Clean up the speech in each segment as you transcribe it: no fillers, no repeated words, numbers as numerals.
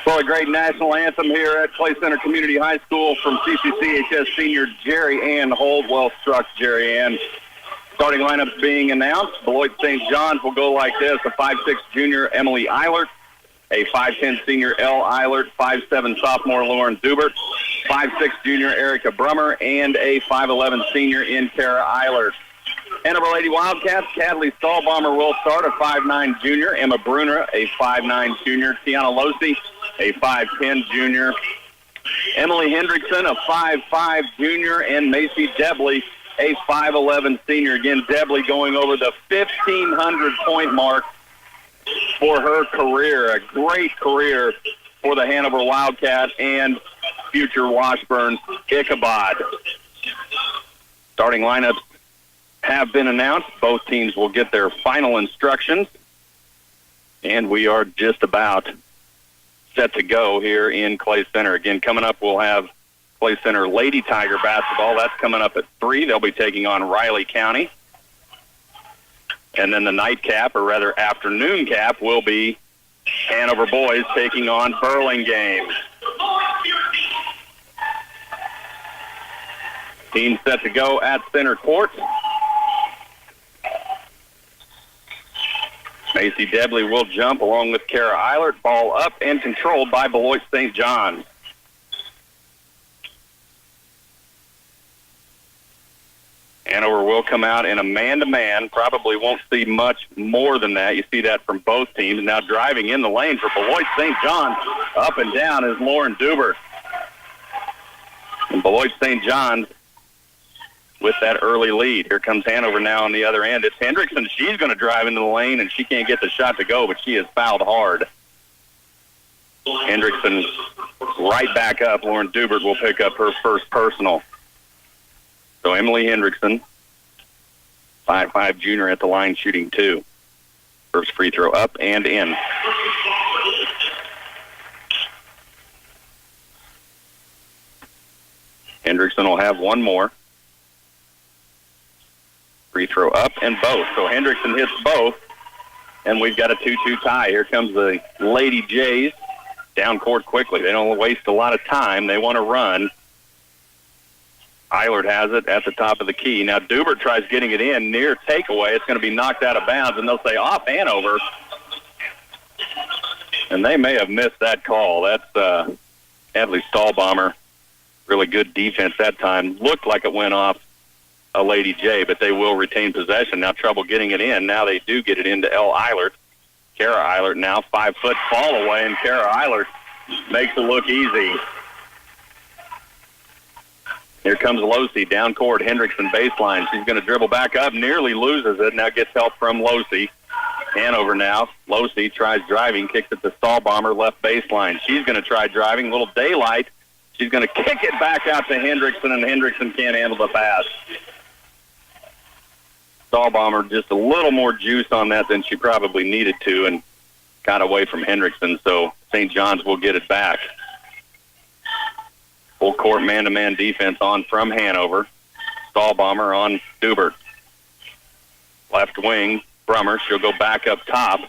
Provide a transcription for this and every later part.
Well, a great national anthem here at Clay Center Community High School from CCCHS senior Jerry Ann Holt. Well struck, Jerry Ann. Starting lineups being announced. Beloit St. John's will go like this. A 5'6 junior, Emily Eilert. A 5'10 senior, Elle Eilert. 5'7 sophomore, Lauren Dubert. 5'6 junior, Erica Brummer. And a 5'11 senior in Kara Eilert. Hanover Lady Wildcats, Cadley Stahlbomber will start. A 5'9 junior, Emma Bruner. A 5'9 junior, Tiana Losey. A 5'10 junior, Emily Hendrickson. A 5'5 junior, and Macy Debley, a 5'11 senior. Again, Debley going over the 1,500-point mark for her career. A great career for the Hanover Wildcat and future Washburn Ichabod. Starting lineups have been announced. Both teams will get their final instructions. And we are just about set to go here in Clay Center. Again, coming up, we'll have Clay Center Lady Tiger basketball. That's coming up at 3. They'll be taking on Riley County. And then the nightcap, or rather afternoon cap, will be Hanover boys taking on Burlingame. Team set to go at center court. Macy Debley will jump along with Kara Eilert. Ball up and controlled by Beloit St. John's. Hanover will come out in a man-to-man. Probably won't see much more than that. You see that from both teams. Now driving in the lane for Beloit St. John's. Up and down is Lauren Dubert. And Beloit St. John's with that early lead. Here comes Hanover now on the other end. It's Hendrickson. She's going to drive into the lane, and she can't get the shot to go, but she has fouled hard. Hendrickson right back up. Lauren Dubert will pick up her first personal. So Emily Hendrickson, 5'5 junior at the line, shooting 2. First free throw up and in. Hendrickson will have one more. Free throw up and both. So Hendrickson hits both, and we've got a 2-2 tie. Here comes the Lady Jays down court quickly. They don't waste a lot of time. They want to run. Eilert has it at the top of the key. Now Dubert tries getting it in near takeaway. It's going to be knocked out of bounds, and they'll say off Hanover. And they may have missed that call. That's Cadley Stahlbomber. Really good defense that time. Looked like it went off a Lady J, but they will retain possession. Now trouble getting it in. Now they do get it into Elle Eilert. Kara Eilert now 5-foot fall away, and Kara Eilert makes it look easy. Here comes Losey down court. Hendrickson baseline. She's going to dribble back up, nearly loses it. Now gets help from Losey. Hanover now. Losey tries driving, kicks it to Stahlbomber, left baseline. She's going to try driving. Little daylight. She's going to kick it back out to Hendrickson, and Hendrickson can't handle the pass. Stahlbomber just a little more juice on that than she probably needed to, and got away from Hendrickson, so St. John's will get it back. Full court man-to-man defense on from Hanover. Stahlbomber on Dubert. Left wing, Brummer. She'll go back up top.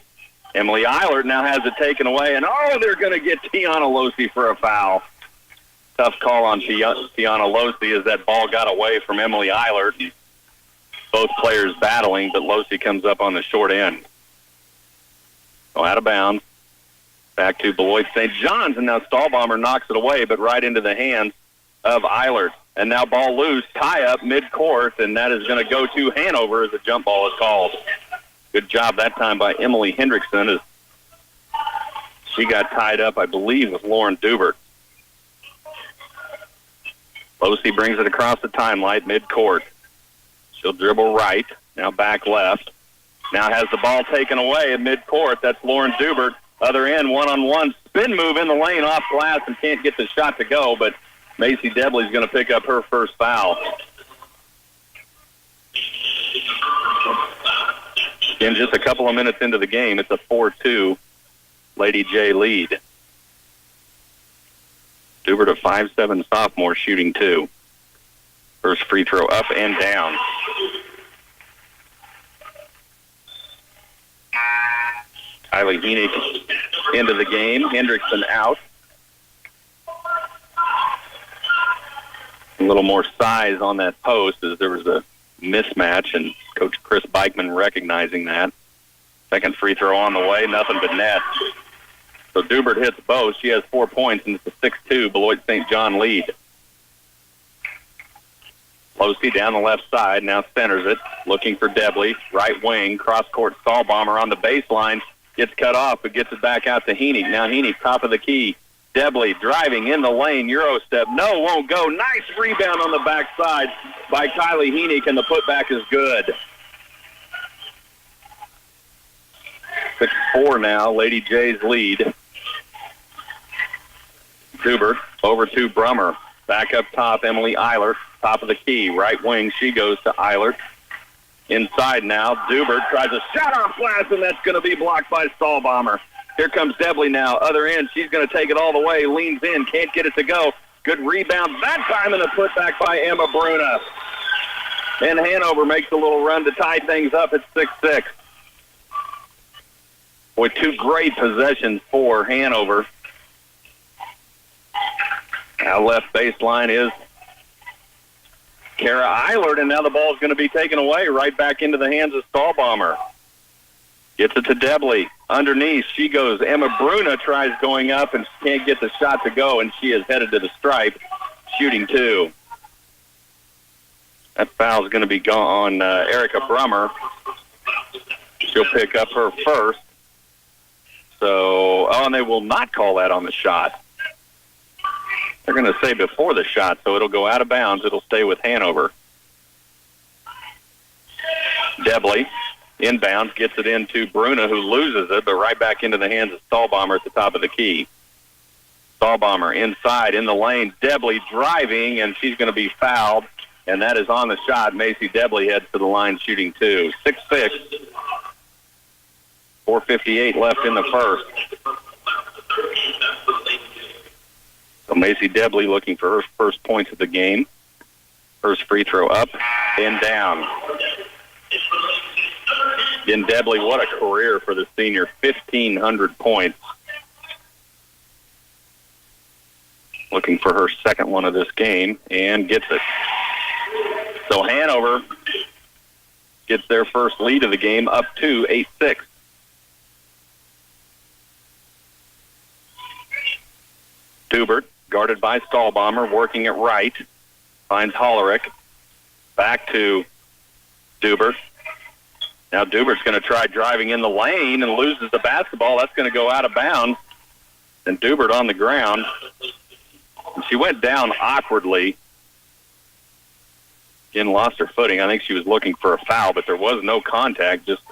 Emily Eilert now has it taken away, and they're going to get Tiana Losey for a foul. Tough call on Tiana Losey as that ball got away from Emily Eilert. Both players battling, but Losey comes up on the short end. So out of bounds. Back to Beloit St. John's, and now Stahlbomber knocks it away, but right into the hands of Eilert. And now ball loose, tie up mid-court, and that is going to go to Hanover as the jump ball is called. Good job that time by Emily Hendrickson as she got tied up, I believe, with Lauren Dubert. Losey brings it across the timeline, mid-court. She'll dribble right, now back left. Now has the ball taken away at mid-court. That's Lauren Dubert. Other end, one-on-one spin move in the lane off glass and can't get the shot to go, but Macy Debley's going to pick up her first foul. In just a couple of minutes into the game, it's a 4-2 Lady J lead. Dubert, a 5'7" sophomore, shooting 2. First free throw up and down. Kylie Heenick into the game. Hendrickson out. A little more size on that post as there was a mismatch, and Coach Chris Beichman recognizing that. Second free throw on the way, nothing but net. So Dubert hits both. She has 4 points, and it's a 6-2 Beloit St. John lead. Losey down the left side, now centers it, looking for Debley. Right wing, cross-court stall bomber on the baseline. Gets cut off, but gets it back out to Heaney. Now Heaney, top of the key. Debley driving in the lane, Euro step. No, won't go. Nice rebound on the backside by Kylie Heaney, and the putback is good. 6-4 now, Lady Jays lead. Dubert over to Brummer. Back up top, Emily Eilert, top of the key. Right wing, she goes to Eilert. Inside now, Dubert tries a shot off glass, and that's going to be blocked by Stallbomber. Here comes Debley now, other end. She's going to take it all the way, leans in, can't get it to go. Good rebound that time, and a putback by Emma Bruna. And Hanover makes a little run to tie things up at 6-6. With two great possessions for Hanover. Now left baseline is Kara Eilert, and now the ball's going to be taken away right back into the hands of Stallbomber. Gets it to Debley. Underneath, she goes. Emma Bruna tries going up and can't get the shot to go, and she is headed to the stripe, shooting two. That foul is going to be on Erica Brummer. She'll pick up her first. So, and they will not call that on the shot. They're going to say before the shot, so it'll go out of bounds. It'll stay with Hanover. Debley, inbounds, gets it into Bruna, who loses it, but right back into the hands of Stallbomber at the top of the key. Stallbomber inside in the lane. Debley driving, and she's going to be fouled, and that is on the shot. Macy Debley heads to the line shooting two. 6-6. 4:58 left in the first. So Macy Debley looking for her first points of the game. First free throw up and down. Again, Debley, what a career for the senior. 1,500 points. Looking for her second one of this game and gets it. So Hanover gets their first lead of the game up to 8-6. Dubert, guarded by Stallbomber, working it right. Finds Hollerick. Back to Dubert. Now Dubert's going to try driving in the lane and loses the basketball. That's going to go out of bounds. And Dubert on the ground. And she went down awkwardly. Again, lost her footing. I think she was looking for a foul, but there was no contact. Just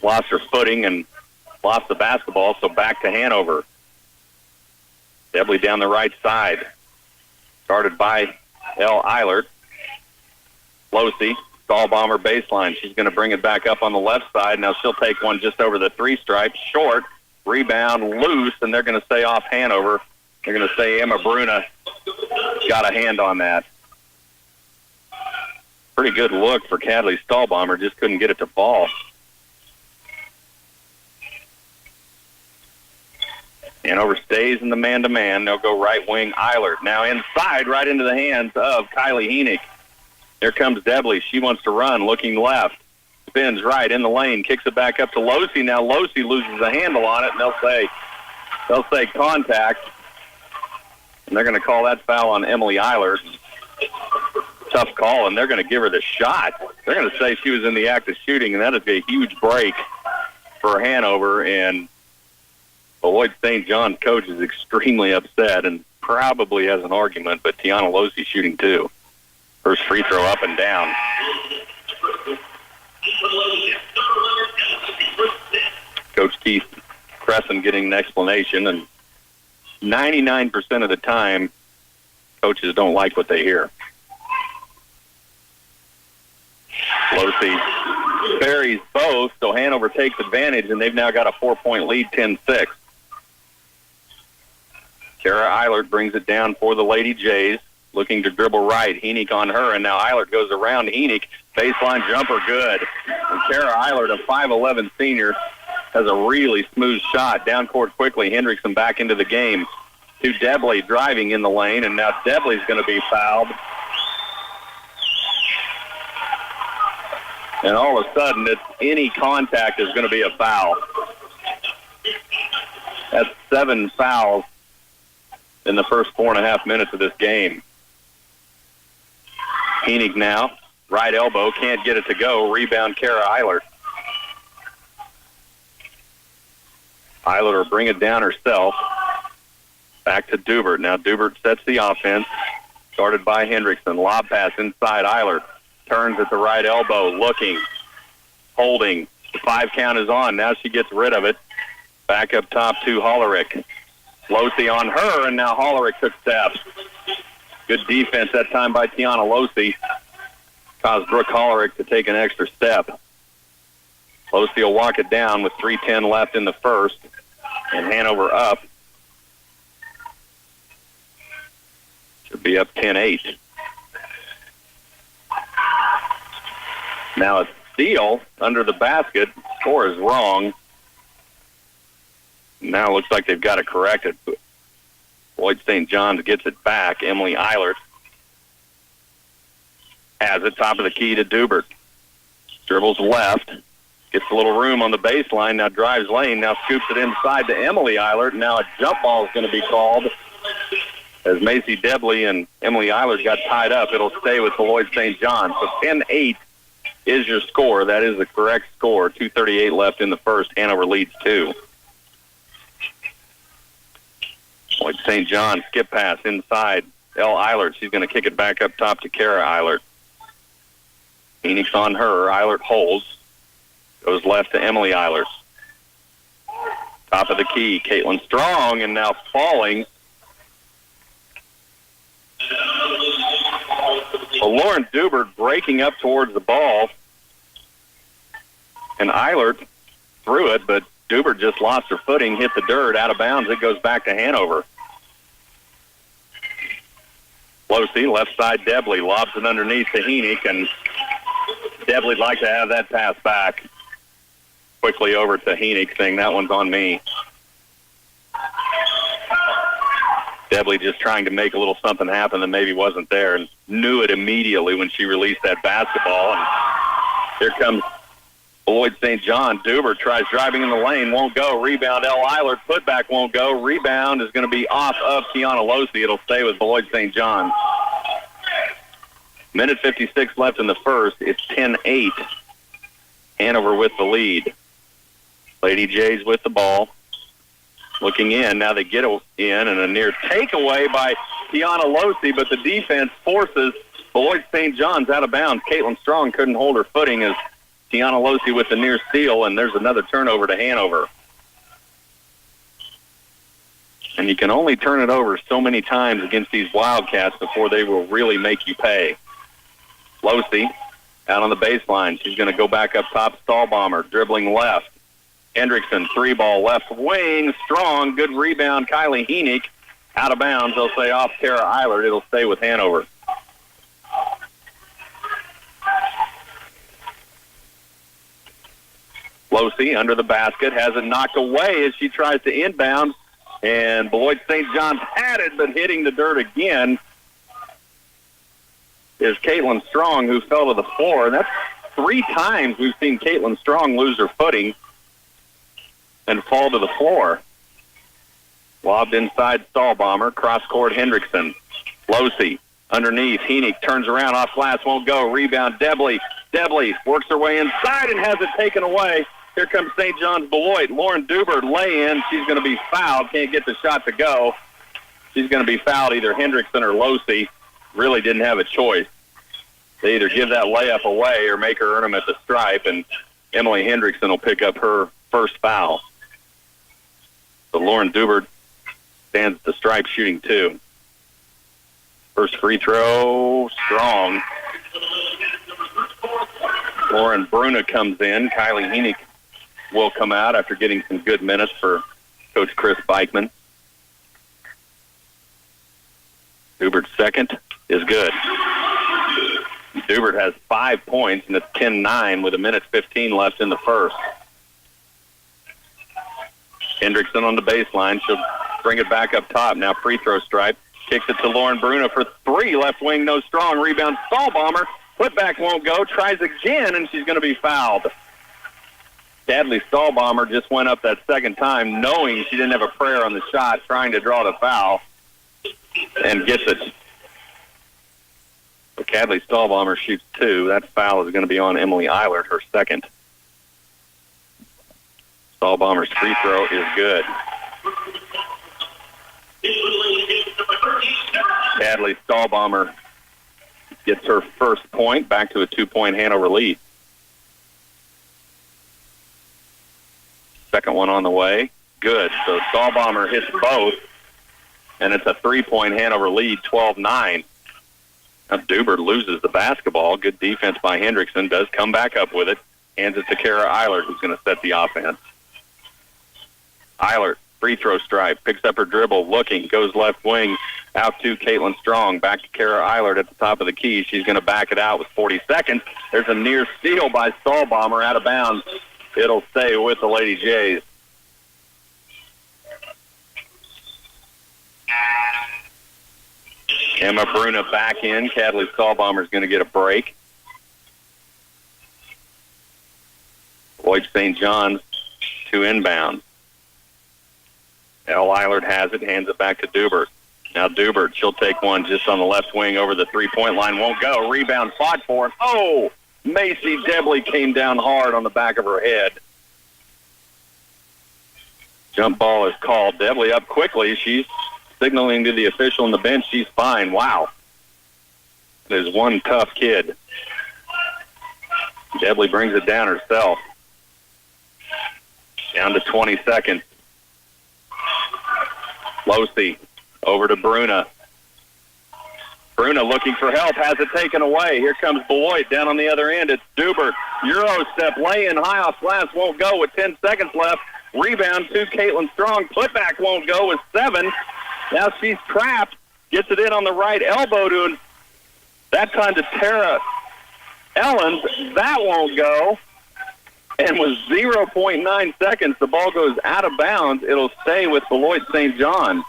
lost her footing and lost the basketball. So back to Hanover. Debley down the right side. Started by L. Eilert. Losey, Stallbomber baseline. She's going to bring it back up on the left side. Now she'll take one just over the three stripe. Short. Rebound loose, and they're going to say off Hanover. They're going to say Emma Bruna got a hand on that. Pretty good look for Cadley Stallbomber. Just couldn't get it to fall. Hanover stays in the man-to-man. They'll go right wing Eilert. Now inside, right into the hands of Kylie Heenick. There comes Debley. She wants to run, looking left. Spins right in the lane, kicks it back up to Losey. Now Losey loses a handle on it, and they'll say contact. And they're going to call that foul on Emily Eilert. Tough call, and they're going to give her the shot. They're going to say she was in the act of shooting, and that is a huge break for Hanover, and Beloit St. John's coach is extremely upset and probably has an argument, but Tiana Losey shooting two. First free throw up and down. Coach Keith Crescent getting an explanation, and 99% of the time, coaches don't like what they hear. Losey buries both, so Hanover takes advantage, and they've now got a 4-point lead, 10-6. Kara Eilert brings it down for the Lady Jays, looking to dribble right. Heenick on her, and now Eilert goes around Heenick. Baseline jumper good. And Kara Eilert, a 5'11 senior, has a really smooth shot. Down court quickly. Hendrickson back into the game to Debley driving in the lane, and now Debley's going to be fouled. And all of a sudden, any contact is going to be a foul. That's 7 fouls in the first 4.5 minutes of this game. Koenig now, right elbow, can't get it to go. Rebound, Kara Eilert. Eilert will bring it down herself. Back to Dubert. Now Dubert sets the offense. Started by Hendrickson. Lob pass inside Eilert. Turns at the right elbow, looking, holding. The 5 count is on. Now she gets rid of it. Back up top to Hollerick. Losey on her, and now Hollerick took steps. Good defense that time by Tiana Losey. Caused Brooke Hollerick to take an extra step. Losey will walk it down with 3:10 left in the first, and Hanover up. Should be up 10-8. Now a steal under the basket. Score is wrong. Now it looks like they've got to correct it. Lloyd St. John's gets it back. Emily Eilert has it, top of the key to Dubert. Dribbles left. Gets a little room on the baseline. Now drives lane. Now scoops it inside to Emily Eilert. Now a jump ball is going to be called. As Macy Debley and Emily Eilert got tied up, it'll stay with the Lloyd St. John. So 10-8 is your score. That is the correct score. 2:38 left in the first. Hanover leads 2. Lloyd St. John, skip pass inside. Elle Eilert, she's going to kick it back up top to Kara Eilert. Phoenix on her. Eilert holds. Goes left to Emily Eilert. Top of the key, Caitlin Strong, and now falling. Well, Lauren Dubert breaking up towards the ball. And Eilert threw it, but Dubert just lost her footing, hit the dirt, out of bounds. It goes back to Hanover. Losey, left side Debley, lobs it underneath to Heenick, and Debley'd like to have that pass back. Quickly over to Heenick, saying that one's on me. Debley just trying to make a little something happen that maybe wasn't there, and knew it immediately when she released that basketball. And here comes Lloyd St. John. Dubert tries driving in the lane, won't go. Rebound, Elle Eilert. Putback won't go. Rebound is going to be off of Tiana Losey. It'll stay with Lloyd St. John. Minute 56 left in the first. It's 10-8. Hanover with the lead. Lady Jays with the ball. Looking in. Now they get in, and a near takeaway by Tiana Losey, but the defense forces Lloyd St. John's out of bounds. Caitlin Strong couldn't hold her footing as Tiana Losey with the near steal, and there's another turnover to Hanover. And you can only turn it over so many times against these Wildcats before they will really make you pay. Losey out on the baseline. She's going to go back up top. Stahlbomber dribbling left. Hendrickson, 3-ball left wing. Strong, good rebound. Kylie Heenick out of bounds. They'll say off Kara Eilert. It'll stay with Hanover. Losey under the basket, has it knocked away as she tries to inbound, and Lloyd St. John's had it, but hitting the dirt again is Caitlin Strong, who fell to the floor. And that's 3 times we've seen Caitlin Strong lose her footing and fall to the floor. Lobbed inside Stahlbomber, cross-court Hendrickson. Losey underneath, Heenick turns around, off glass, won't go. Rebound, Debley. Debley works her way inside and has it taken away. Here comes St. John's Beloit. Lauren Dubert lay in. She's going to be fouled. Can't get the shot to go. She's going to be fouled, either Hendrickson or Losey. Really didn't have a choice. They either give that layup away or make her earn them at the stripe, and Emily Hendrickson will pick up her first foul. So Lauren Dubert stands at the stripe shooting 2. First free throw, Strong. Lauren Bruna comes in. Kylie Heenick will come out after getting some good minutes for Coach Chris Beichman. Dubert's second is good. Dubert has 5 points, and it's 10-9 with 1:15 left in the first. Hendrickson on the baseline. She'll bring it back up top. Now free throw stripe. Kicks it to Lauren Bruna for three. Left wing, no strong. Rebound, Stahlbomber. Putback won't go. Tries again, and she's going to be fouled. Cadley Stahlbomber just went up that second time, knowing she didn't have a prayer on the shot, trying to draw the foul, and gets it. So Cadley Stahlbomber shoots two. That foul is going to be on Emily Eilert, her second. Stahlbomber's free throw is good. Cadley Stahlbomber gets her first point, back to a 2-point Hanover lead. Second one on the way. Good. So Stahlbomber hits both, and it's a 3-point Hanover lead, 12-9. Now Dubert loses the basketball. Good defense by Hendrickson. Does come back up with it. Hands it to Kara Eilert, who's going to set the offense. Eilert, free throw stripe, picks up her dribble, looking, goes left wing, out to Caitlin Strong, back to Kara Eilert at the top of the key. She's going to back it out with 40 seconds. There's a near steal by Stahlbomber, out of bounds. It'll stay with the Lady Jays. Emma Bruna back in. Cadley Stahlbomber's going to get a break. Lloyd St. John's to inbound. Elle Eilert has it, hands it back to Dubert. Now Dubert, she'll take one just on the left wing over the three-point line. Won't go. Rebound fought for it. Oh! Macy Debley came down hard on the back of her head. Jump ball is called. Debley up quickly. She's signaling to the official on the bench she's fine. Wow. There's one tough kid. Debley brings it down herself. Down to 20 seconds. Losey over to Bruna. Bruna looking for help, has it taken away. Here comes Beloit down on the other end. It's Dubert. Euro step, lay in high off glass, won't go with 10 seconds left. Rebound to Caitlin Strong. Putback won't go with 7. Now she's trapped. Gets it in on the right elbow to that time to Tara Ellens. That won't go. And with 0.9 seconds, the ball goes out of bounds. It'll stay with Beloit St. John.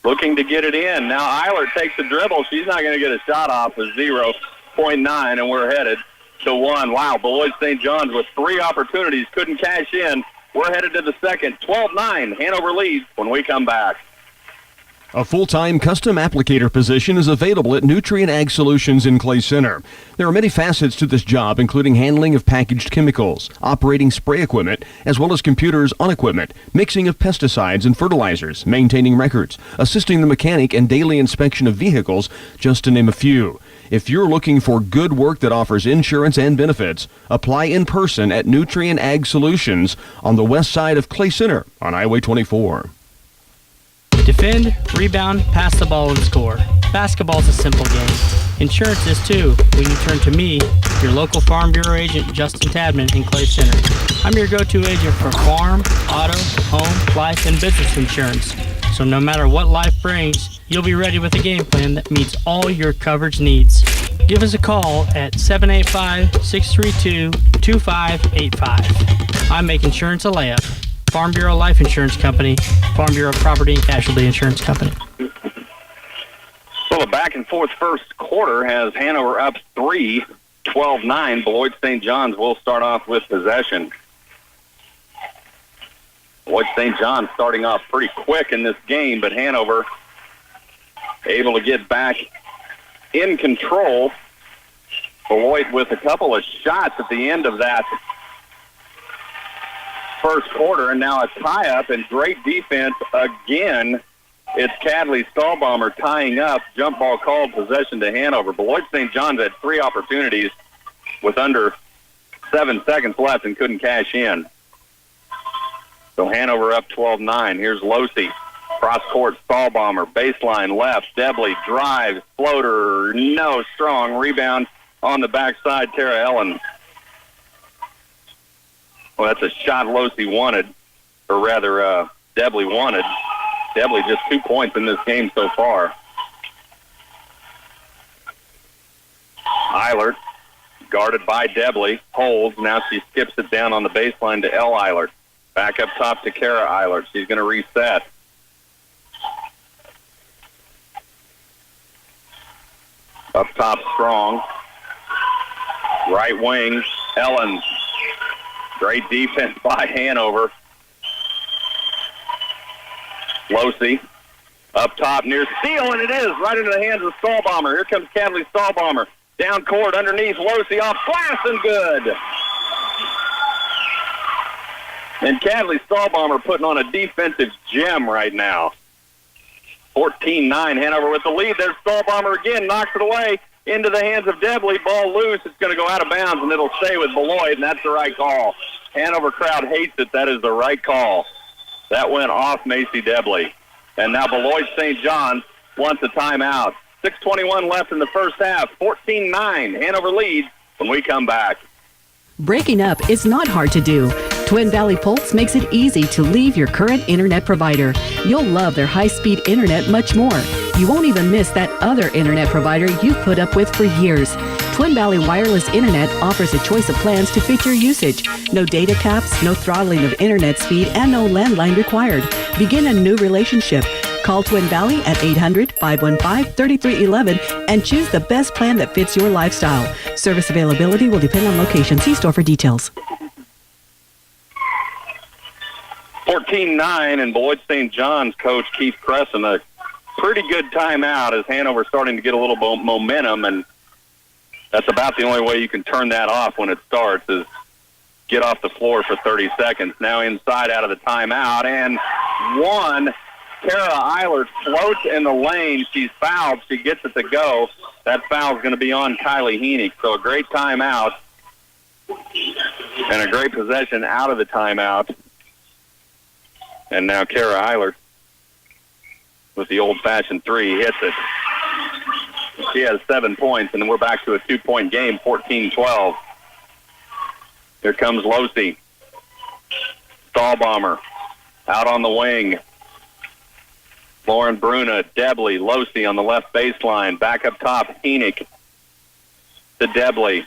Looking to get it in. Now Eilert takes the dribble. She's not going to get a shot off with 0.9, and we're headed to 1. Wow, Beloit St. John's with 3 opportunities. Couldn't cash in. We're headed to the second. 12-9. Hanover leads when we come back. A full-time custom applicator position is available at Nutrient Ag Solutions in Clay Center. There are many facets to this job, including handling of packaged chemicals, operating spray equipment, as well as computers on equipment, mixing of pesticides and fertilizers, maintaining records, assisting the mechanic, and daily inspection of vehicles, just to name a few. If you're looking for good work that offers insurance and benefits, apply in person at Nutrient Ag Solutions on the west side of Clay Center on Highway 24. Defend, rebound, pass the ball, and score. Basketball's a simple game. Insurance is too when you turn to me, your local Farm Bureau agent, Justin Tadman in Clay Center. I'm your go-to agent for farm, auto, home, life, and business insurance. So no matter what life brings, you'll be ready with a game plan that meets all your coverage needs. Give us a call at 785-632-2585. I make insurance a layup. Farm Bureau Life Insurance Company, Farm Bureau Property and Casualty Insurance Company. Well, a back-and-forth first quarter has Hanover up 3, 12-9. Beloit St. John's will start off with possession. Beloit St. John's starting off pretty quick in this game, but Hanover able to get back in control. Beloit with a couple of shots at the end of that first quarter, and now a tie-up and great defense again. It's Cadley Stahlbomber tying up. Jump ball called, possession to Hanover. Beloit St. John's had 3 opportunities with under 7 seconds left and couldn't cash in. So Hanover up 12-9. Here's Losey. Cross-court Stahlbomber. Baseline left. Debley drives. Floater. No. Strong. Rebound on the backside. Tara Ellen. Well, that's a shot Losey wanted, or rather, Debley wanted. Debley just 2 points in this game so far. Eilert, guarded by Debley, holds. Now she skips it down on the baseline to Elle Eilert. Back up top to Kara Eilert. She's going to reset. Up top, Strong. Right wing, Ellen. Great defense by Hanover. Losey. Up top near Steele, and it is right into the hands of Stahlbomber. Here comes Cadley Stahlbomber. Down court underneath Losey, off glass and good. And Cadley Stahlbomber putting on a defensive gem right now. 14-9, Hanover with the lead. There's Stahlbomber again, knocks it away into the hands of Debley. Ball loose. It's going to go out of bounds, and it'll stay with Beloit, and that's the right call. Hanover crowd hates it. That is the right call. That went off Macy Debley. And now Beloit St. John's wants a timeout. 6:21 left in the first half. 14-9. Hanover leads when we come back. Breaking up is not hard to do. Twin Valley Pulse makes it easy to leave your current internet provider. You'll love their high-speed internet much more. You won't even miss that other internet provider you've put up with for years. Twin Valley Wireless Internet offers a choice of plans to fit your usage. No data caps, no throttling of internet speed, and no landline required. Begin a new relationship. Call Twin Valley at 800-515-3311 and choose the best plan that fits your lifestyle. Service availability will depend on location. See store for details. 14-9, and Beloit St. John's coach Keith Crescent, a pretty good timeout as Hanover starting to get a little momentum, and that's about the only way you can turn that off when it starts is get off the floor for 30 seconds. Now inside out of the timeout, and one, Kara Eilert floats in the lane. She's fouled. She gets it to go. That foul is going to be on Kylie Heenick. So a great timeout and a great possession out of the timeout. And now Kara Eilert with the old-fashioned three hits it. She has 7 points, and then we're back to a 2-point game, 14-12. Here comes Losey. Stahlbomber out on the wing. Lauren Bruna, Debley, Losey on the left baseline. Back up top, Heenick to Debley.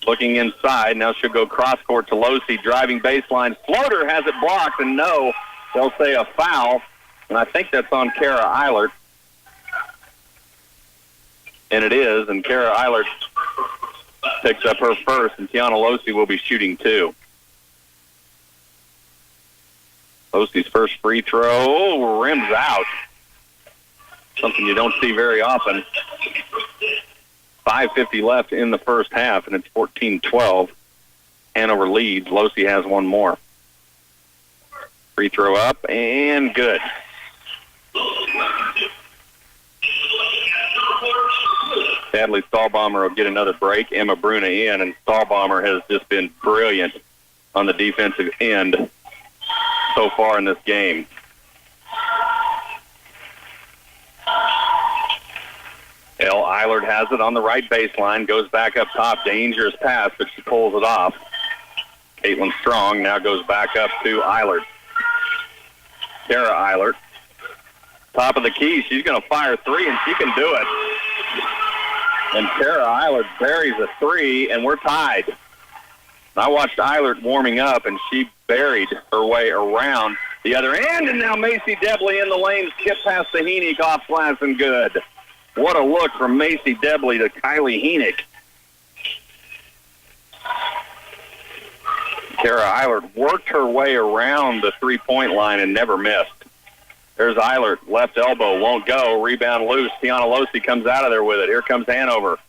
Looking inside. Now she'll go cross-court to Losey. Driving baseline. Floater has it blocked, and no, they'll say a foul. And I think that's on Kara Eilert. And it is, and Kara Eilert picks up her first, and Tiana Losey will be shooting two. Losey's first free throw rims out. Something you don't see very often. 5:50 left in the first half, and it's 14-12. Hanover leads. Losey has one more. Free throw up, and good. Sadly, Stahlbomber will get another break. Emma Bruna in, and Stahlbomber has just been brilliant on the defensive end so far in this game. Elle Eilert has it on the right baseline, goes back up top, dangerous pass, but she pulls it off. Caitlin Strong now goes back up to Eilert. Kara Eilert, top of the key, she's going to fire three, and she can do it. And Kara Eilert buries a three, and we're tied. I watched Eilert warming up, and she buried her way around the other end, and now Macy Debley in the lane, skip past the Heenick, off glass and good. What a look from Macy Debley to Kylie Heenick. Kara Eilert worked her way around the three-point line and never missed. There's Eilert, left elbow, won't go, rebound loose. Tiana Losey comes out of there with it. Here comes Hanover.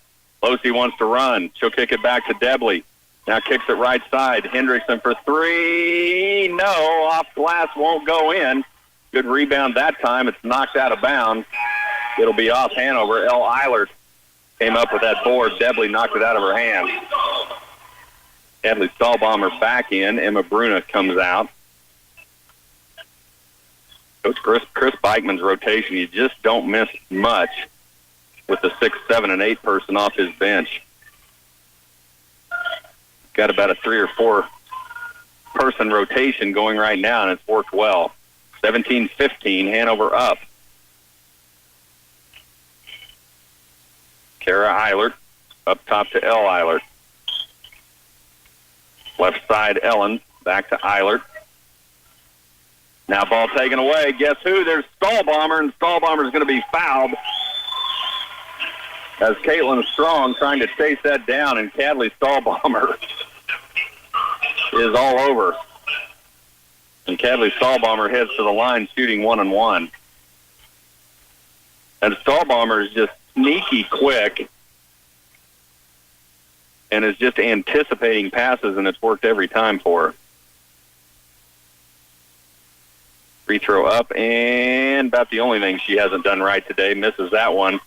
Losey wants to run. She'll kick it back to Debley. Now kicks it right side. Hendrickson for three. No, off glass, won't go in. Good rebound that time. It's knocked out of bounds. It'll be off Hanover. Elle Eilert came up with that board. Debley knocked it out of her hand. Cadley Stahlbomber back in. Emma Bruna comes out. Coach Chris Beichmann's rotation, you just don't miss much with the 6, 7, and 8 person off his bench. Got about a 3 or 4 person rotation going right now, and it's worked well. 17-15, Hanover up. Kara Eilert up top to Elle Eilert. Left side, Ellen back to Eilert. Now ball taken away. Guess who? There's Stahlbomber, and Stahlbommer's going to be fouled. As Caitlin Strong trying to chase that down, and Cadley Stahlbomber is all over. And Cadley Stahlbomber heads to the line shooting 1-1. And Stahlbomber is just sneaky quick and is just anticipating passes, and it's worked every time for her. Free throw up, and about the only thing she hasn't done right today. Misses that one.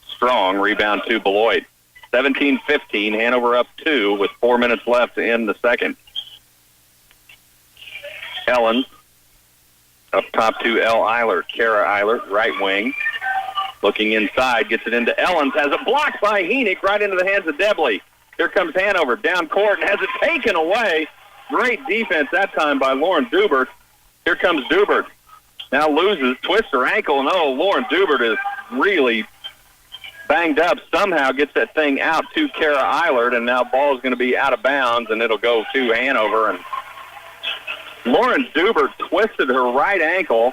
Strong, rebound to Beloit. 17-15, Hanover up 2 with 4 minutes left in the second. Ellens up top to L. Eilert. Kara Eilert, right wing. Looking inside, gets it into Ellens, has it blocked by Heenick right into the hands of Debley. Here comes Hanover, down court, and has it taken away. Great defense that time by Lauren Dubert. Here comes Dubert. Now loses, twists her ankle, and Lauren Dubert is really banged up. Somehow gets that thing out to Kara Eilert, and now ball is going to be out of bounds, and it'll go to Hanover. And Lauren Dubert twisted her right ankle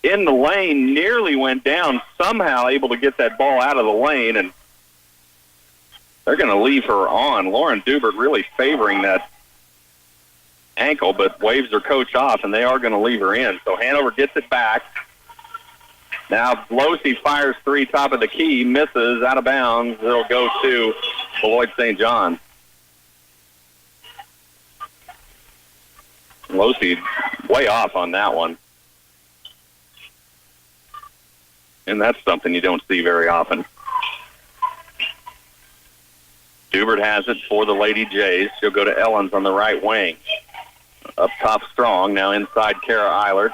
in the lane, nearly went down, somehow able to get that ball out of the lane, and they're going to leave her on. Lauren Dubert really favoring that ankle, but waves her coach off, and they are going to leave her in. So Hanover gets it back. Now Losey fires three, top of the key, misses, out of bounds. It'll go to Beloit St. John. Losey way off on that one. And that's something you don't see very often. Dubert has it for the Lady Jays. She'll go to Ellens on the right wing. Up top, Strong. Now inside, Kara Eilert.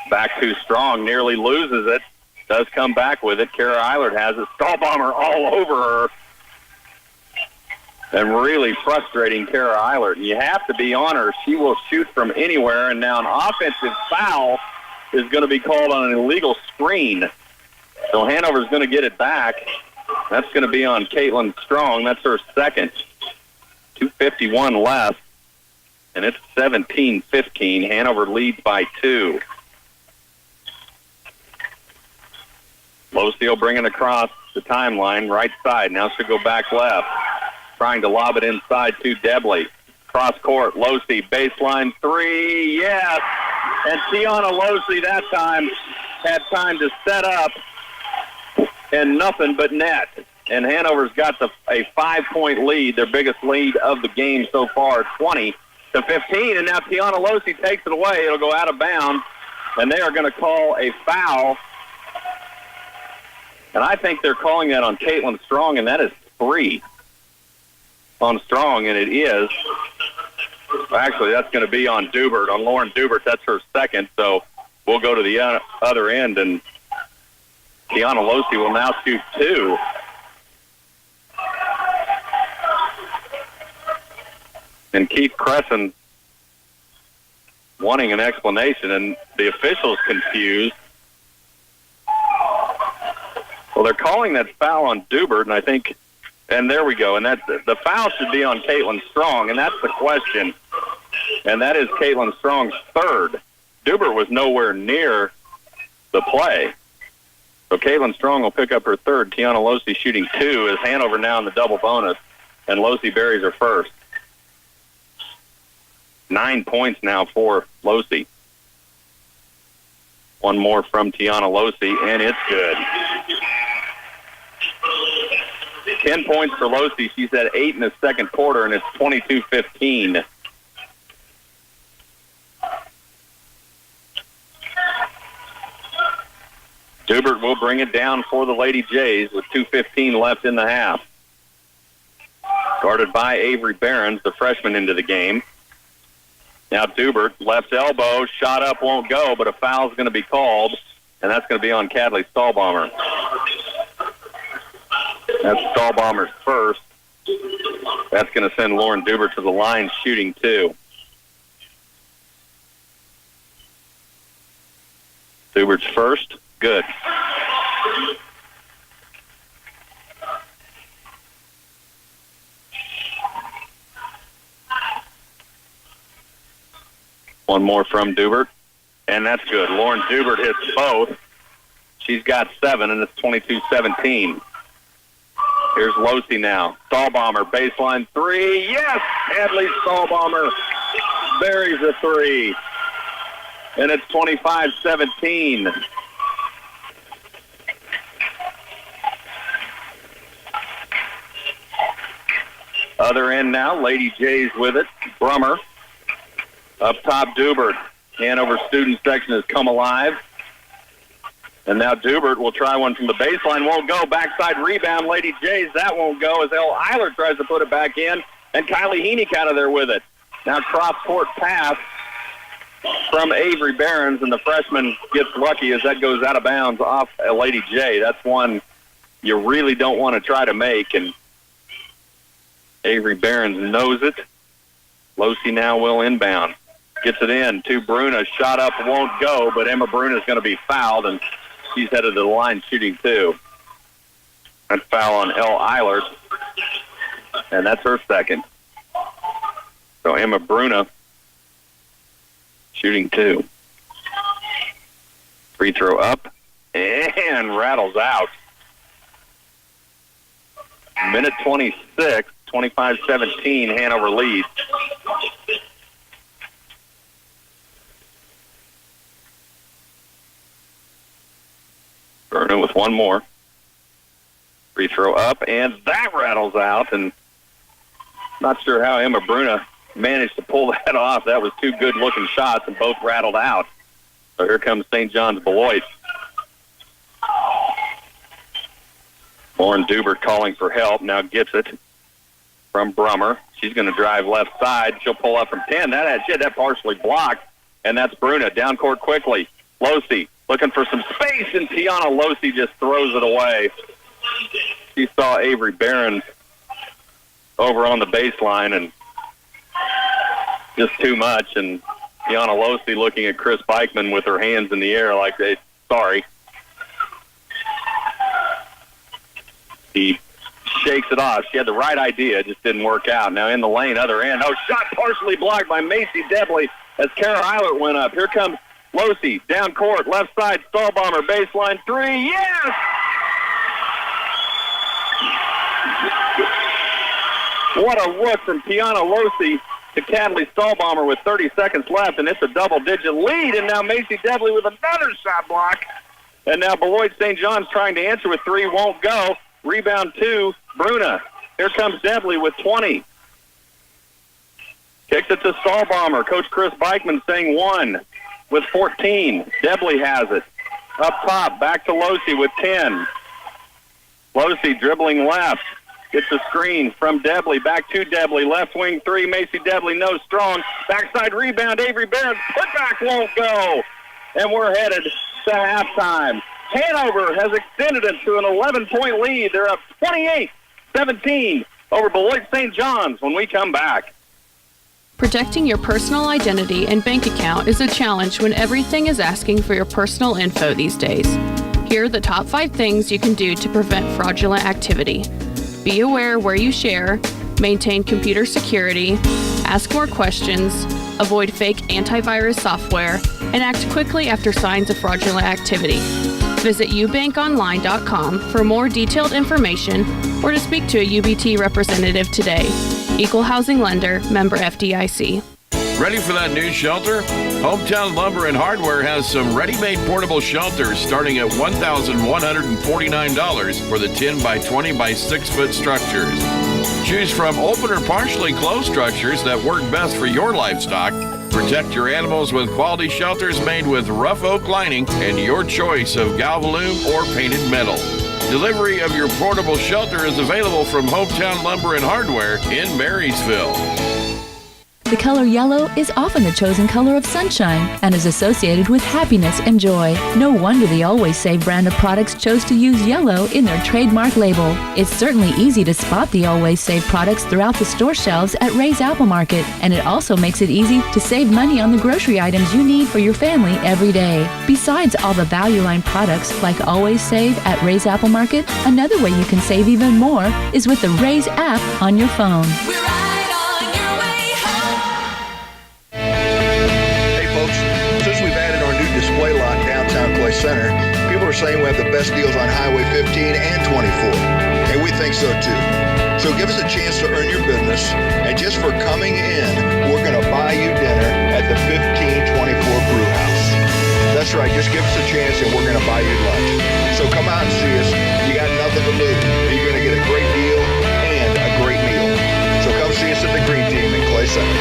Back to Strong. Nearly loses it. Does come back with it. Kara Eilert has it. Stahlbomber all over her. And really frustrating Kara Eilert. And you have to be on her. She will shoot from anywhere. And now an offensive foul is going to be called on an illegal screen. So Hanover's going to get it back. That's going to be on Caitlin Strong. That's her second. 2:51 left. And it's 17-15. Hanover leads by 2. Losey will bring it across the timeline, right side. Now she'll go back left. Trying to lob it inside to Debley. Cross court, Losey, baseline three, yes! And Tiana Losey that time had time to set up and nothing but net. And Hanover's got a 5-point lead, their biggest lead of the game so far, 20-15. And now Tiana Losey takes it away. It'll go out of bounds, and they are going to call a foul. And I think they're calling that on Caitlin Strong, and that is 3 on Strong, and it is. Actually, that's going to be on Dubert, on Lauren Dubert. That's her second, so we'll go to the other end, and Tiana Losey will now shoot 2. And Keith Crescent wanting an explanation, and the officials confused. Well, they're calling that foul on Dubert, and I think, and there we go, and that the foul should be on Caitlin Strong, and that's the question. And that is Caitlin Strong's third. Dubert was nowhere near the play. So Caitlin Strong will pick up her third. Tiana Losey shooting 2 as Hanover now in the double bonus, and Losey buries her first. 9 points now for Losey. One more from Tiana Losey, and it's good. 10 points for Losey. She's at 8 in the second quarter, and it's 22-15. Dubert will bring it down for the Lady Jays with 2:15 left in the half. Guarded by Avery Behrens, the freshman, into the game. Now Dubert, left elbow, shot up, won't go, but a foul's going to be called, and that's going to be on Cadley Stahlbomber. That's Stahlbomber's first. That's going to send Lauren Dubert to the line shooting 2. Dubert's first, good. One more from Dubert. And that's good. Lauren Dubert hits both. She's got 7, and it's 22-17. Here's Losey now. Stahlbomber, baseline 3. Yes! Hadley Stahlbomber buries a 3. And it's 25-17. Other end now, Lady J's with it. Brummer. Up top, Dubert. Hanover student section has come alive. And now Dubert will try one from the baseline. Won't go. Backside rebound, Lady J's. That won't go as Elle Eiler tries to put it back in. And Kylie Heenick out of there with it. Now cross-court pass from Avery Behrens, and the freshman gets lucky as that goes out of bounds off Lady J. That's one you really don't want to try to make, and Avery Behrens knows it. Losey now will inbound. Gets it in to Bruna. Shot up, won't go, but Emma Bruna is going to be fouled, and she's headed to the line shooting 2. That foul on Elle Eiler, and that's her second. So Emma Bruna shooting 2. Free throw up and rattles out. Minute 26, 25-17, Hanover leads. Bruna with one more. Free throw up, and that rattles out, and not sure how Emma Bruna managed to pull that off. That was 2 good-looking shots, and both rattled out. So here comes St. John's Beloit. Lauren Dubert calling for help, now gets it from Brummer. She's going to drive left side. She'll pull up from 10. That partially blocked, and that's Bruna. Down court quickly. Losey looking for some space, and Tiana Losey just throws it away. She saw Avery Behrens over on the baseline, and just too much, and Tiana Losey looking at Chris Beichman with her hands in the air like, sorry. He shakes it off. She had the right idea, it just didn't work out. Now in the lane, other end. Oh, shot partially blocked by Macy Debley as Kara Eilert went up. Here comes Losey, down court, left side, Stahlbomber, baseline 3. Yes! What a look from Tiana Losey to Cadley Stahlbomber with 30 seconds left, and it's a double-digit lead. And now Macy Debley with another shot block. And now Beloit St. John's trying to answer with 3, won't go. Rebound 2, Bruna. Here comes Debley with 20. Kicks it to Stahlbomber. Coach Chris Beichman saying 1 with 14. Debley has it. Up top, back to Losey with 10. Losey dribbling left. Gets a screen from Debley. Back to Debley. Left wing 3. Macy Debley, no strong. Backside rebound. Avery Behrens. Putback won't go. And we're headed to halftime. Hanover has extended it to an 11-point lead. They're up 28-17 over Beloit St. John's when we come back. Protecting your personal identity and bank account is a challenge when everything is asking for your personal info these days. Here are the top 5 things you can do to prevent fraudulent activity. Be aware where you share, maintain computer security, ask more questions, avoid fake antivirus software, and act quickly after signs of fraudulent activity. Visit ubankonline.com for more detailed information or to speak to a UBT representative today. Equal Housing Lender, member FDIC. Ready for that new shelter? Hometown Lumber and Hardware has some ready-made portable shelters starting at $1,149 for the 10 by 20 by 6 foot structures. Choose from open or partially closed structures that work best for your livestock. Protect your animals with quality shelters made with rough oak lining and your choice of Galvalume or painted metal. Delivery of your portable shelter is available from Hometown Lumber and Hardware in Marysville. The color yellow is often the chosen color of sunshine and is associated with happiness and joy. No wonder the Always Save brand of products chose to use yellow in their trademark label. It's certainly easy to spot the Always Save products throughout the store shelves at Ray's Apple Market, and it also makes it easy to save money on the grocery items you need for your family every day. Besides all the value line products like Always Save at Ray's Apple Market, another way you can save even more is with the Ray's app on your phone. Center. People are saying we have the best deals on Highway 15 and 24, and we think so too. So give us a chance to earn your business, and just for coming in, we're going to buy you dinner at the 1524 Brew House. That's right, just give us a chance and we're going to buy you lunch. So come out and see us. You got nothing to lose. You're going to get a great deal and a great meal. So come see us at the Green Team in Clay Center.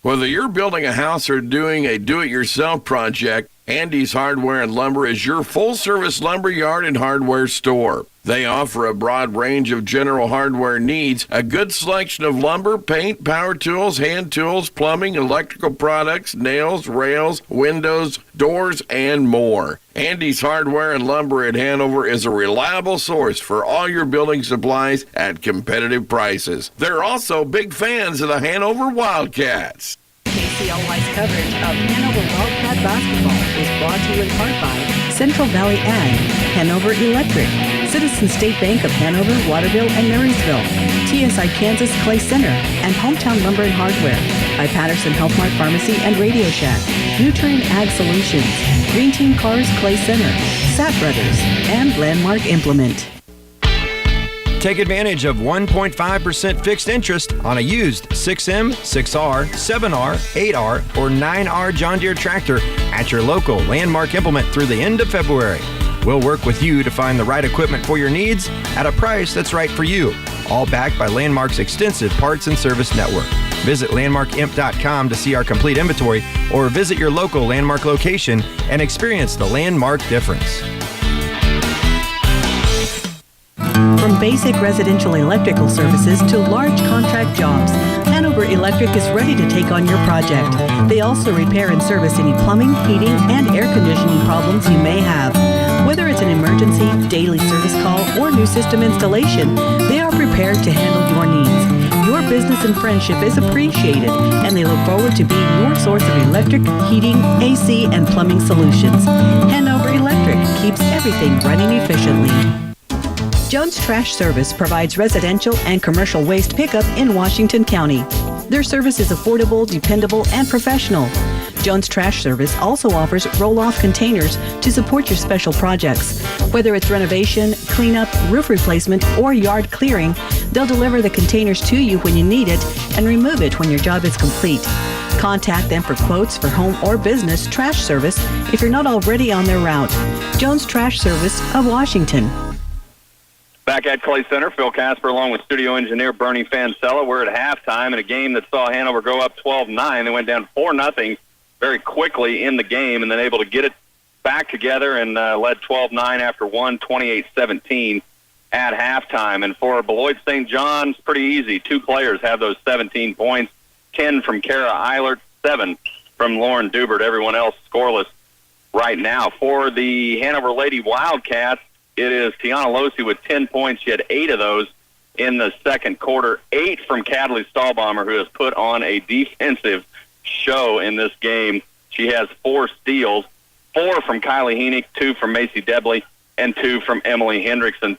Whether you're building a house or doing a do-it-yourself project, Andy's Hardware and Lumber is your full-service lumber yard and hardware store. They offer a broad range of general hardware needs, a good selection of lumber, paint, power tools, hand tools, plumbing, electrical products, nails, rails, windows, doors, and more. Andy's Hardware and Lumber at Hanover is a reliable source for all your building supplies at competitive prices. They're also big fans of the Hanover Wildcats. KCLY's coverage of Hanover Wildcat basketball is brought to you in part by Central Valley Ag, Hanover Electric, Citizen State Bank of Hanover, Waterville, and Marysville, TSI Kansas Clay Center, and Hometown Lumber and Hardware, by Patterson Health Mart Pharmacy and Radio Shack, Nutrient Ag Solutions, Green Team Cars Clay Center, Sapp Brothers, and Landmark Implement. Take advantage of 1.5% fixed interest on a used 6M, 6R, 7R, 8R, or 9R John Deere tractor at your local Landmark Implement through the end of February. We'll work with you to find the right equipment for your needs at a price that's right for you, all backed by Landmark's extensive parts and service network. Visit landmarkimp.com to see our complete inventory or visit your local Landmark location and experience the Landmark difference. From basic residential electrical services to large contract jobs, Hanover Electric is ready to take on your project. They also repair and service any plumbing, heating, and air conditioning problems you may have. Whether it's an emergency, daily service call, or new system installation, they are prepared to handle your needs. Your business and friendship is appreciated, and they look forward to being your source of electric, heating, AC, and plumbing solutions. Hanover Electric keeps everything running efficiently. Jones Trash Service provides residential and commercial waste pickup in Washington County. Their service is affordable, dependable, and professional. Jones Trash Service also offers roll-off containers to support your special projects. Whether it's renovation, cleanup, roof replacement, or yard clearing, they'll deliver the containers to you when you need it and remove it when your job is complete. Contact them for quotes for home or business trash service if you're not already on their route. Jones Trash Service of Washington. Back at Clay Center, Phil Casper along with studio engineer Bernie Fancella. We're at halftime in a game that saw Hanover go up 12-9. They went down 4-0 very quickly in the game and then able to get it back together and led 12-9 after 28-17 at halftime. And for Beloit St. John's, pretty easy. 2 players have those 17 points, 10 from Kara Eilert, 7 from Lauren Dubert. Everyone else scoreless right now. For the Hanover Lady Wildcats, it is Tiana Losi with 10 points. She had 8 of those in the second quarter. 8 from Cadley Stahlbomber, who has put on a defensive show in this game. She has 4 steals, 4 from Kylie Heenick, 2 from Macy Debley, and 2 from Emily Hendrickson.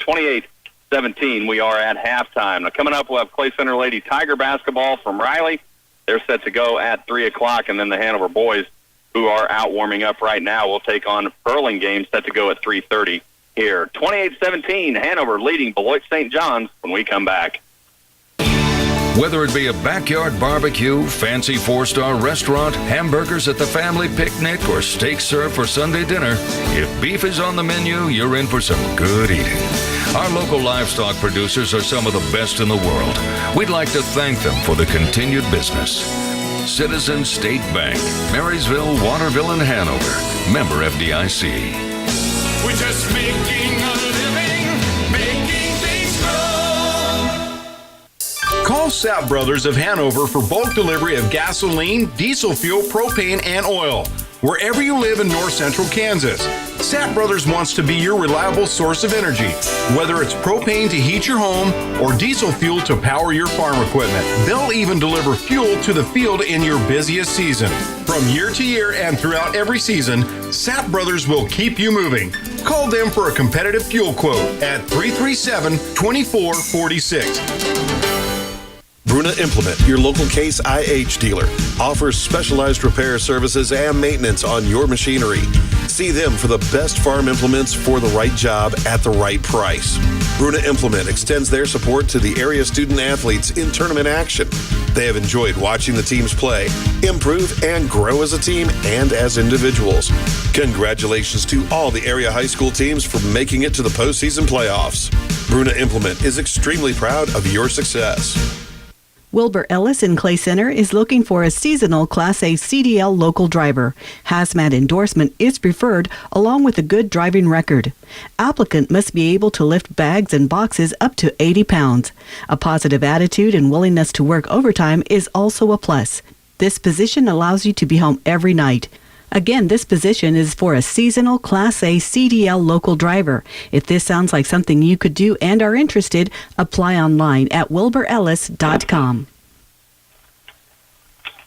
28-17, we are at halftime. Now coming up, we'll have Clay Center Lady Tiger basketball from Riley. They're set to go at 3 o'clock, and then the Hanover boys, who are out warming up right now, will take on Burlingame, set to go at 3:30. Here, 28-17, Hanover leading Beloit St. John's when we come back. Whether it be a backyard barbecue, fancy 4-star restaurant, hamburgers at the family picnic, or steak served for Sunday dinner, if beef is on the menu, you're in for some good eating. Our local livestock producers are some of the best in the world. We'd like to thank them for the continued business. Citizen State Bank, Marysville, Waterville, and Hanover. Member FDIC. We're just making a living, making things grow. Call Sapp Brothers of Hanover for bulk delivery of gasoline, diesel fuel, propane, and oil. Wherever you live in north central Kansas, Sapp Brothers wants to be your reliable source of energy. Whether it's propane to heat your home or diesel fuel to power your farm equipment, they'll even deliver fuel to the field in your busiest season. From year to year and throughout every season, Sapp Brothers will keep you moving. Call them for a competitive fuel quote at 337-2446. Bruna Implement, your local Case IH dealer, offers specialized repair services and maintenance on your machinery. See them for the best farm implements for the right job at the right price. Bruna Implement extends their support to the area student athletes in tournament action. They have enjoyed watching the teams play, improve, and grow as a team and as individuals. Congratulations to all the area high school teams for making it to the postseason playoffs. Bruna Implement is extremely proud of your success. Wilbur Ellis in Clay Center is looking for a seasonal Class A CDL local driver. Hazmat endorsement is preferred along with a good driving record. Applicant must be able to lift bags and boxes up to 80 pounds. A positive attitude and willingness to work overtime is also a plus. This position allows you to be home every night. Again, this position is for a seasonal Class A CDL local driver. If this sounds like something you could do and are interested, apply online at wilburellis.com.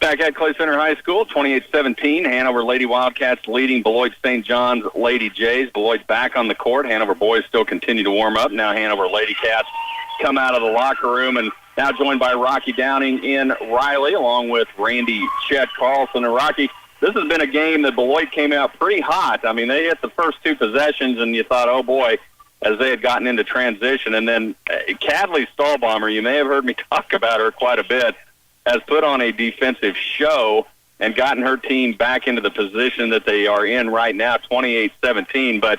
Back at Clay Center High School, 28-17, Hanover Lady Wildcats leading Beloit St. John's Lady Jays. Beloit back on the court. Hanover boys still continue to warm up. Now Hanover Lady Cats come out of the locker room and now joined by Rocky Downing in Riley along with Randy Chet Carlson. And Rocky, this has been a game that Beloit came out pretty hot. I mean, they hit the first two possessions, and you thought, oh, boy, as they had gotten into transition. And then Cadley Stahlbomber, you may have heard me talk about her quite a bit, has put on a defensive show and gotten her team back into the position that they are in right now, 28-17. But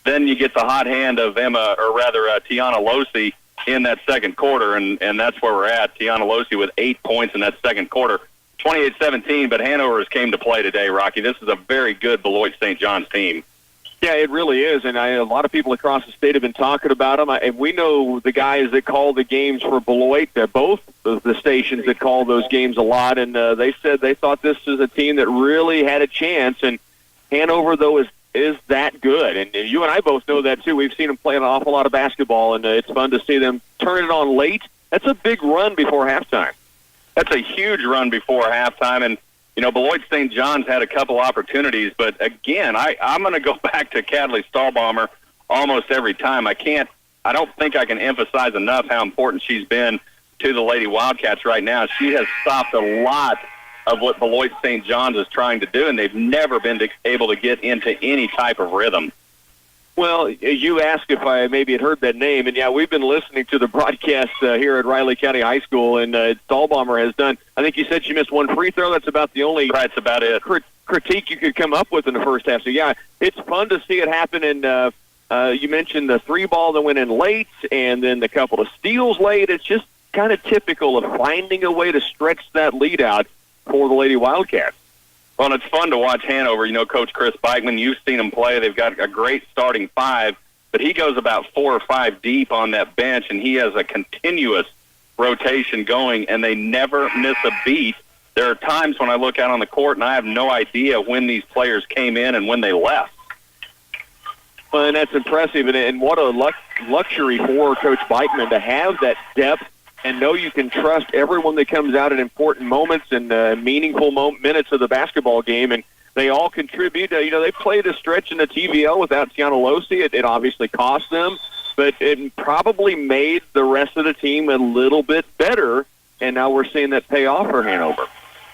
then you get the hot hand of Tiana Losey in that second quarter, and that's where we're at. Tiana Losey with 8 points in that second quarter. 28-17, but Hanover has came to play today, Rocky. This is a very good Beloit St. John's team. Yeah, it really is, and a lot of people across the state have been talking about them. And we know the guys that call the games for Beloit, both of the stations that call those games a lot, and they said they thought this is a team that really had a chance, and Hanover, though, is that good. And you and I both know that, too. We've seen them play an awful lot of basketball, and it's fun to see them turn it on late. That's a big run before halftime. That's a huge run before halftime, and, you know, Beloit St. John's had a couple opportunities, but, again, I'm going to go back to Cadley Stahlbomber almost every time. I don't think I can emphasize enough how important she's been to the Lady Wildcats right now. She has stopped a lot of what Beloit St. John's is trying to do, and they've never been able to get into any type of rhythm. Well, you asked if I maybe had heard that name, and yeah, we've been listening to the broadcast here at Riley County High School, and Stahlbomber has done, I think you said she missed one free throw. That's about the only that's about it. Critique you could come up with in the first half. So, yeah, it's fun to see it happen, and you mentioned the three ball that went in late, and then the couple of steals late. It's just kind of typical of finding a way to stretch that lead out for the Lady Wildcats. Well, and it's fun to watch Hanover. You know, Coach Chris Beichman, you've seen them play. They've got a great starting five, but he goes about 4 or 5 deep on that bench, and he has a continuous rotation going, and they never miss a beat. There are times when I look out on the court, and I have no idea when these players came in and when they left. Well, and that's impressive, and what a luxury for Coach Beichman to have that depth and know you can trust everyone that comes out at important moments and meaningful minutes of the basketball game, and they all contribute. They played a stretch in the TVL without Tiana Losey. It obviously cost them, but it probably made the rest of the team a little bit better, and now we're seeing that pay off for Hanover.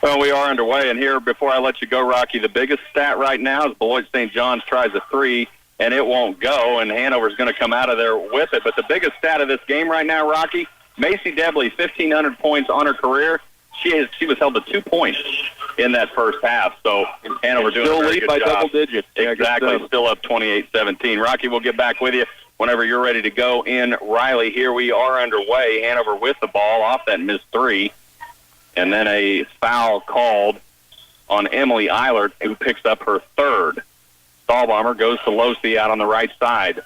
Well, we are underway, and here, before I let you go, Rocky, the biggest stat right now is Beloit St. John's tries a three, and it won't go, and Hanover's going to come out of there with it. But the biggest stat of this game right now, Rocky, Macy Debley, 1,500 points on her career. She was held to 2 points in that first half. So Hanover doing still a very lead good by job. Double digits. Exactly, still up 28-17. Rocky, we'll get back with you whenever you're ready to go in Riley. Here we are underway. Hanover with the ball off that missed three. And then a foul called on Emily Eilert, who picks up her third. Stahlbomber goes to Losey out on the right side.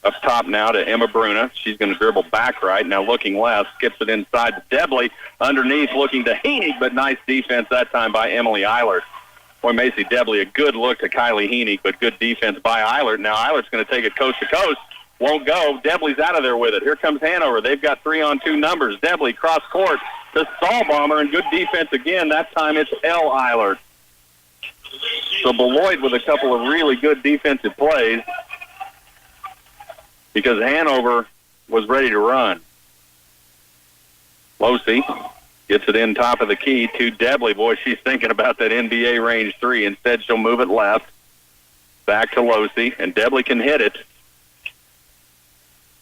Up top now to Emma Bruna. She's going to dribble back right. Now looking left. Skips it inside to Debley. Underneath looking to Henig, but nice defense that time by Emily Eilert. Boy, Macy Debley, a good look to Kylie Henig, but good defense by Eilert. Now Eilert's going to take it coast to coast. Won't go. Debley's out of there with it. Here comes Hanover. They've got 3-on-2 numbers. Debley cross court to Stahlbomber, and good defense again. That time it's L. Eilert. So Beloit with a couple of really good defensive plays, because Hanover was ready to run. Losey gets it in top of the key to Debley. Boy, she's thinking about that NBA range three. Instead, she'll move it left. Back to Losey, and Debley can hit it.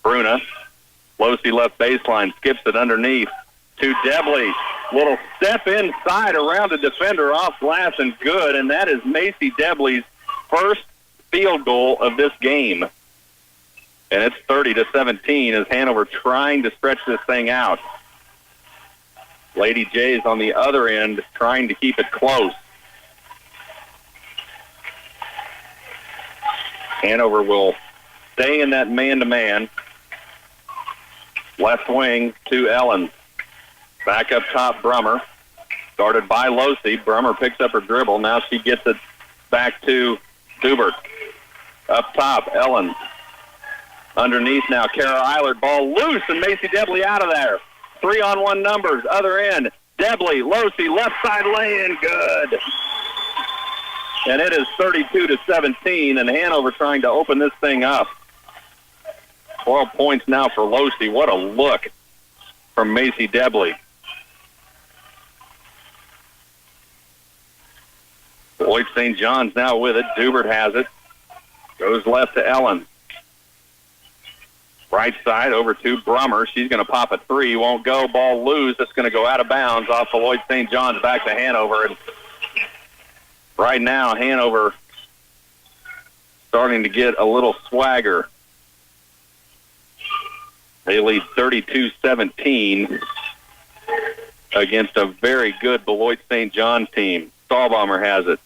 Bruna. Losey left baseline, skips it underneath to Debley. Little step inside around the defender off glass and good, and that is Macy Debley's first field goal of this game. And it's 30-17 as Hanover trying to stretch this thing out. Lady Jays on the other end trying to keep it close. Hanover will stay in that man-to-man. Left wing to Ellen. Back up top, Brummer. Started by Losey. Brummer picks up her dribble. Now she gets it back to Dubert. Up top, Ellen. Underneath now, Kara Eilert. Ball loose, and Macy Debley out of there. 3-on-1 numbers, other end. Debley, Losey, left side lay-in, good. And it is 32-17, and Hanover trying to open this thing up. 12 points now for Losey. What a look from Macy Debley. Lloyd St. John's now with it. Dubert has it. Goes left to Ellen. Right side over to Brummer. She's going to pop a three. Won't go. Ball loose. It's going to go out of bounds off of Lloyd St. John's back to Hanover. And right now, Hanover starting to get a little swagger. They lead 32-17 against a very good Beloit St. John's team. Stahlbaumer has it.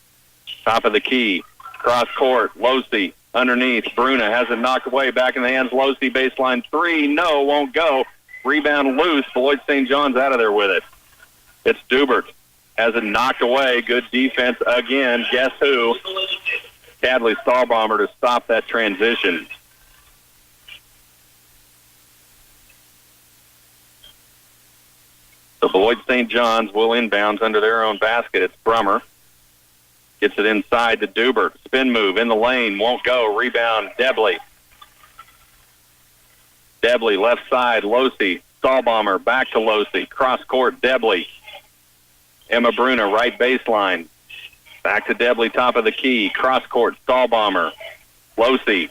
Top of the key. Cross court. Losey underneath. Bruna has it knocked away. Back in the hands. Losey baseline three. No, won't go. Rebound loose. Beloit St. John's out of there with it. It's Dubert. Has it knocked away. Good defense again. Guess who? Cadley Stahlbaumer to stop that transition. So Beloit St. John's will inbounds under their own basket. It's Brummer. Gets it inside to Dubert. Spin move in the lane. Won't go. Rebound, Debley. Debley, left side, Losey. Stahlbaumer, back to Losey. Cross court, Debley. Emma Bruna, right baseline. Back to Debley, top of the key. Cross court, Stahlbaumer. Losey,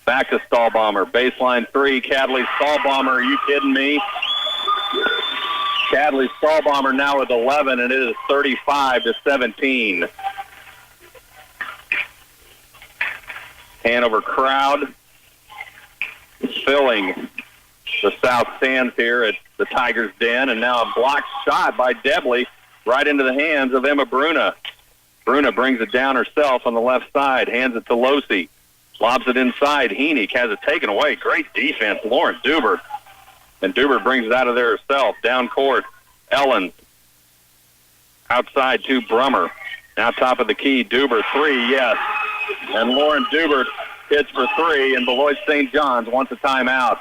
back to Stahlbaumer. Baseline three, Cadley Stahlbaumer. Are you kidding me? Cadley Stahlbaumer now with 11, and it is 35-17. Hanover crowd filling the south stands here at the Tigers' Den, and now a blocked shot by Debley right into the hands of Emma Bruna. Bruna brings it down herself on the left side, hands it to Losey, lobs it inside. Heenick has it taken away. Great defense, Lauren Dubert. And Dubert brings it out of there herself. Down court, Ellen. Outside to Brummer. Now top of the key, Dubert, three, yes. And Lauren Dubert hits for three, and Beloit St. John's wants a timeout.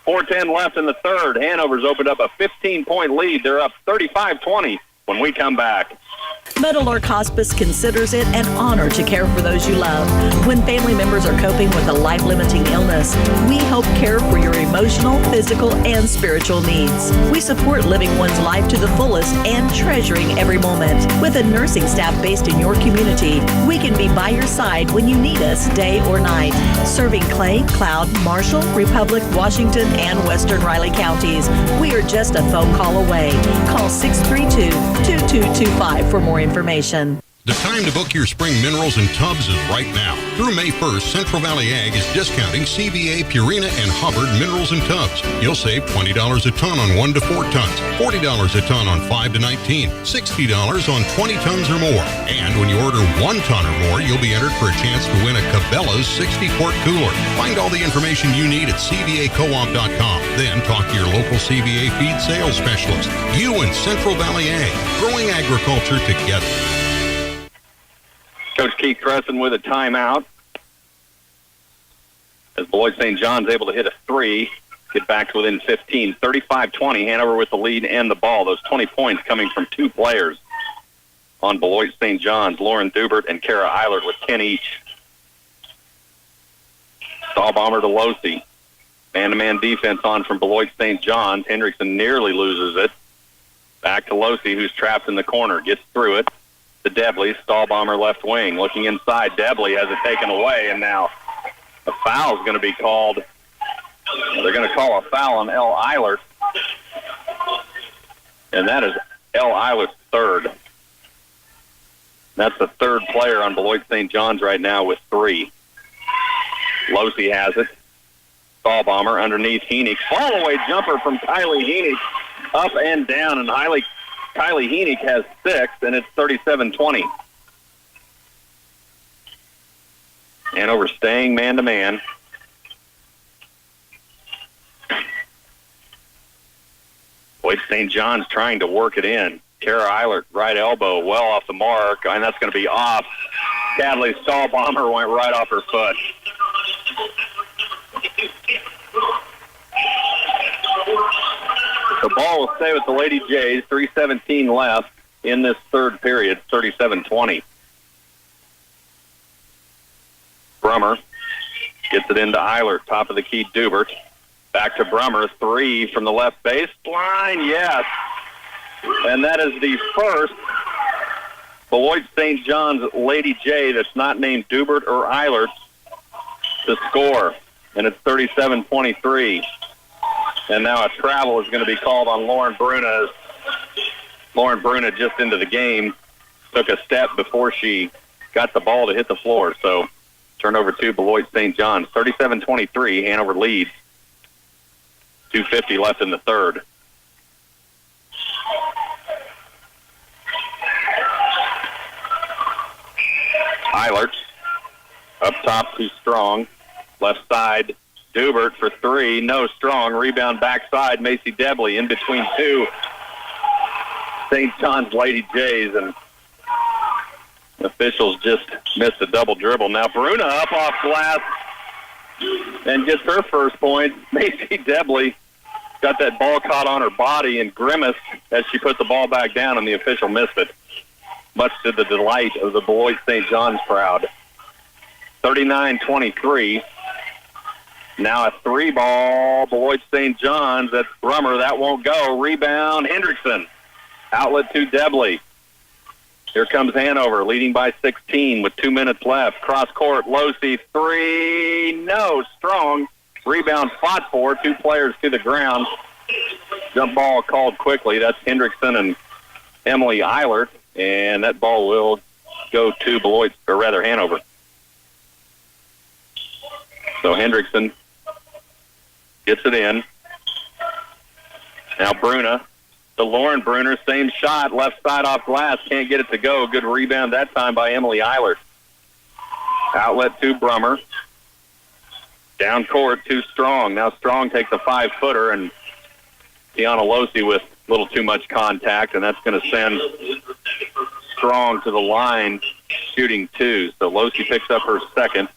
4:10 left in the third. Hanover's opened up a 15-point lead. They're up 35-20 when we come back. Meadowlark Hospice considers it an honor to care for those you love. When family members are coping with a life-limiting illness, we help care for your emotional, physical, and spiritual needs. We support living one's life to the fullest and treasuring every moment. With a nursing staff based in your community, we can be by your side when you need us day or night. Serving Clay, Cloud, Marshall, Republic, Washington, and Western Riley counties. We are just a phone call away. Call 632-2225 for more information. The time to book your spring minerals and tubs is right now. Through May 1st, Central Valley Ag is discounting CVA, Purina, and Hubbard minerals and tubs. You'll save $20 a ton on 1 to 4 tons, $40 a ton on 5 to 19, $60 on 20 tons or more. And when you order 1 ton or more, you'll be entered for a chance to win a Cabela's 60-quart cooler. Find all the information you need at CVACoop.com. Then talk to your local CVA feed sales specialist. You and Central Valley Ag, growing agriculture together. Coach Keith Cresson with a timeout. As Beloit St. John's able to hit a three, get back to within 15. 35-20, Hanover with the lead and the ball. Those 20 points coming from 2 players on Beloit St. John's, Lauren Dubert and Kara Eilert with 10 each. Stahlbaumer to Losey. Man-to-man defense on from Beloit St. John's. Hendrickson nearly loses it. Back to Losey, who's trapped in the corner. Gets through it. to Debley. Stahlbomber left wing. Looking inside. Debley has it taken away, and now a foul is going to be called. They're going to call a foul on L. Eilert. And that is L. Eilert's third. That's the third player on Beloit St. John's right now with 3. Losey has it. Stahlbomber underneath Heenick. Fall-away jumper from Kylie Heenick. Up and down, and Kylie Heenick has 6, and it's 37-20. Hanover staying man-to-man. Beloit St. John's trying to work it in. Kara Eilert, right elbow, well off the mark, and that's going to be off. Cadley Stahlbomber went right off her foot. The ball will stay with the Lady Jays. 3:17 left in this third period, 37-20. Brummer gets it into Eilert, top of the key, Dubert. Back to Brummer, 3 from the left baseline, yes. And that is the first Beloit St. John's Lady J that's not named Dubert or Eilert to score. And it's 37-23. And now a travel is going to be called on Lauren Bruna. Lauren Bruna just into the game, took a step before she got the ball to hit the floor. So turnover to Beloit St. John's. 37-23, Hanover leads. 2:50 left in the third. Eilert up top to Strong. Left side, Dubert for 3. No, Strong. Rebound backside, Macy Debley in between 2 St. John's Lady Jays, and officials just missed a double dribble. Now Bruna up off glass and gets her first point. Macy Debley got that ball caught on her body and grimaced as she put the ball back down, and the official missed it, much to the delight of the Beloit St. John's crowd. 39-23. Now a 3-ball, Beloit St. John's. That's Brummer. That won't go. Rebound, Hendrickson. Outlet to Debley. Here comes Hanover, leading by 16 with 2 minutes left. Cross court, Losey, 3. No, Strong. Rebound fought for. 2 players to the ground. Jump ball called quickly. That's Hendrickson and Emily Eilert. And that ball will go to Beloit, or rather Hanover. So Hendrickson gets it in. Now Bruna to Lauren Bruner. Same shot, left side off glass. Can't get it to go. Good rebound that time by Emily Eilert. Outlet to Brummer. Down court to Strong. Now Strong takes a 5-footer, and Tiana Losey with a little too much contact, and that's going to send Strong to the line shooting 2. So Losey picks up her second.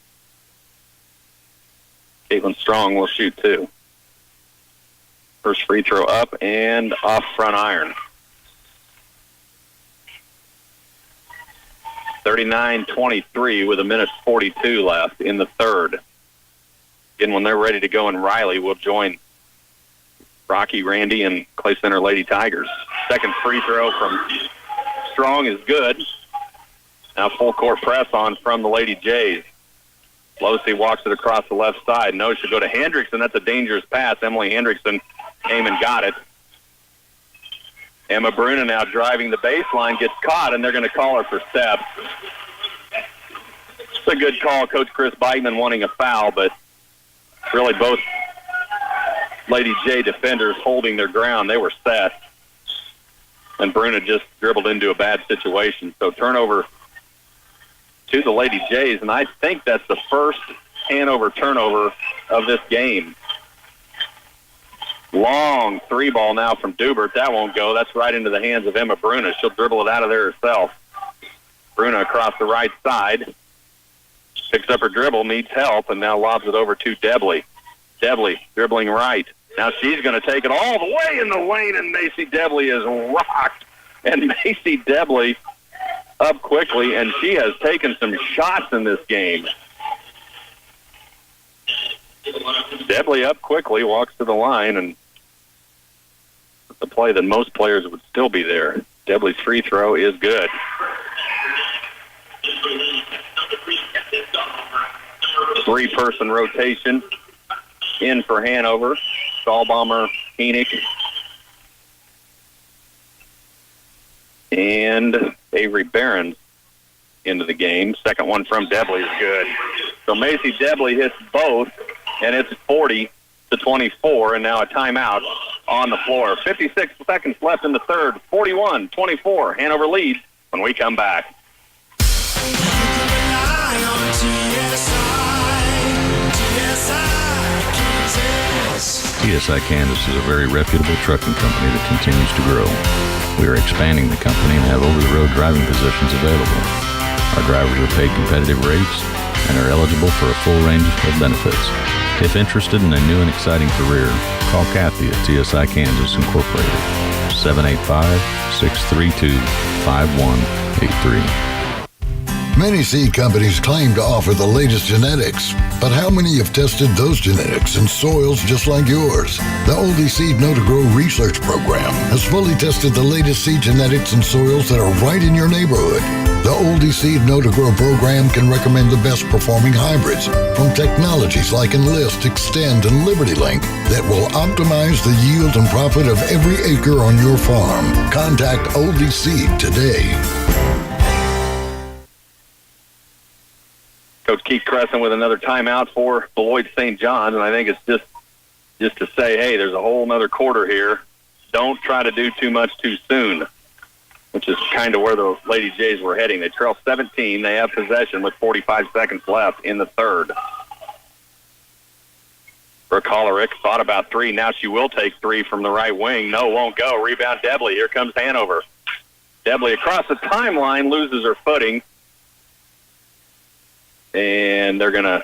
Caitlin Strong will shoot 2. First free throw up and off front iron. 39-23 with 1:42 left in the third. Again, when they're ready to go in Riley, we'll join Rocky, Randy, and Clay Center Lady Tigers. Second free throw from Strong is good. Now full court press on from the Lady Jays. Losey walks it across the left side. No, she'll go to Hendrickson. That's a dangerous pass. Emily Hendrickson came and got it. Emma Bruna now driving the baseline, gets caught, and they're going to call her for steps. It's a good call. Coach Chris Beitman wanting a foul, but really both Lady J defenders holding their ground. They were set, and Bruna just dribbled into a bad situation. So turnover to the Lady Jays, and I think that's the first Hanover turnover of this game. Long 3-ball now from Dubert. That won't go. That's right into the hands of Emma Bruna. She'll dribble it out of there herself. Bruna across the right side. Picks up her dribble, needs help, and now lobs it over to Debley. Debley dribbling right. Now she's going to take it all the way in the lane, and Macy Debley is rocked. And Macy Debley up quickly, and she has taken some shots in this game. Debley up quickly, walks to the line, and the play that most players would still be there. Debley's free throw is good. Three-person rotation in for Hanover. Stahlbomber, Phoenix, and Avery Barons into the game. Second one from Debley is good. So Macy Debley hits both, and it's 40-24, and now a timeout on the floor. 56 seconds left in the third. 41-24. Hanover leads when we come back. TSI Kansas is a very reputable trucking company that continues to grow. We are expanding the company and have over-the-road driving positions available. Our drivers are paid competitive rates and are eligible for a full range of benefits. If interested in a new and exciting career, call Kathy at TSI Kansas Incorporated, 785-632-5183. Many seed companies claim to offer the latest genetics, but how many have tested those genetics in soils just like yours? The Oldie Seed Know to Grow research program has fully tested the latest seed genetics in soils that are right in your neighborhood. The Oldie Seed Know to Grow program can recommend the best performing hybrids from technologies like Enlist, Extend, and Liberty Link that will optimize the yield and profit of every acre on your farm. Contact Oldie Seed today. Coach Keith Crescent with another timeout for Beloit St. John's, and I think it's just to say, hey, there's a whole nother quarter here. Don't try to do too much too soon, which is kind of where the Lady Jays were heading. They trail 17. They have possession with 45 seconds left in the third. Brooke Hollerick thought about three. Now she will take three from the right wing. No, won't go. Rebound Debley. Here comes Hanover. Debley across the timeline, loses her footing. And they're gonna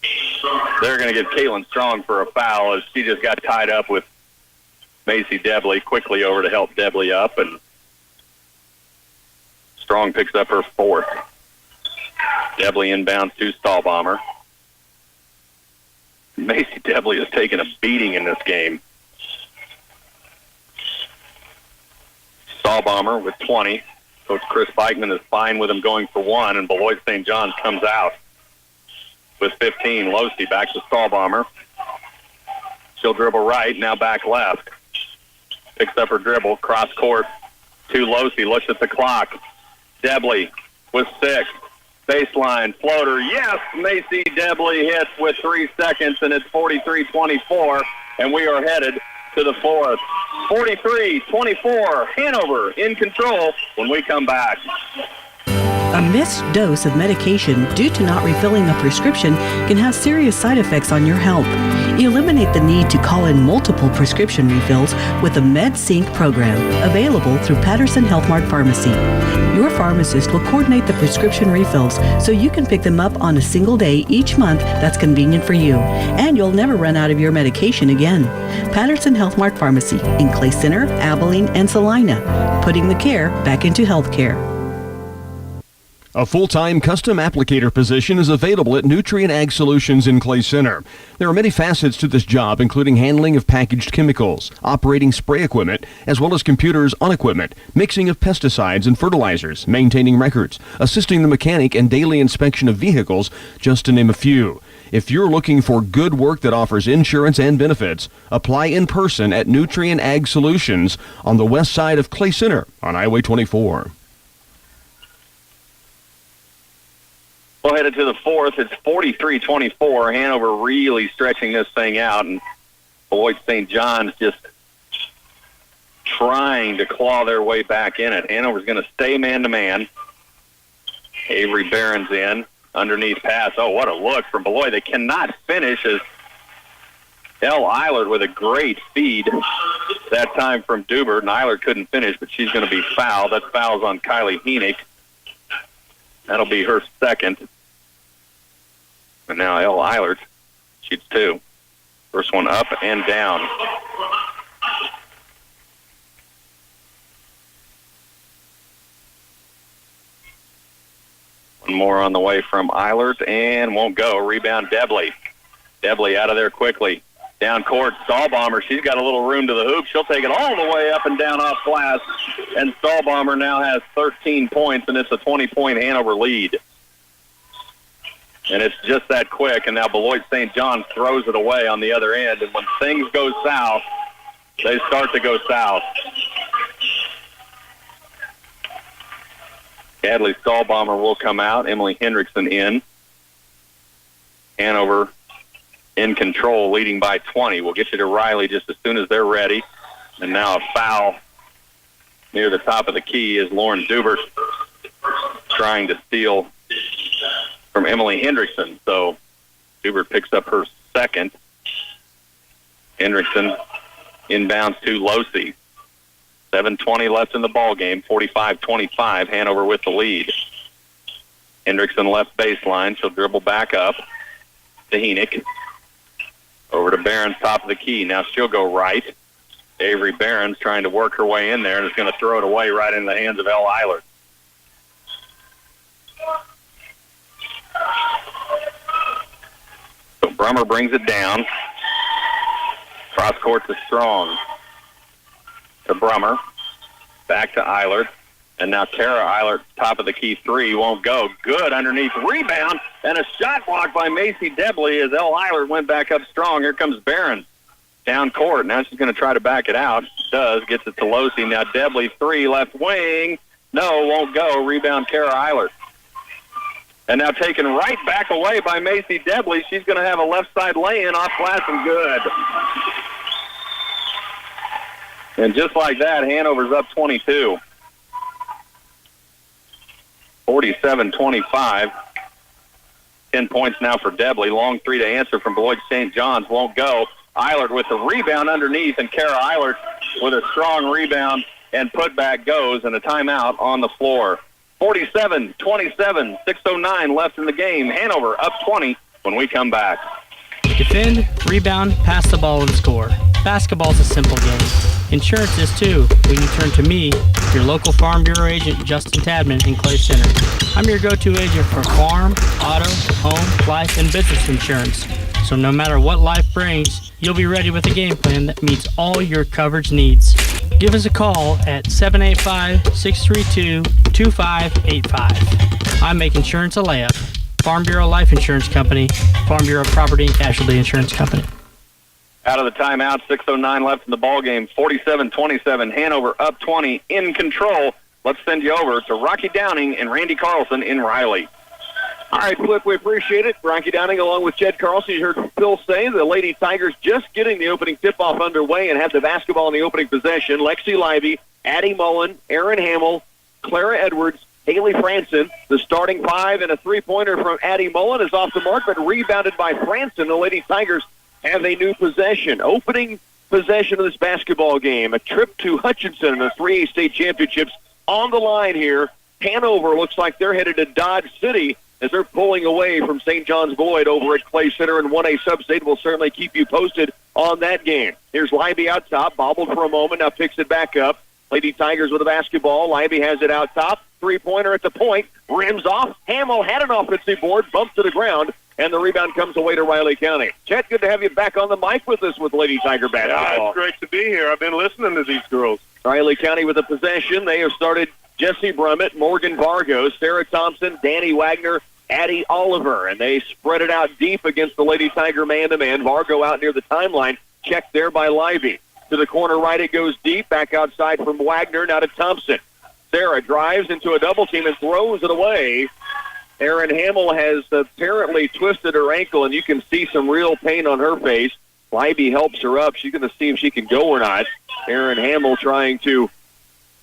get Caitlin Strong for a foul as she just got tied up with Macy Debley. Quickly over to help Debley up, and Strong picks up her fourth. Debley inbounds to Stahlbomber. Macy Debley has taken a beating in this game. Stahlbomber with 20. Coach Chris Beichman is fine with him going for one, and Beloit St. John's comes out with 15. Losey back to Stahlbomber. She'll dribble right, now back left. Picks up her dribble, cross court to Losey, looks at the clock. Debley with 6. Baseline, floater, yes! Macy Debley hits with 3 seconds, and it's 43-24, and we are headed to the fourth. 43-24, Hanover in control when we come back. A missed dose of medication due to not refilling a prescription can have serious side effects on your health. Eliminate the need to call in multiple prescription refills with the MedSync program, available through Patterson Health Mart Pharmacy. Your pharmacist will coordinate the prescription refills so you can pick them up on a single day each month that's convenient for you, and you'll never run out of your medication again. Patterson Health Mart Pharmacy in Clay Center, Abilene, and Salina, putting the care back into healthcare. A full-time custom applicator position is available at Nutrient Ag Solutions in Clay Center. There are many facets to this job, including handling of packaged chemicals, operating spray equipment, as well as computers on equipment, mixing of pesticides and fertilizers, maintaining records, assisting the mechanic, and daily inspection of vehicles, just to name a few. If you're looking for good work that offers insurance and benefits, apply in person at Nutrient Ag Solutions on the west side of Clay Center on Highway 24. Well, headed to the fourth. It's 43-24. Hanover really stretching this thing out, and Beloit St. John's just trying to claw their way back in it. Hanover's going to stay man-to-man. Avery Barron's in. Underneath pass. Oh, what a look from Beloit. They cannot finish as Elle Eilert with a great feed that time from Dubert. And Eilert couldn't finish, but she's going to be fouled. That foul's on Kylie Heenick. That'll be her second. And now Elle Eilert shoots 2. First one up and down. One more on the way from Eilert and won't go. Rebound Debley. Debley out of there quickly. Down court, Stahlbomber, she's got a little room to the hoop. She'll take it all the way up and down off glass. And Stahlbomber now has 13 points, and it's a 20-point Hanover lead. And it's just that quick, and now Beloit St. John throws it away on the other end. And when things go south, they start to go south. Hadley Stahlbomber will come out. Emily Hendrickson in. Hanover in control, leading by 20. We'll get you to Riley just as soon as they're ready. And now a foul near the top of the key is Lauren Dubert trying to steal from Emily Hendrickson. So Dubert picks up her second. Hendrickson inbounds to Losey. 7:20 left in the ball game. 45-25. Hanover with the lead. Hendrickson left baseline. She'll dribble back up to Heenick. Over to Barron's top of the key. Now she'll go right. Avery Barron's trying to work her way in there and is going to throw it away right in the hands of Elle Eilert. So Brummer brings it down. Cross court to Strong. To Brummer. Back to Eilert. And now Tara Eilert, top of the key three, won't go. Good underneath rebound, and a shot block by Macy Debley as Elle Eilert went back up strong. Here comes Barron down court. Now she's going to try to back it out. Does, gets it to Losey. Now Debley, three, left wing. No, won't go. Rebound, Tara Eilert. And now taken right back away by Macy Debley. She's going to have a left side lay-in off glass and good. And just like that, Hanover's up 22. 47-25. 10 points now for Debley. Long three to answer from Beloit St. John's. Won't go. Eilert with the rebound underneath, and Kara Eilert with a strong rebound, and putback goes, and a timeout on the floor. 47-27, 6:09 left in the game. Hanover up 20 when we come back. Defend, rebound, pass the ball, and score. Basketball's a simple game. Insurance is too when you turn to me, your local Farm Bureau agent, Justin Tadman in Clay Center. I'm your go-to agent for farm, auto, home, life, and business insurance. So no matter what life brings, you'll be ready with a game plan that meets all your coverage needs. Give us a call at 785-632-2585. I make insurance a layup. Farm Bureau Life Insurance Company, Farm Bureau Property and Casualty Insurance Company. Out of the timeout, 6:09 left in the ball game. 47-27, Hanover up 20 in control. Let's send you over to Rocky Downing and Randy Carlson in Riley. All right, Flip, we appreciate it. Rocky Downing along with Jed Carlson. You heard Phil say the Lady Tigers just getting the opening tip-off underway and have the basketball in the opening possession. Lexi Lively, Addie Mullen, Erin Hamill, Clara Edwards, Haley Franson. The starting five, and a three-pointer from Addie Mullen is off the mark, but rebounded by Franson. The Lady Tigers have a new possession. Opening possession of this basketball game. A trip to Hutchinson in the 3A state championships on the line here. Hanover looks like they're headed to Dodge City as they're pulling away from St. John's Beloit over at Clay Center in 1A Substate. We'll certainly keep you posted on that game. Here's Libby out top, bobbled for a moment, now picks it back up. Lady Tigers with the basketball. Libby has it out top. Three-pointer at the point. Rims off. Hamill had an offensive board, bumped to the ground, and the rebound comes away to Riley County. Chet, good to have you back on the mic with us with Lady Tiger basketball. Yeah, it's great to be here. I've been listening to these girls. Riley County with a possession. They have started Jesse Brummett, Morgan Vargo, Sarah Thompson, Danny Wagner, Addie Oliver, and they spread it out deep against the Lady Tiger man-to-man. Vargo out near the timeline, checked there by Livy. To the corner right, it goes deep, back outside from Wagner, now to Thompson. Sarah drives into a double team and throws it away. Erin Hamill has apparently twisted her ankle, and you can see some real pain on her face. Libby helps her up. She's going to see if she can go or not. Erin Hamill trying to,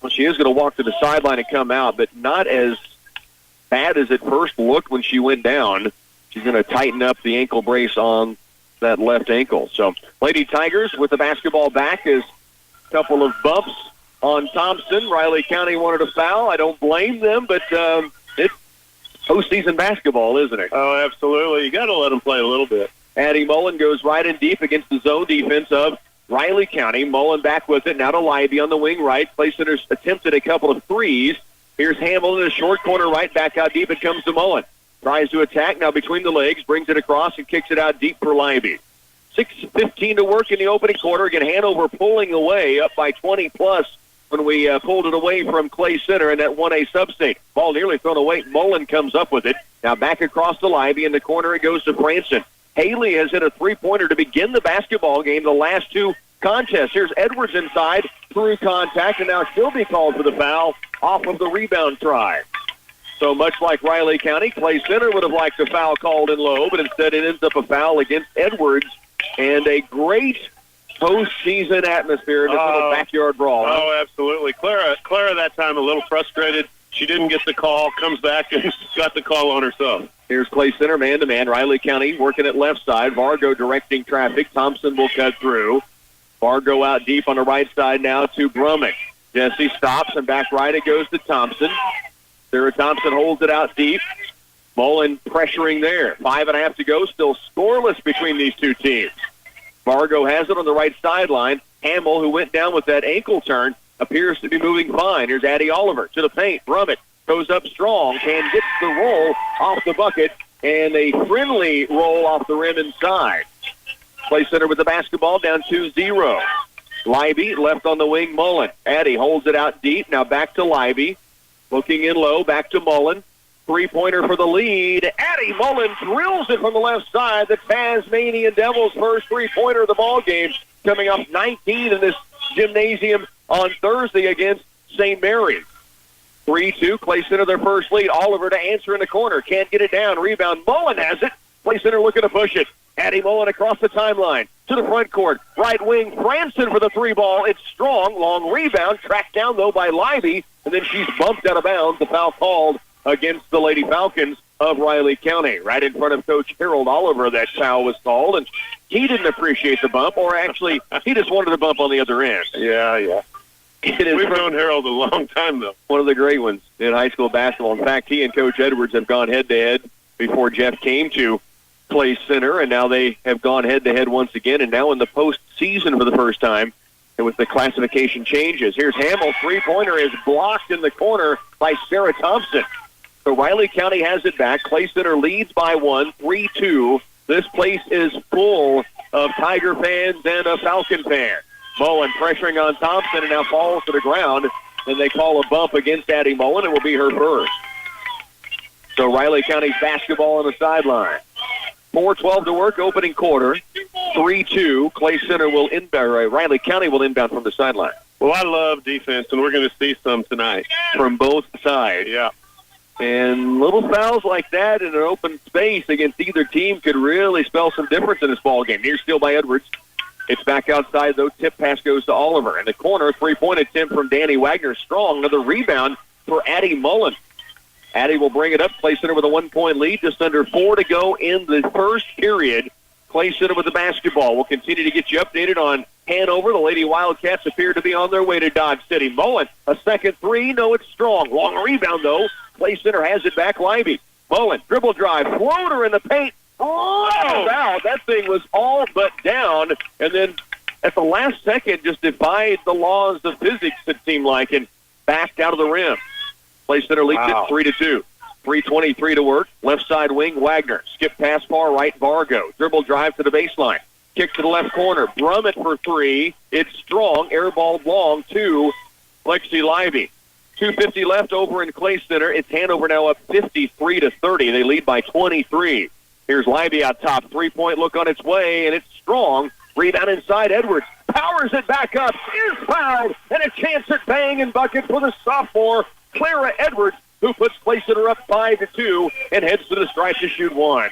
well, she is going to walk to the sideline and come out, but not as bad as it first looked when she went down. She's going to tighten up the ankle brace on that left ankle. So Lady Tigers with the basketball back is a couple of bumps on Thompson. Riley County wanted a foul. I don't blame them, but it's postseason basketball, isn't it? Oh, absolutely. You got to let them play a little bit. Addie Mullen goes right in deep against the zone defense of Riley County. Mullen back with it. Now to Libby on the wing right. Play Center's attempted a couple of threes. Here's Hamill in the short corner right. Back out deep. It comes to Mullen. Tries to attack now between the legs. Brings it across and kicks it out deep for Libby. 6:15 to work in the opening quarter. Again, Hanover pulling away up by 20-plus when we pulled it away from Clay Center in that 1A Substate. Ball nearly thrown away. Mullen comes up with it. Now back across the Libby. In the corner it goes to Franson. Haley has hit a three-pointer to begin the basketball game, the last two contests. Here's Edwards inside through contact, and now she'll be called for the foul off of the rebound try. So much like Riley County, Clay Center would have liked a foul called in low, but instead it ends up a foul against Edwards, and a great postseason atmosphere in this little backyard brawl. Oh, absolutely. Clara that time a little frustrated. She didn't get the call, comes back and got the call on herself. Here's Clay Center man-to-man. Riley County working at left side. Vargo directing traffic. Thompson will cut through. Vargo out deep on the right side now to Brummett. Jesse stops, and back right it goes to Thompson. Sarah Thompson holds it out deep. Mullen pressuring there. 5.5 to go. Still scoreless between these two teams. Vargo has it on the right sideline. Hamill, who went down with that ankle turn, appears to be moving fine. Here's Addie Oliver to the paint. Brummett goes up strong. Can get the roll off the bucket, and a friendly roll off the rim inside. Clay Center with the basketball down 2-0. Libby left on the wing. Mullen. Addie holds it out deep. Now back to Libby. Looking in low. Back to Mullen. Three-pointer for the lead. Addie Mullen drills it from the left side. The Tasmanian Devils' first three-pointer of the ball game, coming off 19 in this gymnasium on Thursday against St. Mary's. 3-2. Clay Center their first lead. Oliver to answer in the corner. Can't get it down. Rebound. Mullen has it. Clay Center looking to push it. Addie Mullen across the timeline to the front court. Right wing, Franson for the three ball. It's strong. Long rebound. Tracked down, though, by Libby. And then she's bumped out of bounds. The foul called against the Lady Falcons of Riley County. Right in front of Coach Harold Oliver, that foul was called. And he didn't appreciate the bump, or actually, he just wanted a bump on the other end. Yeah. We've known Harold a long time, though. One of the great ones in high school basketball. In fact, he and Coach Edwards have gone head-to-head before Jeff came to Clay Center, and now they have gone head-to-head once again, and now in the postseason for the first time, and with the classification changes. Here's Hamill. Three-pointer is blocked in the corner by Sarah Thompson. So Riley County has it back. Clay Center leads by 1, 3-2. This place is full of Tiger fans and of Falcon fans. Mullen pressuring on Thompson and now falls to the ground, and they call a bump against Addie Mullen. It will be her first. So Riley County's basketball on the sideline. 4:12 to work, opening quarter. 3-2. Clay Center will inbound. Riley County will inbound from the sideline. Well, I love defense, and we're going to see some tonight. From both sides. Yeah. And little fouls like that in an open space against either team could really spell some difference in this ball game. Near steal by Edwards. It's back outside, though. Tip pass goes to Oliver. In the corner, three-point attempt from Danny Wagner. Strong. Another rebound for Addie Mullen. Addie will bring it up. Clay Center with a 1-point lead. Just under 4 to go in the first period. Clay Center with the basketball. We'll continue to get you updated on Hanover. The Lady Wildcats appear to be on their way to Dodge City. Mullen, a second three. No, it's strong. Long rebound, though. Clay Center has it back. Libby. Mullen, dribble drive. Floater in the paint. Oh, out. That thing was all but down. And then at the last second, just defied the laws of physics, it seemed like, and backed out of the rim. Clay Center leads it 3-2. 3:23 to work. Left side wing, Wagner. Skip pass far right, Vargo. Dribble drive to the baseline. Kick to the left corner. Brummett for three. It's strong. Airballed long to Lexi Libby. 2:50 left over in Clay Center. It's Hanover now up 53-30. They lead by 23. Here's Libby out top. Three-point look on its way, and it's strong. Rebound inside. Edwards powers it back up. Is fouled, and a chance at bang and bucket for the sophomore, Clara Edwards, who puts Clay Center up 5-2 and heads to the stripe to shoot one.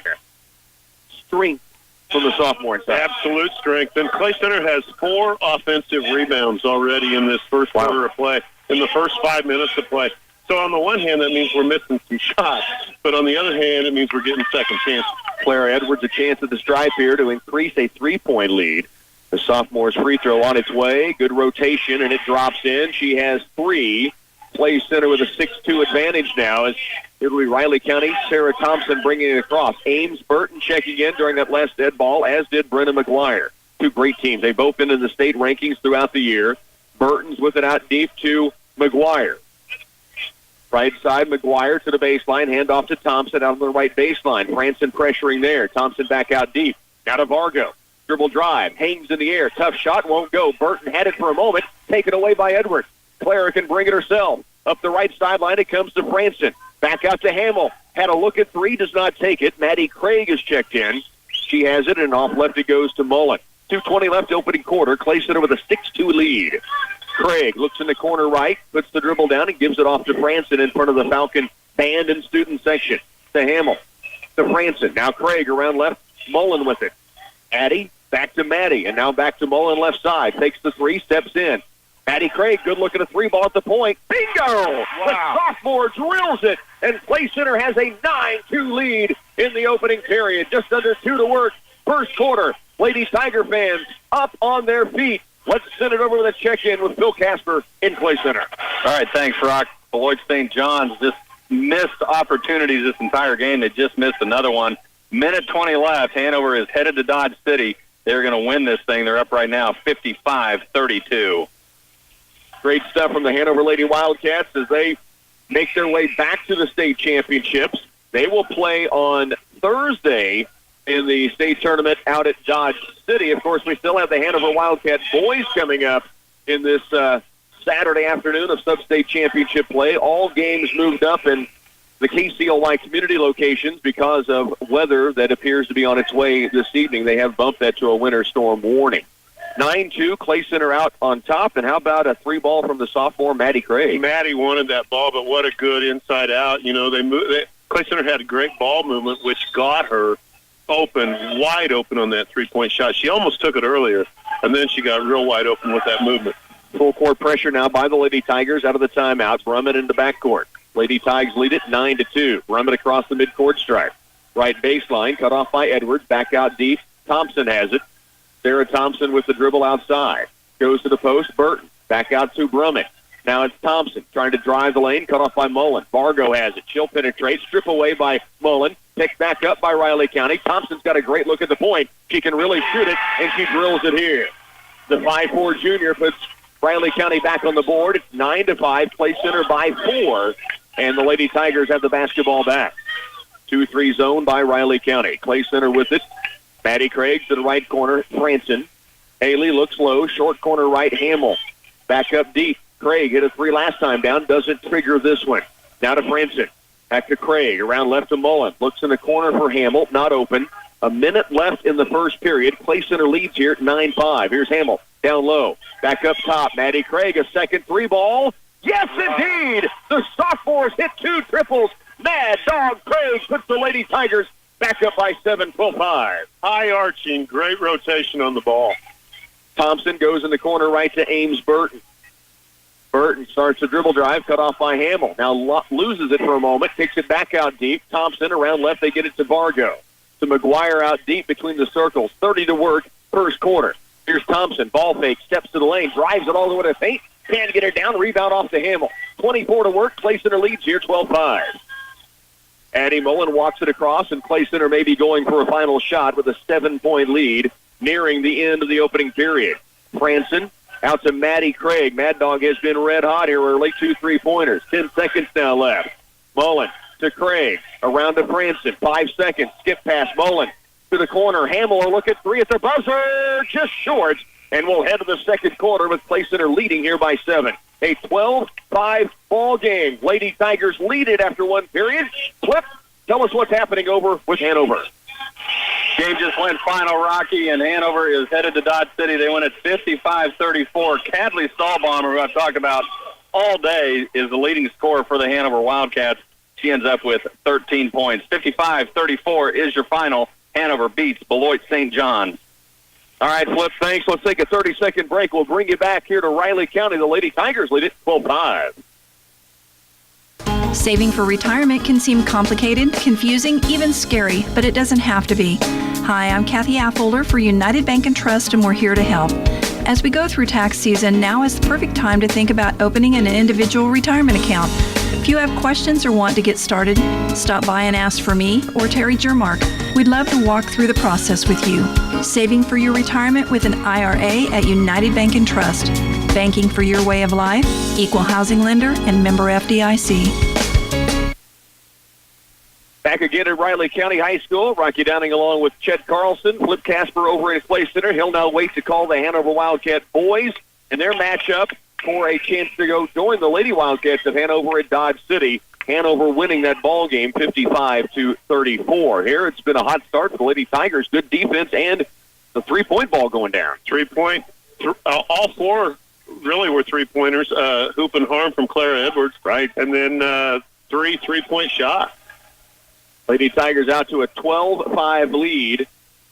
Strength from the sophomore inside. Absolute strength. And Clay Center has 4 offensive rebounds already in this first quarter of play, in the first 5 minutes of play. So on the one hand, that means we're missing some shots, but on the other hand, it means we're getting second chances. Clara Edwards a chance at the stripe here to increase a 3-point lead. The sophomore's free throw on its way. Good rotation, and it drops in. She has 3. Clay Center with a 6-2 advantage now as it'll be Riley County. Sarah Thompson bringing it across. Ames Burton checking in during that last dead ball, as did Brenna McGuire. Two great teams. They've both been in the state rankings throughout the year. Burton's with it out deep to McGuire. Right side, McGuire to the baseline. Hand off to Thompson out on the right baseline. Franson pressuring there. Thompson back out deep. Now to Vargo. Dribble drive, hangs in the air, tough shot, won't go. Burton had it for a moment, taken away by Edwards. Clara can bring it herself. Up the right sideline, it comes to Franson. Back out to Hamill. Had a look at three, does not take it. Maddie Craig is checked in. She has it, and off left it goes to Mullen. 2:20 left, opening quarter. Clay Center with a 6-2 lead. Craig looks in the corner right, puts the dribble down, and gives it off to Franson in front of the Falcon band and student section. To Hamill. To Franson. Now Craig around left. Mullen with it. Addie, back to Maddie, and now back to Mullen left side. Takes the three, steps in. Maddie Craig, good look at a three ball at the point. Bingo! Wow. The sophomore drills it, and Clay Center has a 9-2 lead in the opening period. Just under 2 to work. First quarter. Lady Tiger fans up on their feet. Let's send it over with a check-in with Phil Casper in Clay Center. All right, thanks, Rock. Beloit St. John's just missed opportunities this entire game. They just missed another one. Minute 20 left. Hanover is headed to Dodge City. They're going to win this thing. They're up right now 55-32. Great stuff from the Hanover Lady Wildcats as they make their way back to the state championships. They will play on Thursday in the state tournament out at Dodge City. Of course, we still have the Hanover Wildcat boys coming up in this Saturday afternoon of Substate championship play. All games moved up in the KCLY community locations because of weather that appears to be on its way this evening. They have bumped that to a winter storm warning. 9-2, Clay Center out on top. And how about a three ball from the sophomore, Maddie Craig? Maddie wanted that ball, but what a good inside out. You know, Clay Center had a great ball movement, which got her open, wide open on that three-point shot. She almost took it earlier, and then she got real wide open with that movement. Full court pressure now by the Lady Tigers out of the timeout. Brummett into backcourt. Lady Tigers lead it 9-2. Brummett across the midcourt stripe. Right baseline, cut off by Edwards. Back out deep. Thompson has it. Sarah Thompson with the dribble outside. Goes to the post. Burton. Back out to Brummett. Now it's Thompson trying to drive the lane. Cut off by Mullen. Vargo has it. She'll penetrate. Strip away by Mullen. Picked back up by Riley County. Thompson's got a great look at the point. She can really shoot it, and she drills it here. The 5'4 junior puts Riley County back on the board. It's 9-5. Clay Center by 4, and the Lady Tigers have the basketball back. 2-3 zone by Riley County. Clay Center with it. Maddie Craig to the right corner. Franson. Haley looks low. Short corner right. Hamill. Back up deep. Craig hit a three last time down. Doesn't trigger this one. Now to Franson. Back to Craig. Around left to Mullen. Looks in the corner for Hamill. Not open. A minute left in the first period. Clay Center leads here at 9-5. Here's Hamill. Down low. Back up top. Maddie Craig. A second three ball. Yes, indeed. The sophomores hit 2 triples. Mad Dog Craig puts the Lady Tigers back up by 7, 12-5. High arching, great rotation on the ball. Thompson goes in the corner right to Ames Burton. Burton starts a dribble drive, cut off by Hamill. Now loses it for a moment, kicks it back out deep. Thompson around left, they get it to Vargo. To McGuire out deep between the circles. 30 to work, first quarter. Here's Thompson, ball fake, steps to the lane, drives it all the way to paint. Can't get it down, rebound off to Hamill. 24 to work, Clay Center leads here, 12-5. Addie Mullen walks it across, and Clay Center may be going for a final shot with a 7-point lead nearing the end of the opening period. Franson out to Maddie Craig. Mad Dog has been red hot here early. 2 3-pointers. 10 seconds now left. Mullen to Craig. Around to Franson. 5 seconds. Skip pass. Mullen to the corner. Hamill will look at three at the buzzer. Just short. And we'll head to the second quarter with Clay Center leading here by 7. A 12-5 ball game. Lady Tigers lead it after one period. Flip, tell us what's happening over with Hanover. Game just went final, Rocky, and Hanover is headed to Dodge City. They win at 55-34. Cadley Stahlbomber, who I've talked about all day, is the leading scorer for the Hanover Wildcats. She ends up with 13 points. 55-34 is your final. Hanover beats Beloit St. John. All right, Flip, thanks. Let's take a 30-second break. We'll bring you back here to Riley County. The Lady Tigers lead it 12-5. Saving for retirement can seem complicated, confusing, even scary, but it doesn't have to be. Hi, I'm Kathy Affolter for United Bank and Trust, and we're here to help. As we go through tax season, now is the perfect time to think about opening an individual retirement account. If you have questions or want to get started, stop by and ask for me or Terry Jermark. We'd love to walk through the process with you. Saving for your retirement with an IRA at United Bank and Trust. Banking for your way of life, equal housing lender, and member FDIC. Back again at Riley County High School. Rocky Downing along with Chet Carlson. Flip Casper over in Clay Center. He'll now wait to call the Hanover Wildcat boys in their matchup for a chance to go join the Lady Wildcats of Hanover at Dodge City. Hanover winning that ball game 55-34. Here it's been a hot start for the Lady Tigers. Good defense and the three-point ball going down. All four really were three-pointers. Hoop and harm from Clara Edwards. Right. And then three-point shots. Lady Tigers out to a 12-5 lead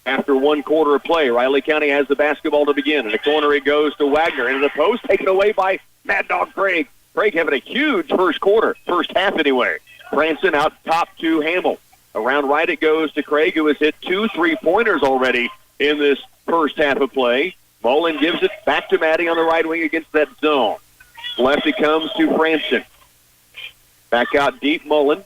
after one quarter of play. Riley County has the basketball to begin. In the corner it goes to Wagner. Into the post, taken away by Mad Dog Craig. Craig having a huge first half anyway. Branson out top to Hamill. Around right it goes to Craig, who has hit 2 3-pointers already in this first half of play. Mullen gives it back to Maddie on the right wing against that zone. Left it comes to Branson. Back out deep, Mullen.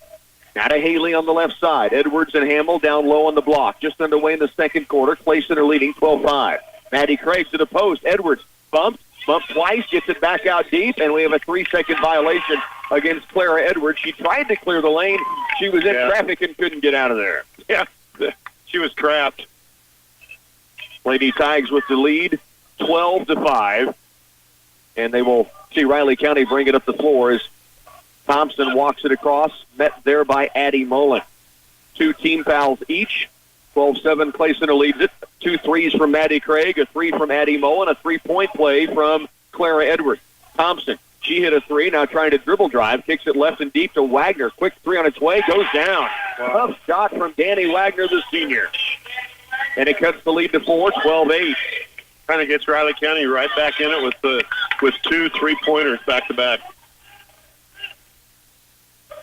Now to Haley on the left side. Edwards and Hamill down low on the block. Just underway in the second quarter. Clay Center leading 12-5. Maddie Craig to the post. Edwards bumped twice, gets it back out deep, and we have a 3-second violation against Clara Edwards. She tried to clear the lane. She was in traffic and couldn't get out of there. Yeah, she was trapped. Lady Tigers with the lead, 12-5. And they will see Riley County bring it up the floor as Thompson walks it across, met there by Addie Mullen. 2 team fouls each. 12-7, Clay Center leads it. 2 threes from Maddie Craig, a 3 from Addie Mullen, a 3-point play from Clara Edwards. Thompson, she hit a 3, now trying to dribble drive, kicks it left and deep to Wagner. Quick 3 on its way, goes down. Tough shot from Danny Wagner, the senior. And it cuts the lead to 4, 12-8. Kind of gets Riley County right back in it with 2 3-pointers back-to-back.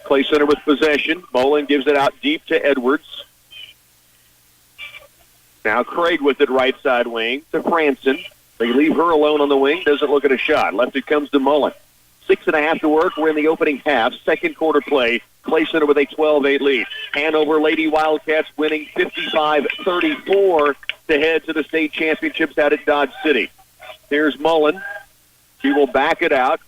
Clay Center with possession. Mullen gives it out deep to Edwards. Now Craig with it right side wing to Franson. They leave her alone on the wing. Doesn't look at a shot. Left it comes to Mullen. 6.5 to work. We're in the opening half. Second quarter play. Clay Center with a 12-8 lead. Hanover Lady Wildcats winning 55-34 to head to the state championships out at Dodge City. Here's Mullen. She will back it out.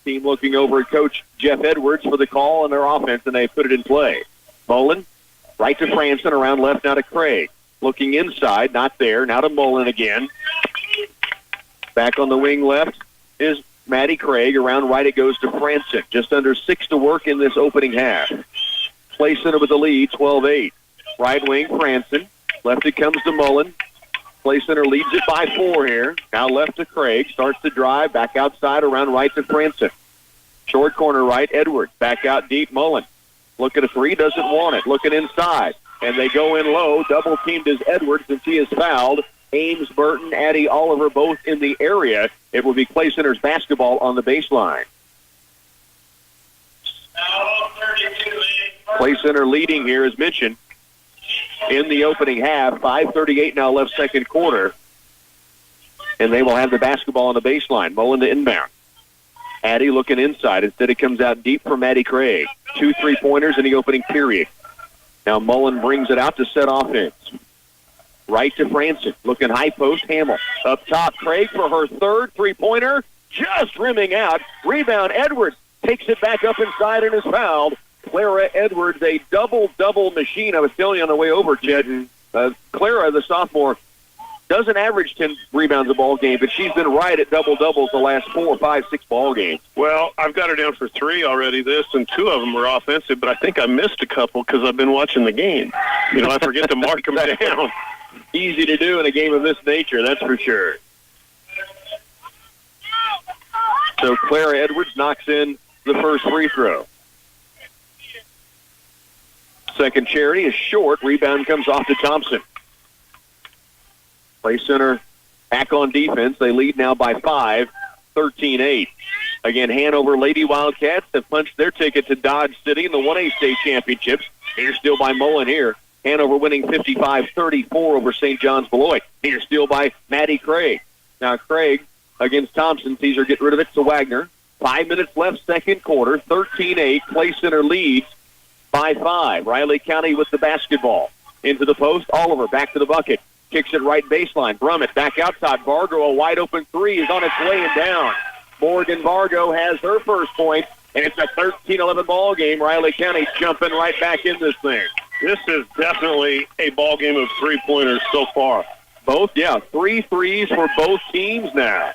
Team looking over at Coach Jeff Edwards for the call on their offense, and they put it in play. Mullen, right to Franson, around left now to Craig. Looking inside, not there. Now to Mullen again. Back on the wing left is Maddie Craig. Around right it goes to Franson. Just under 6 to work in this opening half. Clay Center with the lead, 12-8. Right wing, Franson. Left it comes to Mullen. Clay Center leads it by 4 here. Now left to Craig. Starts to drive. Back outside, around right to Franson. Short corner right, Edwards. Back out deep, Mullen. Look at a 3, doesn't want it. Looking inside. And they go in low. Double teamed is Edwards, and she is fouled. Ames Burton, Addie Oliver, both in the area. It will be Clay Center's basketball on the baseline. Clay Center leading here, as mentioned, in the opening half. 5:38 now left second quarter. And they will have the basketball on the baseline. Mullen to inbound. Addie looking inside. Instead it comes out deep for Maddie Craig. 2 3-pointers in the opening period. Now Mullen brings it out to set offense. Right to Franson. Looking high post, Hamill. Up top, Craig for her third 3-pointer. Just rimming out. Rebound, Edwards takes it back up inside and is fouled. Clara Edwards, a double-double machine. I was telling you on the way over, Chet. Clara, the sophomore, doesn't average 10 rebounds a ball game, but she's been right at double-doubles the last 4, 5, 6 ball games. Well, I've got her down for 3 already and 2 of them were offensive, but I think I missed a couple because I've been watching the game. You know, I forget to mark them down. Easy to do in a game of this nature, that's for sure. So Clara Edwards knocks in the first free throw. Second charity is short. Rebound comes off to Thompson. Clay Center back on defense. They lead now by 5, 13-8. Again, Hanover Lady Wildcats have punched their ticket to Dodge City in the 1A state championships. They're still by Mullen here. Hanover winning 55-34 over St. John's Beloit. Here still by Maddie Craig. Now Craig against Thompson sees her get rid of it to Wagner. 5 minutes left, second quarter, 13-8. Clay Center leads by 5. Riley County with the basketball. Into the post, Oliver back to the bucket. Kicks it right baseline. Brummett back outside. Vargo, a wide open 3 is on its way and down. Morgan Vargo has her first point, and it's a 13-11 ball game. Riley County jumping right back in this thing. This is definitely a ball game of three-pointers so far. Both, 3 threes for both teams now.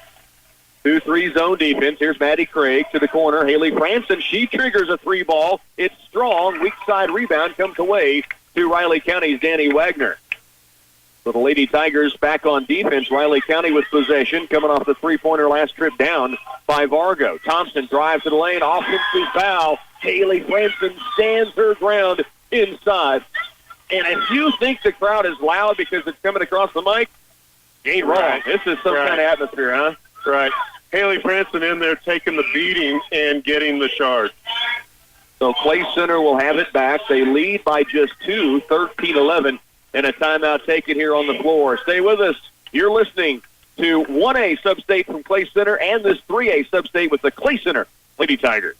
2-3 zone defense. Here's Maddie Craig to the corner. Haley Franson, she triggers a 3-ball. It's strong. Weak side rebound comes away to Riley County's Danny Wagner. So the Lady Tigers back on defense. Riley County with possession, coming off the three-pointer last trip down by Vargo. Thompson drives to the lane. Offensive foul. Haley Franson stands her ground inside. And if you think the crowd is loud because it's coming across the mic, you ain't wrong. Right. This is some kind of atmosphere, huh? Right. Haley Franson in there taking the beating and getting the charge. So Clay Center will have it back. They lead by just 2, 13-11, and a timeout taken here on the floor. Stay with us. You're listening to 1A Substate from Clay Center and this 3A Substate with the Clay Center Lady Tigers.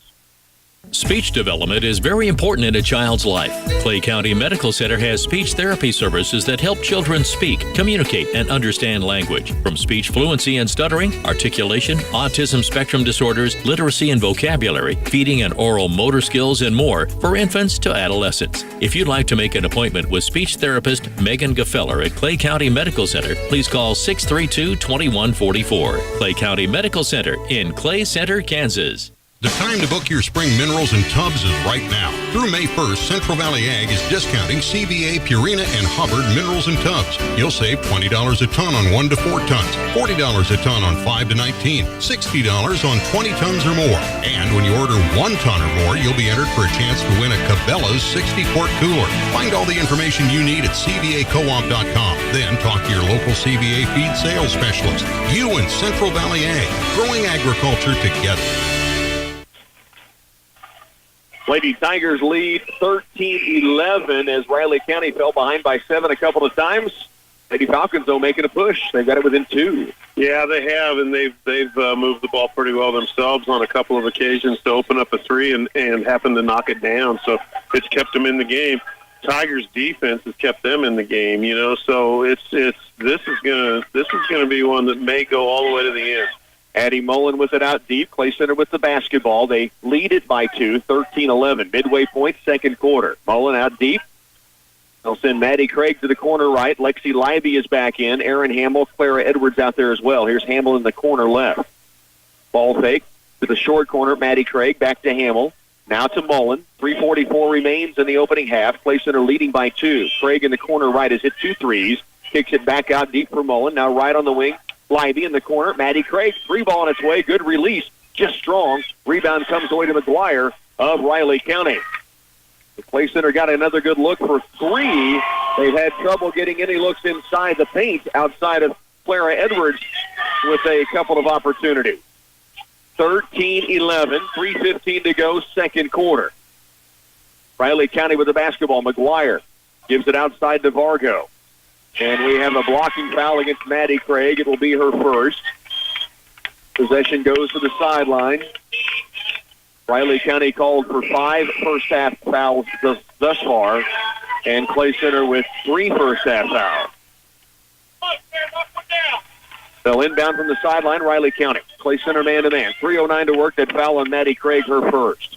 Speech development is very important in a child's life. Clay County Medical Center has speech therapy services that help children speak, communicate, and understand language. From speech fluency and stuttering, articulation, autism spectrum disorders, literacy and vocabulary, feeding and oral motor skills, and more for infants to adolescents. If you'd like to make an appointment with speech therapist Megan Gefeller at Clay County Medical Center, please call 632-2144. Clay County Medical Center in Clay Center, Kansas. The time to book your spring minerals and tubs is right now. Through May 1st, Central Valley Ag is discounting CVA, Purina, and Hubbard minerals and tubs. You'll save $20 a ton on 1 to 4 tons, $40 a ton on 5 to 19, $60 on 20 tons or more. And when you order 1 ton or more, you'll be entered for a chance to win a Cabela's 60-quart cooler. Find all the information you need at CVACoop.com. Then talk to your local CVA feed sales specialist. You and Central Valley Ag, growing agriculture together. Lady Tigers lead 13-11 as Riley County fell behind by 7 a couple of times. Lady Falcons, though, making a push. They've got it within 2. Yeah, they have, and they've moved the ball pretty well themselves on a couple of occasions to open up a 3 and happen to knock it down. So it's kept them in the game. Tigers' defense has kept them in the game, you know. So this is gonna be one that may go all the way to the end. Addie Mullen with it out deep. Clay Center with the basketball. They lead it by 2, 13-11. Midway point, second quarter. Mullen out deep. They'll send Maddie Craig to the corner right. Lexi Libby is back in. Aaron Hamill, Clara Edwards out there as well. Here's Hamill in the corner left. Ball fake to the short corner. Maddie Craig back to Hamill. Now to Mullen. 3:44 remains in the opening half. Clay Center leading by 2. Craig in the corner right has hit 2 threes. Kicks it back out deep for Mullen. Now right on the wing. Libby in the corner. Maddie Craig, 3-ball on its way. Good release. Just strong. Rebound comes away to McGuire of Riley County. The Clay Center got another good look for 3. They've had trouble getting any looks inside the paint outside of Clara Edwards with a couple of opportunities. 13-11, 3:15 to go, second quarter. Riley County with the basketball. McGuire gives it outside to Vargo. And we have a blocking foul against Maddie Craig. It will be her first. Possession goes to the sideline. Riley County called for 5 first-half fouls thus far, and Clay Center with 3 first-half fouls. They'll inbound from the sideline, Riley County. Clay Center man-to-man. 3:09 to work. That foul on Maddie Craig, her first.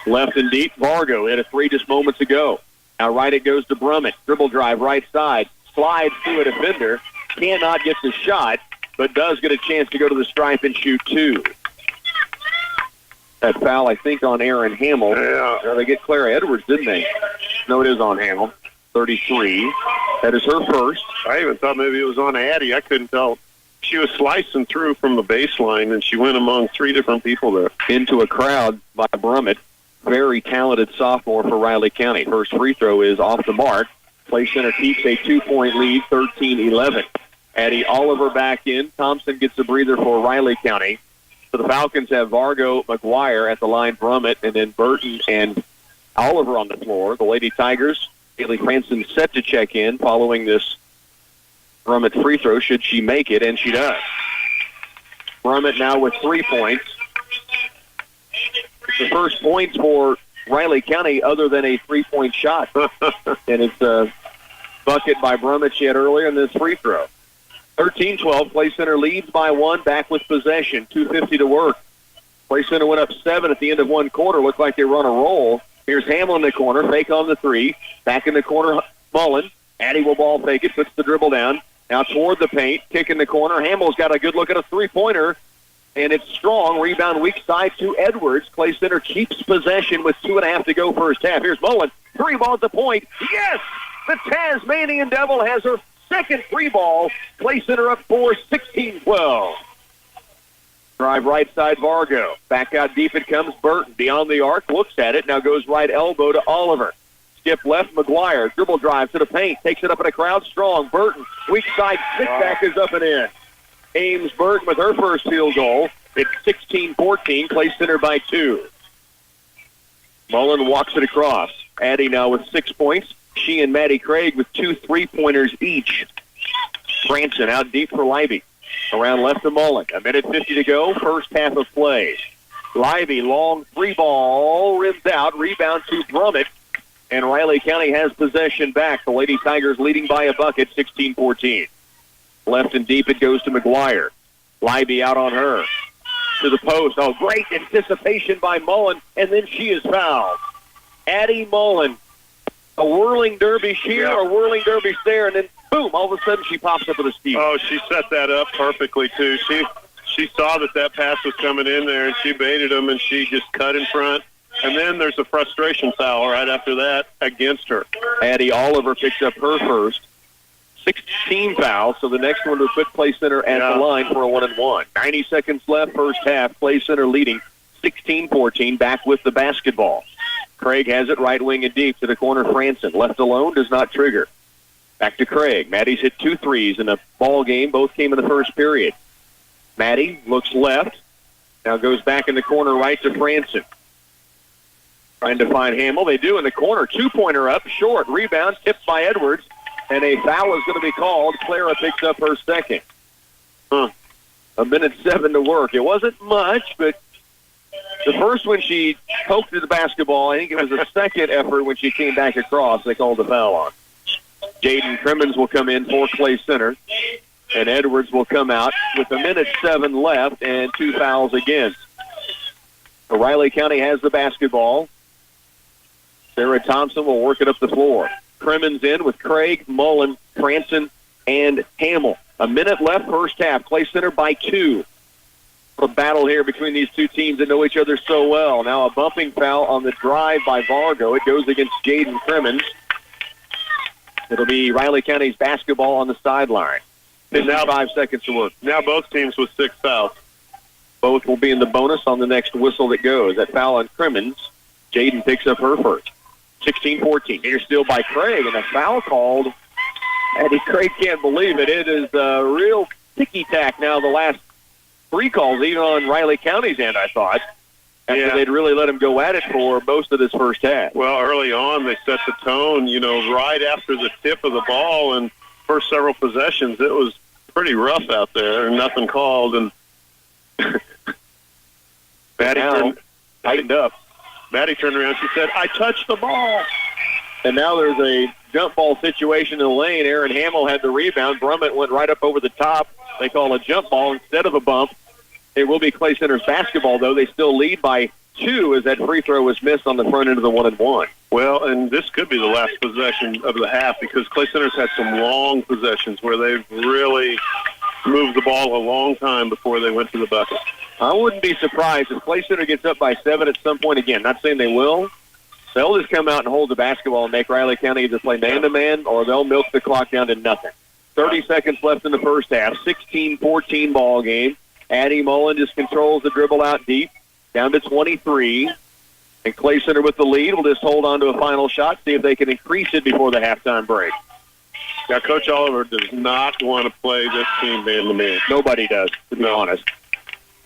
Left and deep, Vargo hit a 3 just moments ago. Now right it goes to Brummett. Dribble drive right side. Slides through a defender. Cannot get the shot, but does get a chance to go to the stripe and shoot 2. That foul, I think, on Aaron Hamill. Yeah. They get Clara Edwards, didn't they? No, it is on Hamill. 33. That is her first. I even thought maybe it was on Addie. I couldn't tell. She was slicing through from the baseline, and she went among 3 different people there. Into a crowd by Brummett. Very talented sophomore for Riley County. First free throw is off the mark. Clay Center keeps a 2-point lead, 13-11. Addie Oliver back in. Thompson gets a breather for Riley County. So the Falcons have Vargo, McGuire at the line, Brummett, and then Burton and Oliver on the floor. The Lady Tigers, Haley Franson set to check in following this Brummett free throw, should she make it, and she does. Brummett now with 3 points. The first points for Riley County other than a 3-point shot. And it's a bucket by Brummett she had earlier in this free throw. 13-12, Clay Center leads by 1, back with possession, 2:50 to work. Clay Center went up 7 at the end of one quarter. Looked like they were on a roll. Here's Hamill in the corner. Fake on the three. Back in the corner, Mullen. Addie will ball fake it. Puts the dribble down. Now toward the paint. Kick in the corner. Hamill's got a good look at a three-pointer. And it's strong. Rebound weak side to Edwards. Clay Center keeps possession with 2.5 to go first half. Here's Mullen. Three ball at the point. Yes! The Tasmanian Devil has her second free ball. Clay Center up 4, 16-12. Drive right side, Vargo. Back out deep it comes. Burton beyond the arc. Looks at it. Now goes right elbow to Oliver. Skip left, McGuire. Dribble drive to the paint. Takes it up in a crowd. Strong. Burton. Weak side. Stick-back is up and in. Ames Burton with her first field goal. It's 16-14. Clay Center by 2. Mullen walks it across. Addie now with 6 points. She and Maddie Craig with 2 3-pointers each. Franson out deep for Libby. Around left to Mullen. 1:50 to go. First half of play. Libby, long free ball. Rims out. Rebound to Brummett. And Riley County has possession back. The Lady Tigers leading by a bucket, 16-14. Left and deep it goes to McGuire. Libby out on her. To the post. Oh, great anticipation by Mullen. And then she is fouled. Addie Mullen. A whirling derby here, a whirling derby there, and then boom, all of a sudden she pops up with a steal. Oh, she set that up perfectly, too. She saw that pass was coming in there, and she baited him, and she just cut in front. And then there's a frustration foul right after that against her. Addie Oliver picks up her first. 16 fouls, so the next one will put Clay Center at the line for a 1-and-1. 90 seconds left, first half. Clay Center leading 16-14, back with the basketball. Craig has it right wing and deep to the corner. Franson left alone, does not trigger. Back to Craig. Maddie's hit 2 threes in the ball game. Both came in the first period. Maddie looks left. Now goes back in the corner right to Franson. Trying to find Hamill. They do in the corner. 2-pointer up, short. Rebound, tipped by Edwards. And a foul is going to be called. Clara picks up her second. 1:07 to work. It wasn't much, but the first one she poked at the basketball. I think it was a second effort when she came back across. They called the foul on. Jaden Crimmins will come in for Clay Center. And Edwards will come out with 1:07 left and 2 fouls against. Riley County has the basketball. Sarah Thompson will work it up the floor. Crimmins in with Craig, Mullen, Franson, and Hamill. 1 minute left, first half. Clay Center by 2. A battle here between these two teams that know each other so well. Now a bumping foul on the drive by Vargo. It goes against Jaden Crimmins. It'll be Riley County's basketball on the sideline. 55 seconds to work. Now both teams with 6 fouls. Both will be in the bonus on the next whistle that goes. That foul on Crimmins. Jaden picks up her first. 16-14. Here still by Craig, and a foul called. Eddie Craig can't believe it. It is a real ticky-tack now the last 3 calls, even on Riley County's end, I thought. After they'd really let him go at it for most of this first half. Well, early on, they set the tone, right after the tip of the ball, and first several possessions, it was pretty rough out there, and nothing called. And Maddie tightened up. Maddie turned around. She said, "I touched the ball." And now there's a jump ball situation in the lane. Aaron Hamill had the rebound. Brummett went right up over the top. They call a jump ball instead of a bump. It will be Clay Center's basketball, though. They still lead by 2 as that free throw was missed on the front end of the 1-and-1. Well, and this could be the last possession of the half because Clay Center's had some long possessions where they've really moved the ball a long time before they went to the bucket. I wouldn't be surprised if Clay Center gets up by 7 at some point again. Not saying they will. They'll just come out and hold the basketball and make Riley County either play man-to-man or they'll milk the clock down to nothing. 30 seconds left in the first half. 16-14 ball game. Addie Mullen just controls the dribble out deep. Down to 23. And Clay Center with the lead will just hold on to a final shot, see if they can increase it before the halftime break. Now, Coach Oliver does not want to play this team man-to-man. Nobody does, to be honest.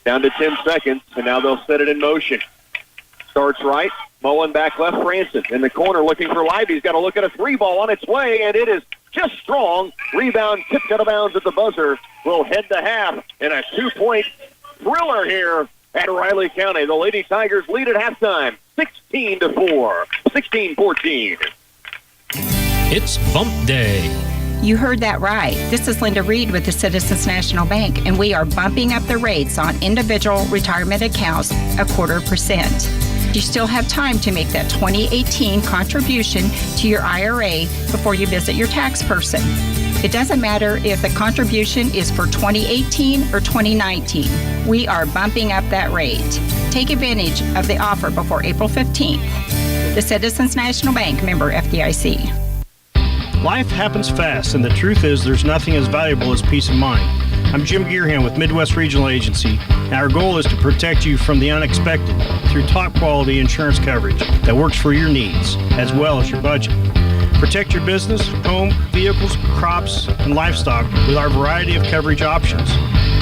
Down to 10 seconds, and now they'll set it in motion. Starts right. Mullen back left. Franson in the corner looking for Libby. He's got to look at a 3-ball on its way, and it is just strong. Rebound tipped out of bounds at the buzzer. Will head to half in a 2-point thriller here at Riley County. The Lady Tigers lead at halftime, 16-4, 16-14. It's Bump Day. You heard that right. This is Linda Reed with the Citizens National Bank, and we are bumping up the rates on individual retirement accounts 0.25%. You still have time to make that 2018 contribution to your IRA before you visit your tax person. It doesn't matter if the contribution is for 2018 or 2019. We are bumping up that rate. Take advantage of the offer before April 15th. The Citizens National Bank, member FDIC. Life happens fast, and the truth is there's nothing as valuable as peace of mind. I'm Jim Gearham with Midwest Regional Agency, and our goal is to protect you from the unexpected through top-quality insurance coverage that works for your needs, as well as your budget. Protect your business, home, vehicles, crops, and livestock with our variety of coverage options.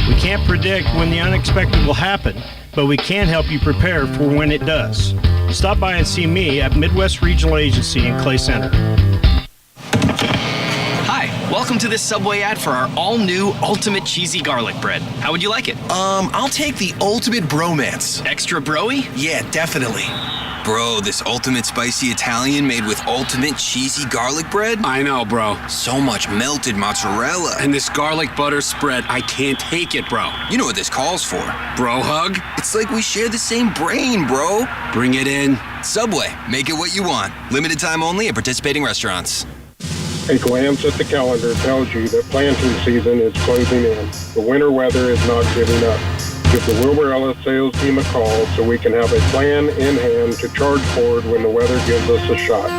We can't predict when the unexpected will happen, but we can help you prepare for when it does. Stop by and see me at Midwest Regional Agency in Clay Center. Welcome to this Subway ad for our all-new Ultimate Cheesy Garlic Bread. How would you like it? I'll take the Ultimate Bromance. Extra broy? Yeah, definitely. Bro, this ultimate spicy Italian made with ultimate cheesy garlic bread? I know, bro. So much melted mozzarella. And this garlic butter spread, I can't take it, bro. You know what this calls for. Bro hug? It's like we share the same brain, bro. Bring it in. Subway, make it what you want. Limited time only at participating restaurants. A glance at the calendar tells you that planting season is closing in. The winter weather is not giving up. Give the Wilbur Ellis sales team a call so we can have a plan in hand to charge forward when the weather gives us a shot.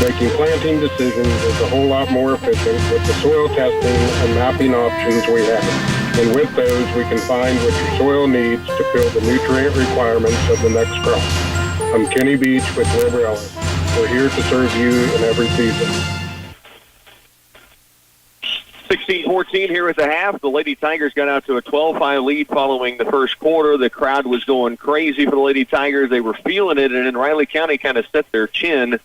Making planting decisions is a whole lot more efficient with the soil testing and mapping options we have. And with those, we can find what your soil needs to fill the nutrient requirements of the next crop. I'm Kenny Beach with Wilbur Ellis. We're here to serve you in every season. 16-14 here at the half. The Lady Tigers got out to a 12-5 lead following the first quarter. The crowd was going crazy for the Lady Tigers. They were feeling it, and then Riley County kind of set their chin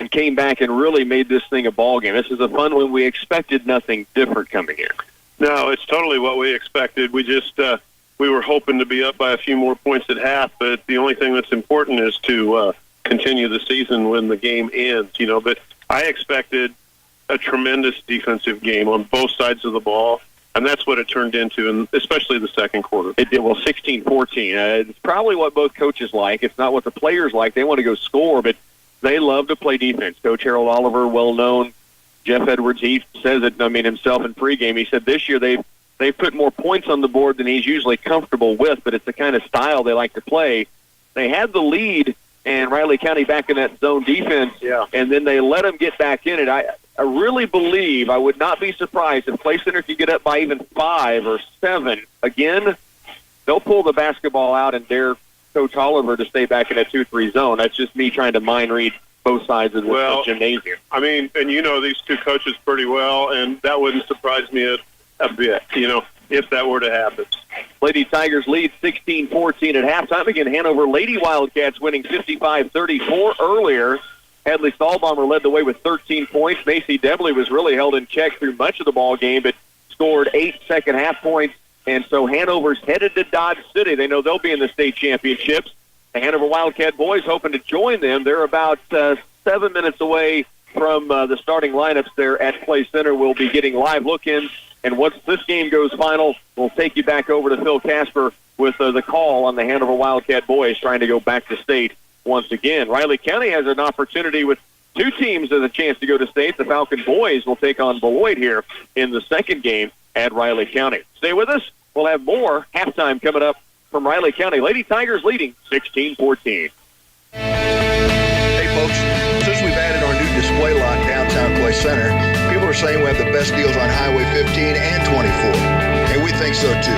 and came back and really made this thing a ball game. This is a fun one. We expected nothing different coming here. No, it's totally what we expected. We just we were hoping to be up by a few more points at half, but the only thing that's important is to continue the season when the game ends, you know. But I expected a tremendous defensive game on both sides of the ball, and that's what it turned into, and especially the second quarter. It did. Well, 16-14. It's probably what both coaches like. It's not what the players like. They want to go score, but they love to play defense. Coach Harold Oliver, well-known. Jeff Edwards, he says it, himself in pregame. He said this year they've put more points on the board than he's usually comfortable with, but it's the kind of style they like to play. They had the lead, and Riley County back in that zone defense, and then they let them get back in it. I really believe, I would not be surprised if Clay Center could get up by even 5 or 7. Again, they'll pull the basketball out and dare Coach Oliver to stay back in a 2-3 zone. That's just me trying to mind read both sides of the gymnasium. I mean, and you know these two coaches pretty well, and that wouldn't surprise me a bit, you know, if that were to happen. Lady Tigers lead 16-14 at halftime. Again, Hanover Lady Wildcats winning 55-34 earlier. Hadley Stahlbomber led the way with 13 points. Macy Debley was really held in check through much of the ball game, but scored 8 second-half points. And so Hanover's headed to Dodge City. They know they'll be in the state championships. The Hanover Wildcat boys hoping to join them. They're about 7 minutes away from the starting lineups there at Clay Center. We'll be getting live look-ins. And once this game goes final, we'll take you back over to Phil Casper with the call on the Hanover Wildcat boys trying to go back to state once again. Riley County has an opportunity with two teams as a chance to go to state. The Falcon boys will take on Beloit here in the second game at Riley County. Stay with us. We'll have more halftime coming up from Riley County. Lady Tigers leading 16-14. Hey, folks, since we've added our new display lot downtown Clay Center, people are saying we have the best deals on Highway 15 and 24, and we think so too.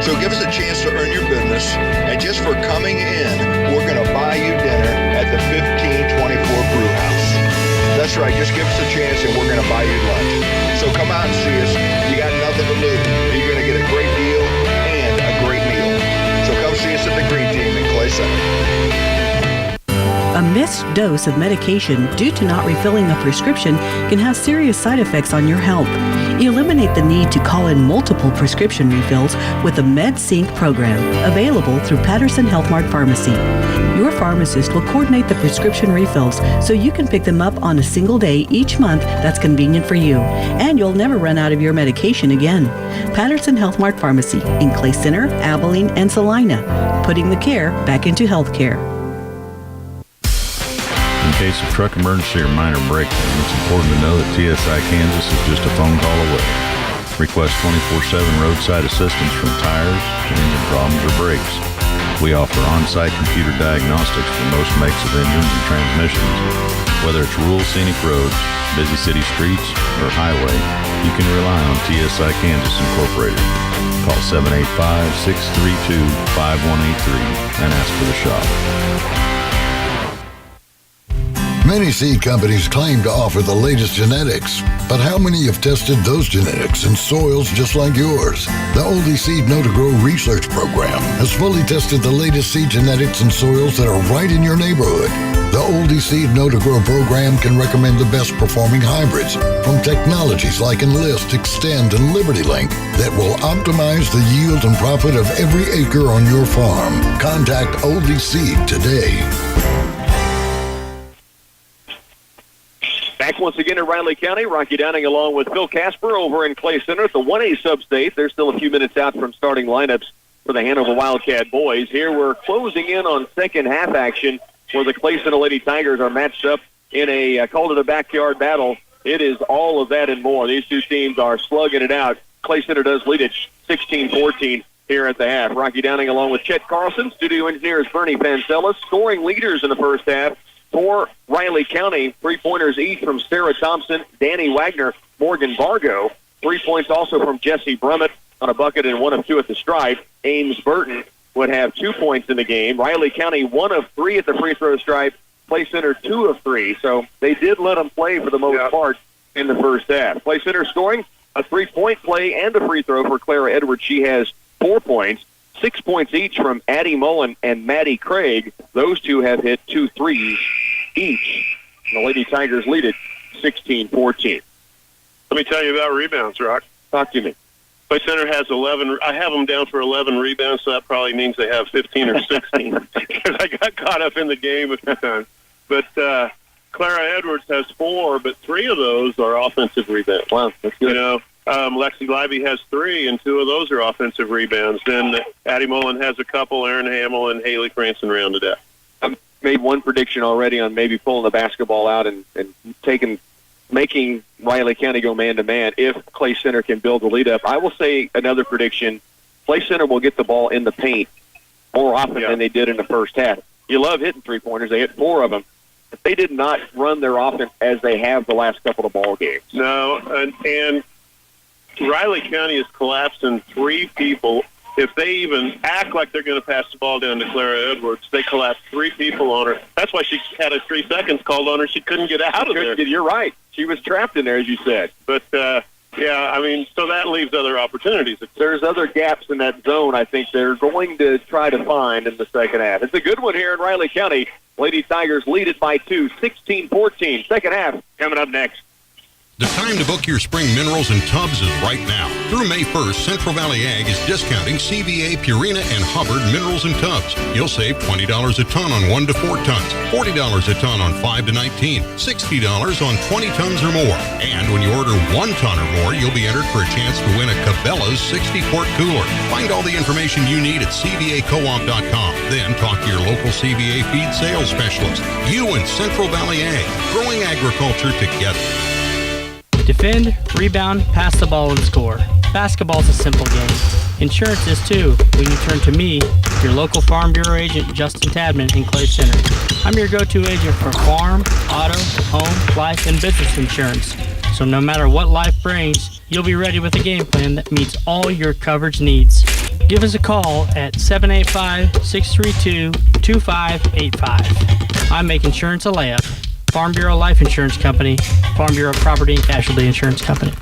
So give us a chance to earn your business, and just for coming in, we're going to buy you dinner at the 1524 Brew House. That's right, just give us a chance and we're going to buy you lunch. So come out and see us. You got nothing to lose. You're going to get a great deal and a great meal. So come see us at the Green Team in Clay Center. A missed dose of medication due to not refilling a prescription can have serious side effects on your health. Eliminate the need to call in multiple prescription refills with the MedSync program, available through Patterson Health Mart Pharmacy. Your pharmacist will coordinate the prescription refills so you can pick them up on a single day each month that's convenient for you, and you'll never run out of your medication again. Patterson Health Mart Pharmacy in Clay Center, Abilene, and Salina, putting the care back into healthcare. case of truck emergency or minor breakdown, it's important to know that TSI Kansas is just a phone call away. Request 24/7 roadside assistance from tires to engine problems or brakes. We offer on-site computer diagnostics for most makes of engines and transmissions. Whether it's rural scenic roads, busy city streets, or highway, you can rely on TSI Kansas Incorporated. Call 785-632-5183 and ask for the shop. Many seed companies claim to offer the latest genetics, but how many have tested those genetics in soils just like yours? The Oldie Seed Know to Grow research program has fully tested the latest seed genetics in soils that are right in your neighborhood. The Oldie Seed Know to Grow program can recommend the best performing hybrids from technologies like Enlist, Extend, and LibertyLink that will optimize the yield and profit of every acre on your farm. Contact Oldie Seed today. Back once again in Riley County, Rocky Downing along with Phil Casper over in Clay Center at the 1A Substate. They're still a few minutes out from starting lineups for the Hanover Wildcat boys. Here we're closing in on second half action where the Clay Center Lady Tigers are matched up in a, called it a backyard battle. It is all of that and more. These two teams are slugging it out. Clay Center does lead it 16-14 here at the half. Rocky Downing along with Chet Carlson, studio engineers Bernie Pancelis, scoring leaders in the first half for Riley County. 3-pointers each from Sarah Thompson, Danny Wagner, Morgan Vargo. 3 points also from Jesse Brummett on a bucket and 1 of 2 at the stripe. Ames Burton would have 2 points in the game. Riley County 1 of 3 at the free throw stripe. Clay Center 2 of 3. So they did let them play for the most part in the first half. Clay Center scoring a 3-point play and a free throw for Clara Edwards. She has 4 points. 6 points each from Addie Mullen and Maddie Craig. Those two have hit 2 threes each. The Lady Tigers lead it 16-14. Let me tell you about rebounds, Rock. Talk to me. Clay Center has 11. I have them down for 11 rebounds, so that probably means they have 15 or 16 because I got caught up in the game a few times. But Clara Edwards has 4, but 3 of those are offensive rebounds. Wow, that's good. You know, Lexi Lively has 3, and 2 of those are offensive rebounds. Then Addie Mullen has a couple. Aaron Hamill and Haley Cranston rounded out. I've made one prediction already on maybe pulling the basketball out and making Riley County go man-to-man if Clay Center can build the lead up. I will say another prediction. Clay Center will get the ball in the paint more often than they did in the first half. You love hitting three-pointers. They hit 4 of them. But they did not run their offense as they have the last couple of ball games. No, and Riley County is collapsing 3 people. If they even act like they're going to pass the ball down to Clara Edwards, they collapse 3 people on her. That's why she had a 3 seconds called on her. She couldn't get out of there. You're right. She was trapped in there, as you said. But, yeah, I mean, so that leaves other opportunities. There's other gaps in that zone I think they're going to try to find in the second half. It's a good one here in Riley County. Lady Tigers lead it by 2, 16-14. Second half coming up next. The time to book your spring minerals and tubs is right now. Through May 1st, Central Valley Ag is discounting CVA, Purina, and Hubbard minerals and tubs. You'll save $20 a ton on 1 to 4 tons, $40 a ton on 5 to 19, $60 on 20 tons or more. And when you order 1 ton or more, you'll be entered for a chance to win a Cabela's 60-quart cooler. Find all the information you need at CVACoop.com. Then talk to your local CVA feed sales specialist. You and Central Valley Ag, growing agriculture together. Defend, rebound, pass the ball, and score. Basketball's a simple game. Insurance is too when you turn to me, your local Farm Bureau agent, Justin Tadman in Clay Center. I'm your go-to agent for farm, auto, home, life, and business insurance. So no matter what life brings, you'll be ready with a game plan that meets all your coverage needs. Give us a call at 785-632-2585. I make insurance a layup. Farm Bureau Life Insurance Company, Farm Bureau Property and Casualty Insurance Company.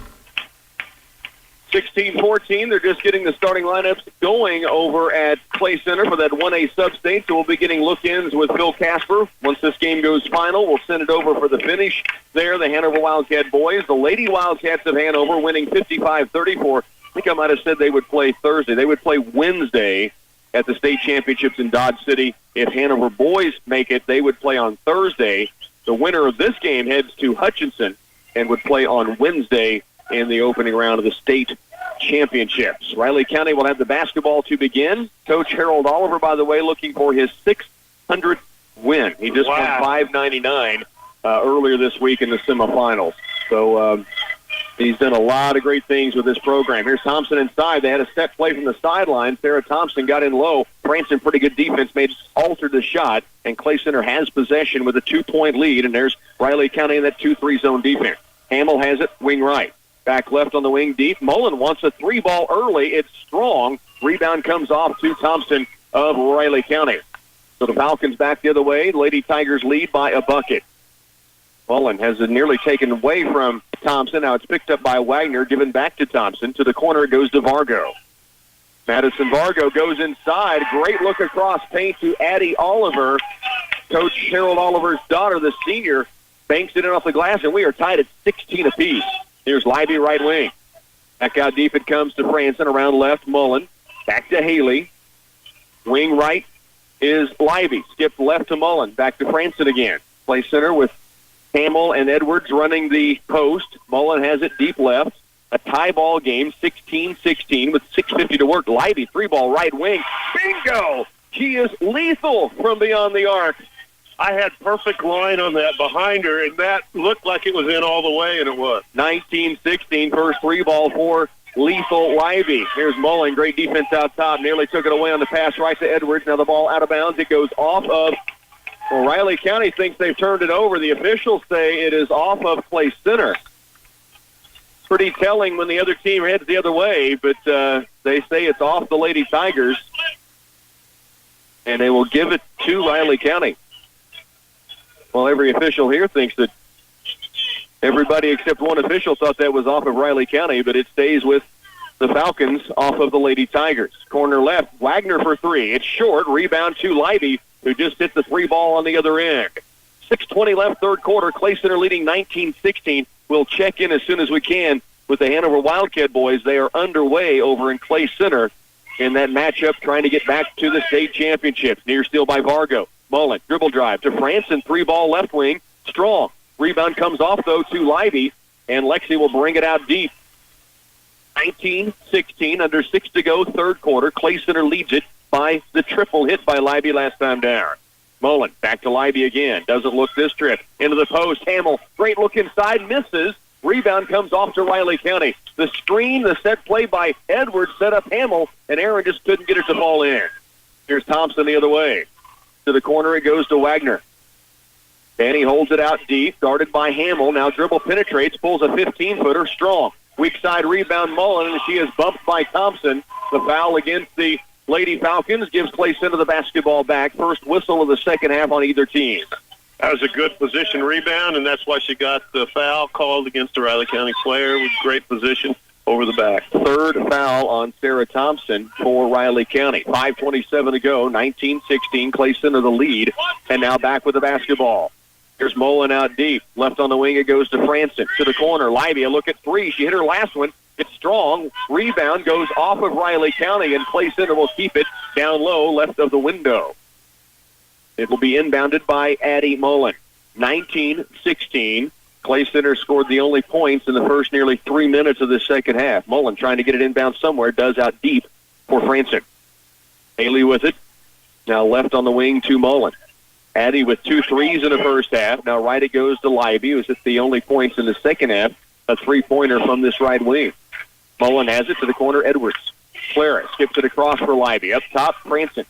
16-14, they're just getting the starting lineups going over at Clay Center for that 1A Substate, so we'll be getting look-ins with Phil Casper. Once this game goes final, we'll send it over for the finish there, the Hanover Wildcat boys. The Lady Wildcats of Hanover winning 55-34. I think I might have said they would play Thursday. They would play Wednesday at the state championships in Dodge City. If Hanover boys make it, they would play on Thursday. The winner of this game heads to Hutchinson and would play on Wednesday in the opening round of the state championships. Riley County will have the basketball to begin. Coach Harold Oliver, by the way, looking for his 600th win. He just won $5.99 earlier this week in the semifinals. So he's done a lot of great things with this program. Here's Thompson inside. They had a set play from the sideline. Sarah Thompson got in low. Franson, pretty good defense, altered the shot, and Clay Center has possession with a 2-point lead, and there's Riley County in that 2-3 zone defense. Hamill has it, wing right. Back left on the wing deep. Mullen wants a 3-ball early. It's strong. Rebound comes off to Thompson of Riley County. So the Falcons back the other way. Lady Tigers lead by a bucket. Mullen has it nearly taken away from Thompson. Now it's picked up by Wagner, given back to Thompson. To the corner it goes to Vargo. Madison Vargo goes inside. Great look across paint to Addie Oliver. Coach Harold Oliver's daughter, the senior, banks it in off the glass, and we are tied at 16 apiece. Here's Libby right wing. Back out deep it comes to Franson. Around left, Mullen. Back to Haley. Wing right is Libby. Skip left to Mullen. Back to Franson again. Play center with Hamill and Edwards running the post. Mullen has it deep left. A tie ball game, 16-16 with 6:50 to work. Libby, 3-ball right wing. Bingo! She is lethal from beyond the arc. I had perfect line on that behind her, and that looked like it was in all the way, and it was. 19-16, first 3-ball for lethal Libby. Here's Mullen, great defense out top. Nearly took it away on the pass right to Edwards. Now the ball out of bounds. It goes off of, well, Riley County thinks they've turned it over. The officials say it is off of Clay Center. Pretty telling when the other team heads the other way, but they say it's off the Lady Tigers, and they will give it to Riley County. Well, every official here thinks that everybody except one official thought that was off of Riley County, but it stays with the Falcons off of the Lady Tigers. Corner left, Wagner for 3. It's short. Rebound to Libby, who just hit the 3-ball on the other end. 6:20 left, third quarter. Clay Center leading 19-16. We'll check in as soon as we can with the Hanover Wildcat boys. They are underway over in Clay Center in that matchup, trying to get back to the state championships. Near steal by Vargo. Mullen, dribble drive to Franson, 3-ball left wing. Strong. Rebound comes off, though, to Libby, and Lexi will bring it out deep. 19-16, under 6 to go, third quarter. Clay Center leads it by the triple hit by Libby last time down. Mullen, back to Libby again. Doesn't look this trip. Into the post. Hamill, great look inside, misses. Rebound comes off to Riley County. The screen, the set play by Edwards set up Hamill, and Aaron just couldn't get it to fall in. Here's Thompson the other way. To the corner it goes to Wagner. Danny holds it out deep, guarded by Hamill. Now dribble penetrates, pulls a 15-footer, strong. Weak side rebound Mullen, and she is bumped by Thompson. The foul against the Lady Falcons gives Clay Center the basketball back. First whistle of the second half on either team. That was a good position rebound, and that's why she got the foul called against the Riley County player with great position over the back. Third foul on Sarah Thompson for Riley County. 5:27 to go, 19-16. Clay Center the lead, and now back with the basketball. Here's Mullen out deep. Left on the wing, it goes to Franson. To the corner, Libby, a look at 3. She hit her last one. It's strong. Rebound goes off of Riley County, and Clay Center will keep it down low left of the window. It will be inbounded by Addie Mullen. 19-16. Clay Center scored the only points in the first nearly 3 minutes of the second half. Mullen trying to get it inbound somewhere, does out deep for Franson. Haley with it. Now left on the wing to Mullen. Addie with 2 threes in the first half. Now right it goes to Libby, who's hit the only points in the second half. A 3-pointer from this right wing. Mullen has it to the corner, Edwards. Clara skips it across for Libby. Up top, Franson.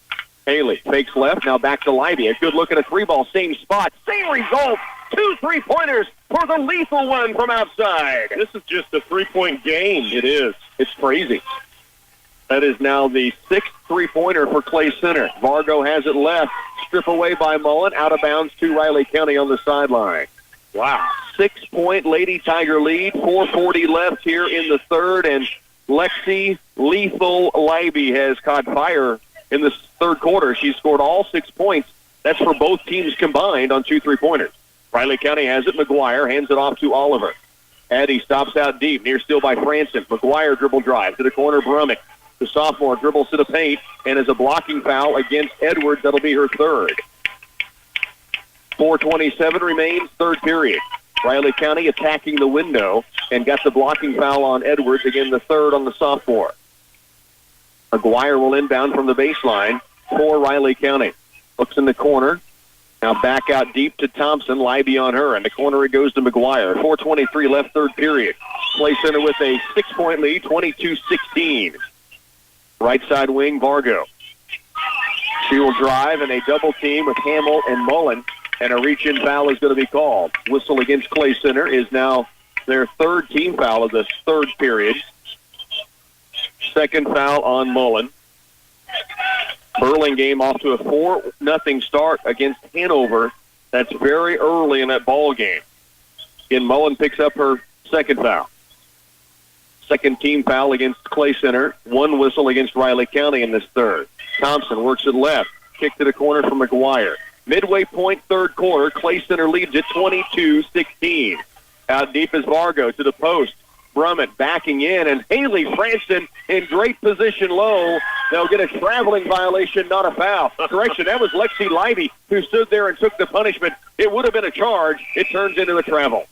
Haley fakes left, now back to Libby. A good look at a 3-ball, same spot, same result. 2 3-pointers for the lethal one from outside. This is just a 3-point game. It is. It's crazy. That is now the 6th 3-pointer for Clay Center. Vargo has it left. Strip away by Mullen. Out of bounds to Riley County on the sideline. Wow. 6-point Lady Tiger lead. 4:40 left here in the third, and Lexi Lethal Libby has caught fire in this third quarter. She scored all 6 points. That's for both teams combined on 2 3-pointers. Riley County has it. McGuire hands it off to Oliver. Addie stops out deep. Near steal by Franson. McGuire dribble drive to the corner. Brummett, the sophomore, dribbles to the paint and is a blocking foul against Edwards. That'll be her third. 4:27 remains, third period. Riley County attacking the window and got the blocking foul on Edwards. Again, the third on the sophomore. McGuire will inbound from the baseline for Riley County. Looks in the corner. Now back out deep to Thompson. Libby on her. In the corner it goes to McGuire. 4:23 left, third period. Clay Center with a 6-point lead, 22-16. Right side wing, Vargo. She will drive and a double team with Hamill and Mullen, and a reach-in foul is going to be called. Whistle against Clay Center is now their third team foul of the third period. Second foul on Mullen. Burlingame off to a 4-0 start against Hanover. That's very early in that ball game. Again, Mullen picks up her second foul. Second team foul against Clay Center. One whistle against Riley County in this third. Thompson works it left. Kick to the corner for McGuire. Midway point, third quarter. Clay Center leads it 22-16. Out deep is Vargo to the post. Brummett backing in, and Haley Franston in great position low. They'll get a traveling violation, not a foul. Correction, that was Lexi Libby who stood there and took the punishment. It would have been a charge. It turns into a travel.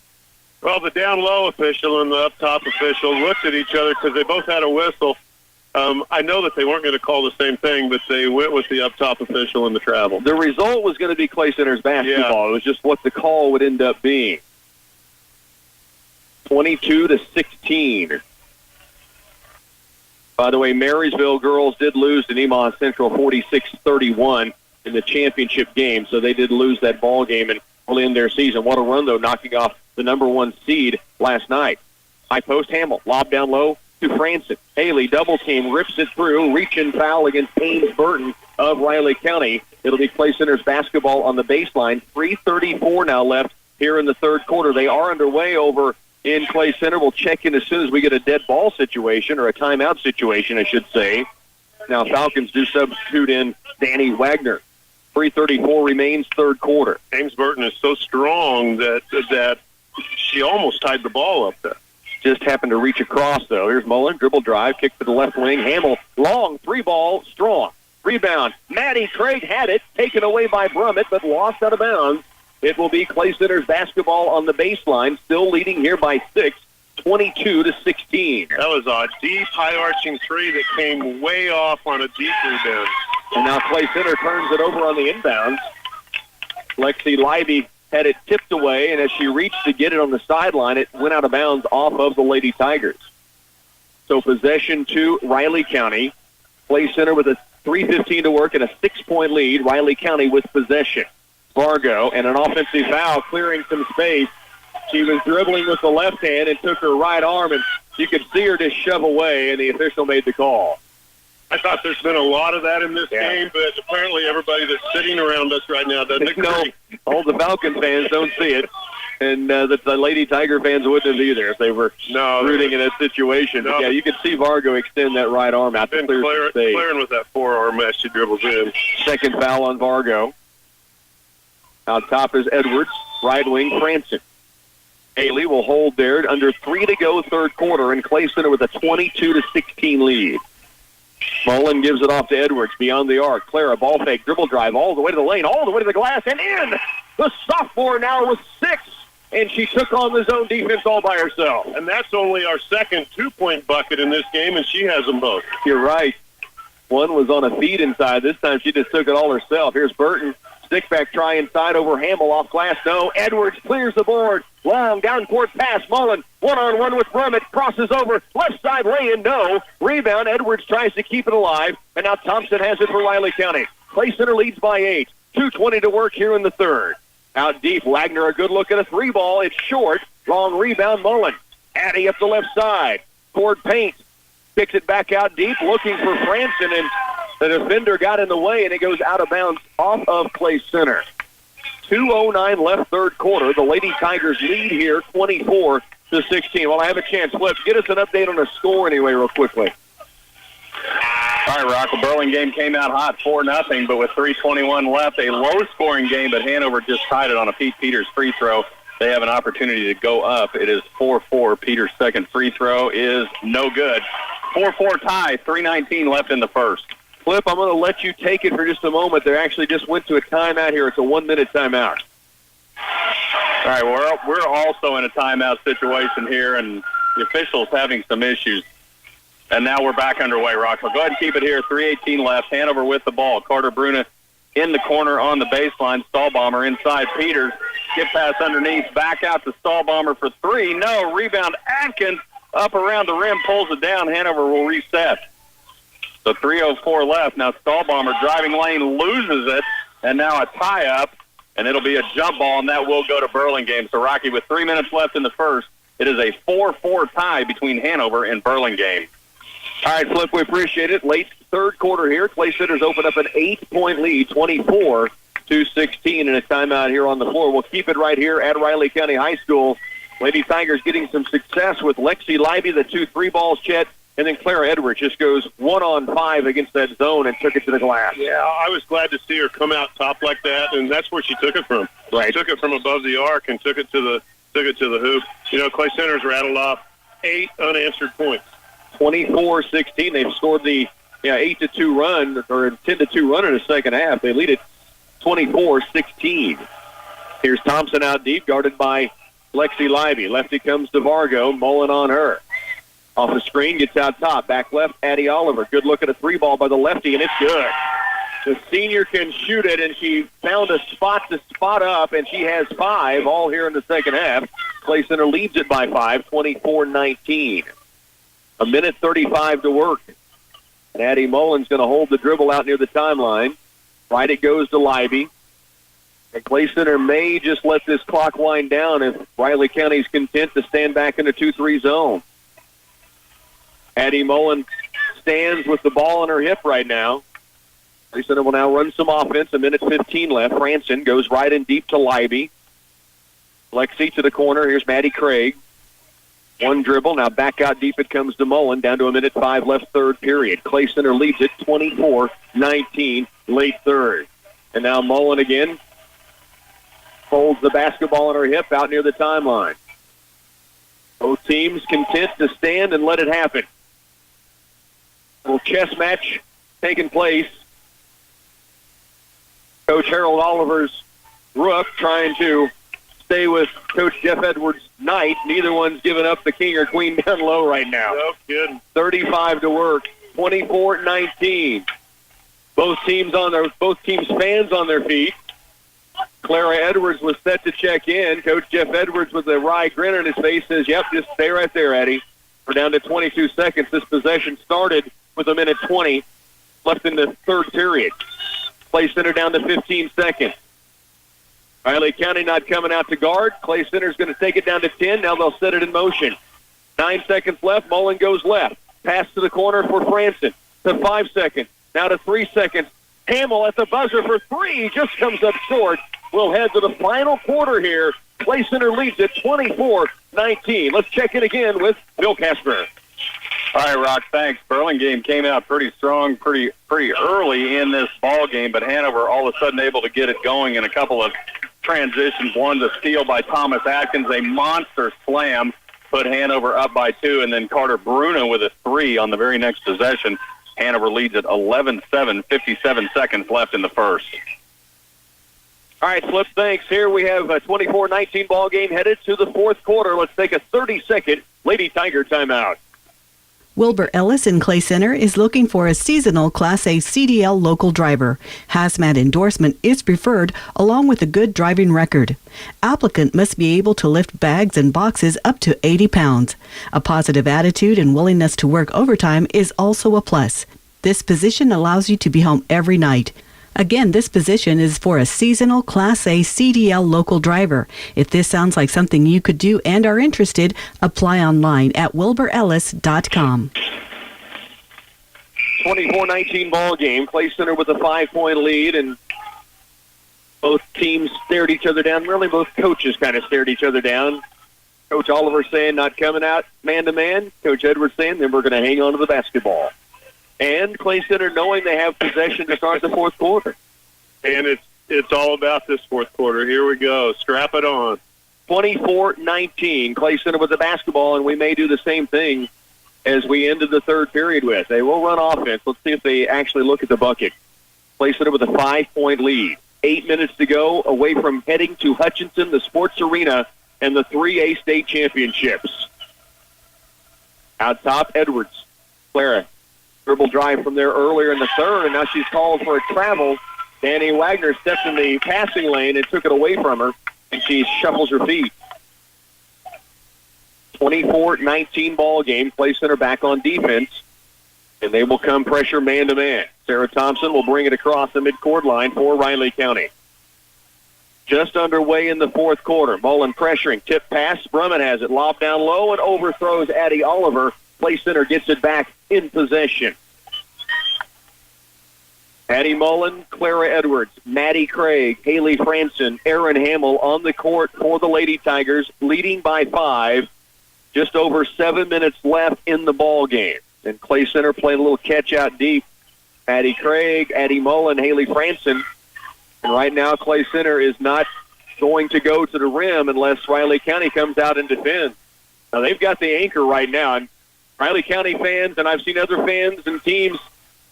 Well, the down-low official and the up-top official looked at each other because they both had a whistle. I know that they weren't going to call the same thing, but they went with the up-top official in the travel. The result was going to be Clay Center's basketball. Yeah. It was just what the call would end up being. 22-16. By the way, Marysville girls did lose to Nemaha Central 46-31 in the championship game, so they did lose that ball game and early in their season. What a run, though, knocking off the number one seed last night. High post, Hamill, lob down low to Franson. Haley, double team, rips it through, reach-in foul against Ames Burton of Riley County. It'll be Clay Center's basketball on the baseline. 3:34 now left here in the third quarter. They are underway over in Clay Center. We'll check in as soon as we get a dead ball situation, or a timeout situation, I should say. Now Falcons do substitute in Danny Wagner. 3:34 remains, third quarter. Ames Burton is so strong that she almost tied the ball up there. Just happened to reach across, though. Here's Mullen, dribble drive, kick to the left wing. Hamill, long, three ball, strong. Rebound. Maddie Craig had it, taken away by Brummett, but lost out of bounds. It will be Clay Center's basketball on the baseline, still leading here by 6, 22-16. That was a deep, high-arching three that came way off on a deep rebound. And now Clay Center turns it over on the inbounds. Lexi Libby had it tipped away, and as she reached to get it on the sideline, it went out of bounds off of the Lady Tigers. So possession to Riley County. Clay Center with a 3:15 to work and a 6-point lead. Riley County with possession. Vargo, and an offensive foul clearing some space. She was dribbling with the left hand and took her right arm, and you could see her just shove away, and the official made the call. I thought there's been a lot of that in this game, but apparently everybody that's sitting around us right now doesn't agree. No, all the Falcon fans don't see it, and the Lady Tiger fans wouldn't have either if they were rooting in that situation. No. But yeah, you could see Vargo extend that right arm out to clear some space. Clearing with that forearm as she dribbles in. Second foul on Vargo. Out top is Edwards, right wing Franson. Haley will hold there. Under 3 to go, third quarter, and Clay Center with a 22-16 lead. Mullen gives it off to Edwards beyond the arc. Clara, ball fake, dribble drive, all the way to the lane, all the way to the glass, and in! The sophomore now with 6, and she took on the zone defense all by herself. And that's only our second 2-point bucket in this game, and she has them both. You're right. One was on a feed inside. This time she just took it all herself. Here's Burton. Stick back try inside over Hamill off glass. No. Edwards clears the board. Long down court pass. Mullen one-on-one with Brummett. Crosses over. Left side lay-in. No. Rebound. Edwards tries to keep it alive. And now Thompson has it for Riley County. Clay Center leads by 8. 2:20 to work here in the third. Out deep. Wagner a good look at a 3-ball. It's short. Long rebound. Mullen. Addy up the left side. Cord paint. Picks it back out deep. Looking for Franson, and the defender got in the way, and it goes out of bounds off of Clay Center. 2:09 left third quarter. The Lady Tigers lead here 24-16. Well, I have a chance. Flip, get us an update on the score anyway real quickly. All right, Rock. The Burlingame came out hot 4-0, but with 3:21 left, a low-scoring game, but Hanover just tied it on a Pete Peters free throw. They have an opportunity to go up. It is 4-4. Peters' second free throw is no good. 4-4 tie, 3:19 left in the first. Flip, I'm going to let you take it for just a moment. They actually just went to a timeout here. It's a 1-minute timeout. All right, we're also in a timeout situation here, and the officials having some issues. And now we're back underway, Rockwell. Go ahead and keep it here. 3:18 left. Hanover with the ball. Carter Bruna in the corner on the baseline. Stahlbomber inside Peters. Skip pass underneath. Back out to Stahlbomber for three. No. Rebound Atkins up around the rim. Pulls it down. Hanover will reset. So 3:04 left. Now Stahlbomber driving lane loses it. And now a tie-up. And it'll be a jump ball, and that will go to Burlingame. So, Rocky, with 3 minutes left in the first, it is a 4-4 tie between Hanover and Burlingame. All right, Flip, we appreciate it. Late third quarter here. Clay Center's open up an 8-point lead, 24-16, and a timeout here on the floor. We'll keep it right here at Riley County High School. Lady Tigers getting some success with Lexi Libby, the 2 3-balls, Chet, and then Clara Edwards just goes 1-on-5 against that zone and took it to the glass. Yeah, I was glad to see her come out top like that, and that's where she took it from. Right. She took it from above the arc and took it to the hoop. You know, Clay Center's rattled off 8 unanswered points. 24-16. They've scored the 8-2 run or 10-2 run in the second half. They lead it 24-16. Here's Thompson out deep, guarded by Lexi Libby. Lefty comes to Vargo. Mullen on her. Off the screen, gets out top. Back left, Addie Oliver. Good look at a 3-ball by the lefty, and it's good. The senior can shoot it, and she found a spot to spot up, and she has 5 all here in the second half. Clay Center leads it by 5, 24-19. A minute 35 to work. And Addie Mullen's going to hold the dribble out near the timeline. Right it goes to Libby. And Clay Center may just let this clock wind down if Riley County's content to stand back in the 2-3 zone. Addie Mullen stands with the ball in her hip right now. Clay Center will now run some offense. A minute 15 left. Franson goes right in deep to Libby. Lexi to the corner. Here's Maddie Craig. One dribble. Now back out deep it comes to Mullen. Down to a minute 5 left third period. Clay Center leads it 24-19 late third. And now Mullen again holds the basketball in her hip out near the timeline. Both teams content to stand and let it happen. Little chess match taking place. Coach Harold Oliver's Rook trying to stay with Coach Jeff Edwards' Knight. Neither one's giving up the king or queen down low right now. Oh, good. 35 to work. 24-19. Both teams fans on their feet. Clara Edwards was set to check in. Coach Jeff Edwards with a wry grin on his face says, yep, just stay right there, Eddie. We're down to 22 seconds. This possession started with a minute 20 left in the third period. Clay Center down to 15 seconds. Riley County not coming out to guard. Clay Center's going to take it down to 10. Now they'll set it in motion. 9 seconds left. Mullen goes left. Pass to the corner for Franson. To 5 seconds. Now to 3 seconds. Hamill at the buzzer for 3. Just comes up short. We'll head to the final quarter here. Clay Center leads at 24-19. Let's check in again with Bill Casper. All right, Rock, thanks. Burlingame came out pretty strong, pretty early in this ball game, but Hanover all of a sudden able to get it going in a couple of transitions. One, the steal by Thomas Atkins, a monster slam, put Hanover up by 2, and then Carter Bruno with a 3 on the very next possession. Hanover leads at 11-7, 57 seconds left in the first. All right, Flip, thanks. Here we have a 24-19 ball game headed to the fourth quarter. Let's take a 30-second Lady Tiger timeout. Wilbur Ellis in Clay Center is looking for a seasonal Class A CDL local driver. Hazmat endorsement is preferred along with a good driving record. Applicant must be able to lift bags and boxes up to 80 pounds. A positive attitude and willingness to work overtime is also a plus. This position allows you to be home every night. Again, this position is for a seasonal Class A CDL local driver. If this sounds like something you could do and are interested, apply online at wilburellis.com. 24-19 ball game. Clay Center with a 5-point lead, and both teams stared each other down. Really, both coaches kind of stared each other down. Coach Oliver saying not coming out man-to-man. Coach Edwards saying then we're going to hang on to the basketball. And Clay Center knowing they have possession to start the fourth quarter. And it's all about this fourth quarter. Here we go. Strap it on. 24-19. Clay Center with the basketball, and we may do the same thing as we ended the third period with. They will run offense. Let's see if they actually look at the bucket. Clay Center with a 5-point lead. 8 minutes to go away from heading to Hutchinson, the sports arena, and the 3A state championships. Out top, Edwards. Clara. Dribble drive from there earlier in the third, and now she's called for a travel Danny Wagner stepped in the passing lane and took it away from her, and she shuffles her feet. 24-19 ball game. Clay Center back on defense, and they will come pressure man-to-man. Sarah Thompson will bring it across the midcourt line for Riley County. Just underway in the fourth quarter. Mullen pressuring. Tip pass. Brummett has it. Lob down low and overthrows Addie Oliver. Clay Center gets it back in possession. Addie Mullen, Clara Edwards, Maddie Craig, Haley Franson, Erin Hamill on the court for the Lady Tigers, leading by 5. Just over 7 minutes left in the ball game. And Clay Center playing a little catch out deep. Addie Craig, Addie Mullen, Haley Franson. And right now, Clay Center is not going to go to the rim unless Riley County comes out and defends. Now, they've got the anchor right now. And Riley County fans, and I've seen other fans and teams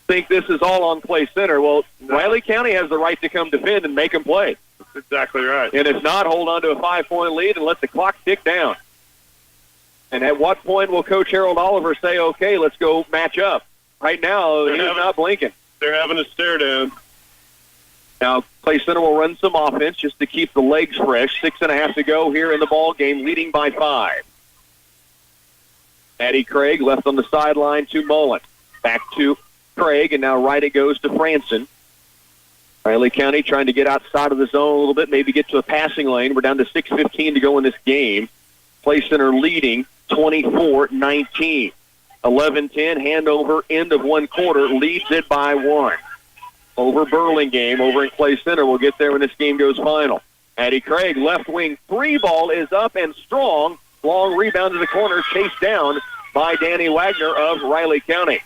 think this is all on Clay Center. Well, Riley County has the right to come defend and make them play. That's exactly right. And if not, hold on to a 5-point lead and let the clock tick down. And at what point will Coach Harold Oliver say, okay, let's go match up? Right now, he's not blinking. They're having a stare down. Now, Clay Center will run some offense just to keep the legs fresh. 6.5 to go here in the ball game, leading by 5. Addie Craig left on the sideline to Mullen. Back to Craig, and now right it goes to Franson. Riley County trying to get outside of the zone a little bit, maybe get to a passing lane. We're down to 6:15 to go in this game. Clay Center leading 24-19. 11-10, handover, end of one quarter, leads it by 1. Over Burlingame, over in Clay Center. We'll get there when this game goes final. Addie Craig, left wing three ball is up and strong. Long rebound to the corner, chased down by Danny Wagner of Riley County.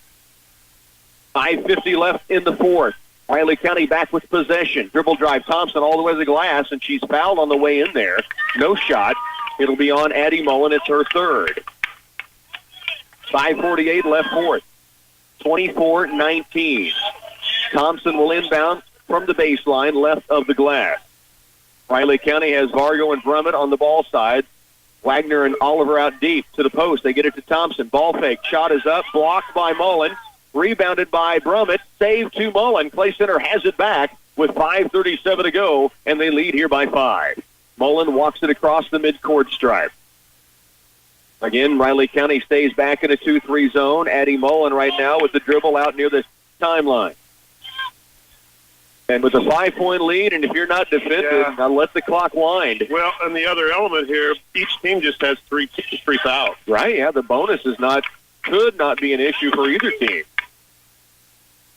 5:50 left in the fourth. Riley County back with possession. Dribble drive, Thompson all the way to the glass, and she's fouled on the way in there. No shot. It'll be on Addie Mullen. It's her third. 5:48 left fourth. 24-19. Thompson will inbound from the baseline left of the glass. Riley County has Vargo and Brummett on the ball side. Wagner and Oliver out deep to the post. They get it to Thompson. Ball fake. Shot is up. Blocked by Mullen. Rebounded by Brummett. Saved to Mullen. Clay Center has it back with 5:37 to go, and they lead here by 5. Mullen walks it across the midcourt stripe. Again, Riley County stays back in a 2-3 zone. Addie Mullen right now with the dribble out near the timeline. And with a 5-point lead, and if you're not defended, now let the clock wind. Well, and the other element here, each team just has three fouls. Right, yeah, the bonus could not be an issue for either team.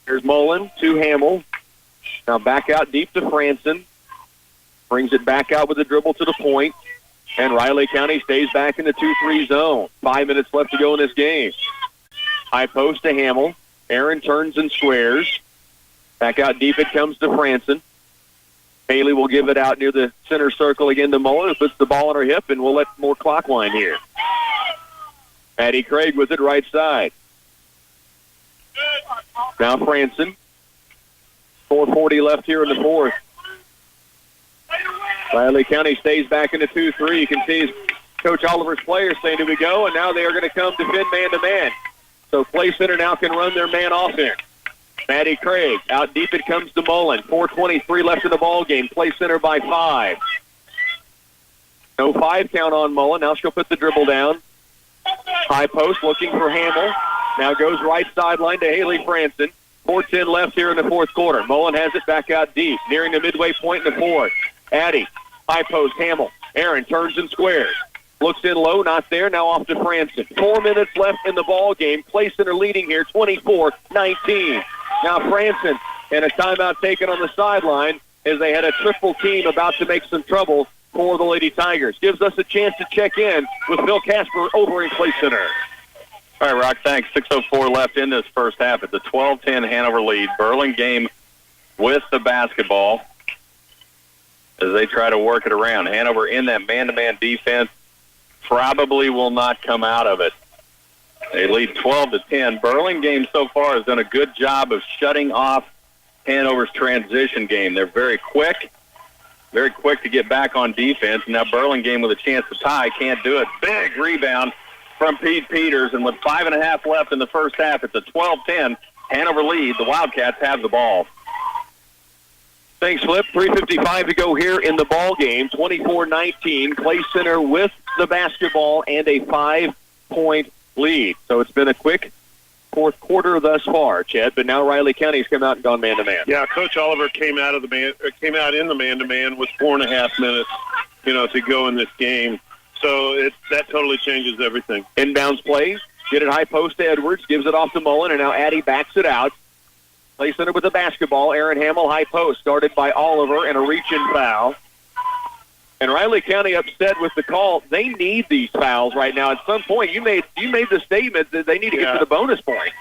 Here's Mullen to Hamill. Now back out deep to Franson. Brings it back out with a dribble to the point. And Riley County stays back in the 2-3 zone. 5 minutes left to go in this game. High post to Hamill. Aaron turns and squares. Back out deep it comes to Franson. Haley will give it out near the center circle again to Mullen, who puts the ball on her hip, and we'll let more clock wind here. Addie Craig with it right side. Now Franson. 4:40 left here in the fourth. Riley County stays back in the 2-3. You can see Coach Oliver's players saying, "Here we go," and now they are going to come defend man-to-man. So Clay Center now can run their man offense. Maddie Craig, out deep it comes to Mullen. 4:23 left in the ball game. Clay Center by 5. No 5 count on Mullen. Now she'll put the dribble down. High post looking for Hamill. Now goes right sideline to Haley Franson. 4:10 left here in the fourth quarter. Mullen has it back out deep, nearing the midway point in the fourth. Addie, high post, Hamill. Aaron turns and squares. Looks in low, not there. Now off to Franson. 4 minutes left in the ball game. Clay Center leading here, 24-19. Now Franson, and a timeout taken on the sideline as they had a triple team about to make some trouble for the Lady Tigers. Gives us a chance to check in with Phil Casper over in Clay Center. All right, Rock, thanks. 6:04 left in this first half. It's a 12-10 Hanover lead. Burlingame with the basketball as they try to work it around. Hanover in that man-to-man defense probably will not come out of it. They lead 12-10. Burlingame so far has done a good job of shutting off Hanover's transition game. They're very quick to get back on defense. Now Burlingame with a chance to tie can't do it. Big rebound from Pete Peters, and with 5.5 left in the first half, it's a 12-10 Hanover lead. The Wildcats have the ball. Thanks, Flip. 3:55 to go here in the ball game. 24-19. Clay Center with the basketball and a 5-point lead. So it's been a quick fourth quarter thus far, Chet. But now Riley County's come out and gone man-to-man. Yeah, Coach Oliver came out in the man-to-man with 4.5 minutes, to go in this game. So that totally changes everything. Inbounds plays. Get it high post to Edwards. Gives it off to Mullen, and now Addy backs it out. Clay Center with the basketball. Aaron Hamill, high post, started by Oliver, and a reach-in foul. And Riley County upset with the call. They need these fouls right now. At some point, you made the statement that they need to get to the bonus point.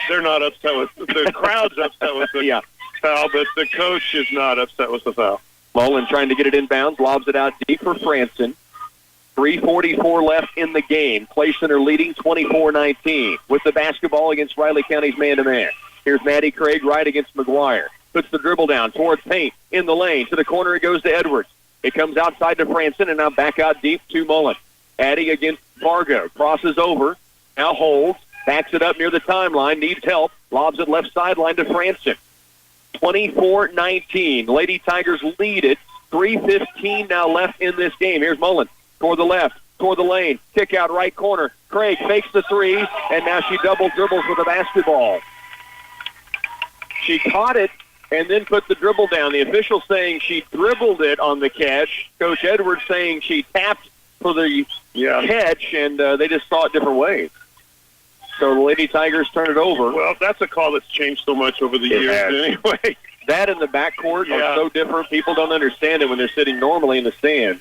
They're not upset with the crowd's upset with the foul, but the coach is not upset with the foul. Mullen trying to get it inbounds, lobs it out deep for Franson. 3:44 left in the game. Clay Center leading 24-19 with the basketball against Riley County's man-to-man. Here's Maddie Craig right against McGuire. Puts the dribble down towards paint in the lane. To the corner it goes to Edwards. It comes outside to Franson and now back out deep to Mullen. Addy against Vargo. Crosses over. Now holds. Backs it up near the timeline. Needs help. Lobs it left sideline to Franson. 24-19. Lady Tigers lead it. 3:15 now left in this game. Here's Mullen. Toward the left. Toward the lane. Kick out right corner. Craig fakes the three. And now she double dribbles with the basketball. She caught it and then put the dribble down. The official saying she dribbled it on the catch. Coach Edwards saying she tapped for the catch, and they just saw it different ways. So the Lady Tigers turn it over. Well, that's a call that's changed so much over the years anyway. That and the backcourt are so different. People don't understand it when they're sitting normally in the stand.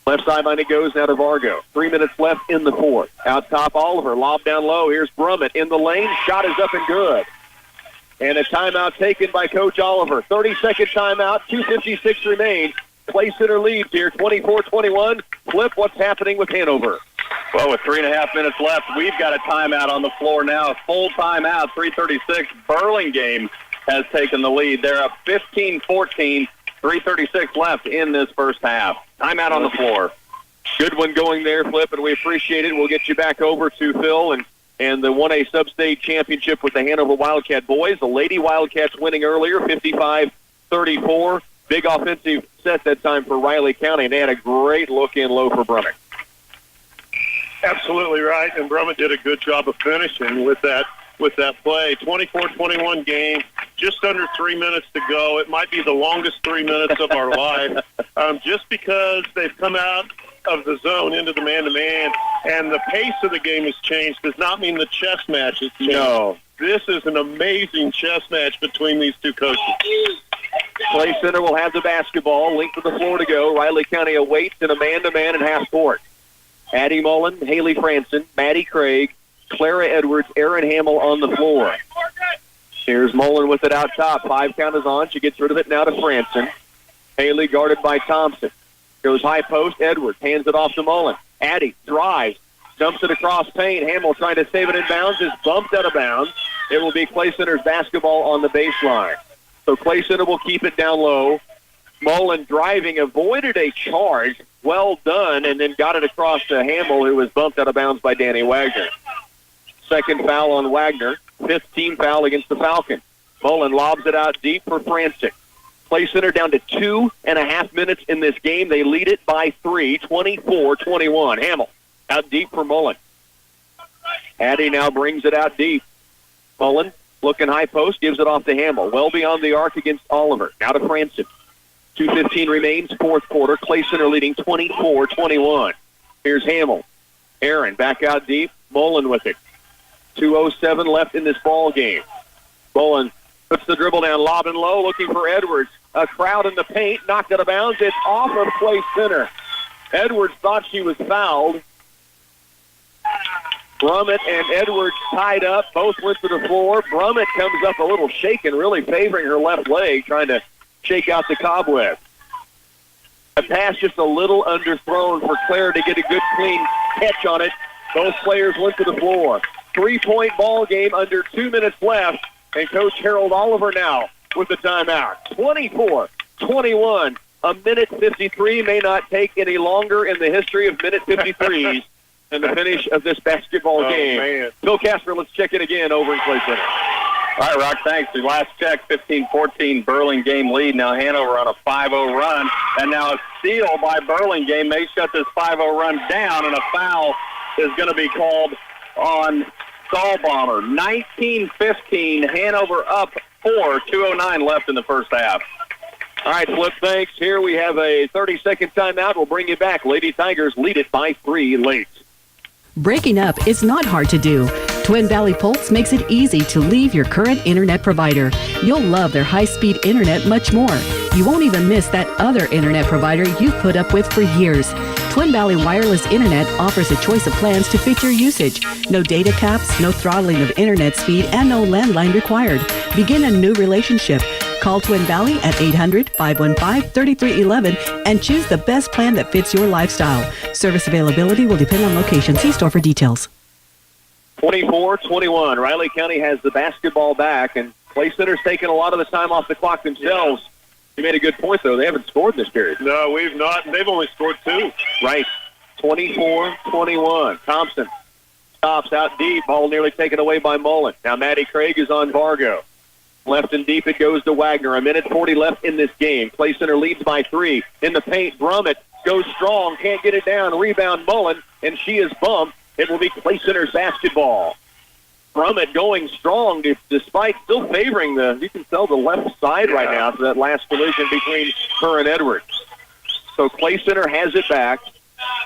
Left sideline it goes now to Vargo. 3 minutes left in the fourth. Out top, Oliver. Lob down low. Here's Brummett in the lane. Shot is up and good. And a timeout taken by Coach Oliver. 30-second timeout. 2:56 remains. Clay Center leads here, 24-21. Flip, what's happening with Hanover? Well, with 3.5 minutes left, we've got a timeout on the floor now. A full timeout, 3:36. Burlingame has taken the lead. They're up 15-14. 3:36 left in this first half. Timeout on the floor. Good one going there, Flip, and we appreciate it. We'll get you back over to Phil and the 1A Substate Championship with the Hanover Wildcat boys. The Lady Wildcats winning earlier, 55-34. Big offensive set that time for Riley County, and they had a great look-in low for Brummett. Absolutely right, and Brummett did a good job of finishing with that play. 24-21 game, just under 3 minutes to go. It might be the longest 3 minutes of our life, just because they've come out of the zone into the man-to-man, and the pace of the game has changed. Does not mean the chess match has changed. No. This is an amazing chess match between these two coaches. Clay Center will have the basketball. Length of the floor to go. Riley County awaits in a man-to-man in half court. Addie Mullen, Haley Franson, Maddie Craig, Clara Edwards, Aaron Hamill on the floor. Here's Mullen with it out top. 5 count is on. She gets rid of it now to Franson. Haley guarded by Thompson. Goes high post. Edwards hands it off to Mullen. Addie drives. Dumps it across paint. Hamill trying to save it in bounds. Is bumped out of bounds. It will be Clay Center's basketball on the baseline. So Clay Center will keep it down low. Mullen driving, avoided a charge. Well done, and then got it across to Hamill, who was bumped out of bounds by Danny Wagner. Second foul on Wagner. 5th team foul against the Falcons. Mullen lobs it out deep for Francis. Clay Center down to 2.5 minutes in this game. They lead it by 3, 24-21. Hamill out deep for Mullen. Addie now brings it out deep. Mullen looking high post, gives it off to Hamill. Well beyond the arc against Oliver. Now to Francis. 2:15 remains, fourth quarter. Clay Center leading 24-21. Here's Hamill. Aaron back out deep. Mullen with it. 2:07 left in this ball game. Mullen puts the dribble down, lobbing low, looking for Edwards. A crowd in the paint, knocked out of bounds. It's off of Clay Center. Edwards thought she was fouled. Brummett and Edwards tied up. Both went to the floor. Brummett comes up a little shaken, really favoring her left leg, trying to shake out the cobweb. A pass just a little underthrown for Claire to get a good, clean catch on it. Both players went to the floor. 3-point ball game under 2 minutes left, and Coach Harold Oliver now with the timeout. 24-21. A minute 53 may not take any longer in the history of minute 53s than the finish of this basketball game. Man. Phil Casper, let's check it again over in Clay Center. All right, Rock, thanks. The last check, 15-14 Burlingame lead. Now Hanover on a 5-0 run. And now a steal by Burlingame may shut this 5-0 run down, and a foul is going to be called on Stahlbomber. 19-15, Hanover up 4, 2:09 left in the first half. All right, Flip, thanks. Here we have a 30-second timeout. We'll bring you back. Lady Tigers lead it by 3 late. Breaking up is not hard to do. Twin Valley Pulse makes it easy to leave your current internet provider. You'll love their high-speed internet much more. You won't even miss that other internet provider you've put up with for years. Twin Valley Wireless Internet offers a choice of plans to fit your usage. No data caps, no throttling of internet speed, and no landline required. Begin a new relationship. Call Twin Valley at 800-515-3311 and choose the best plan that fits your lifestyle. Service availability will depend on location. See store for details. 24-21. Riley County has the basketball back, and Clay Center's taking a lot of the time off the clock themselves. You made a good point, though. They haven't scored this period. No, we've not. They've only scored 2. Right. 24-21. Thompson stops out deep. Ball nearly taken away by Mullen. Now Maddie Craig is on Vargo. Left and deep it goes to Wagner. 1:40 left in this game. Clay Center leads by 3. In the paint, Brummett goes strong. Can't get it down. Rebound Mullen, and she is bumped. It will be Clay Center's basketball. Brummett going strong despite still favoring you can tell the left side right now to that last collision between her and Edwards. So Clay Center has it back.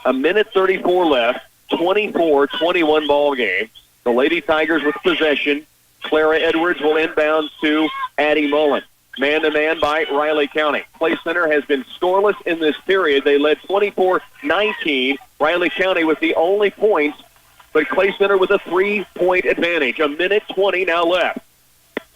1:34 left. 24-21 ball game. The Lady Tigers with possession. Clara Edwards will inbound to Addie Mullen. Man-to-man by Riley County. Clay Center has been scoreless in this period. They led 24-19. Riley County with the only points, but Clay Center with a 3-point advantage. 1:20 now left.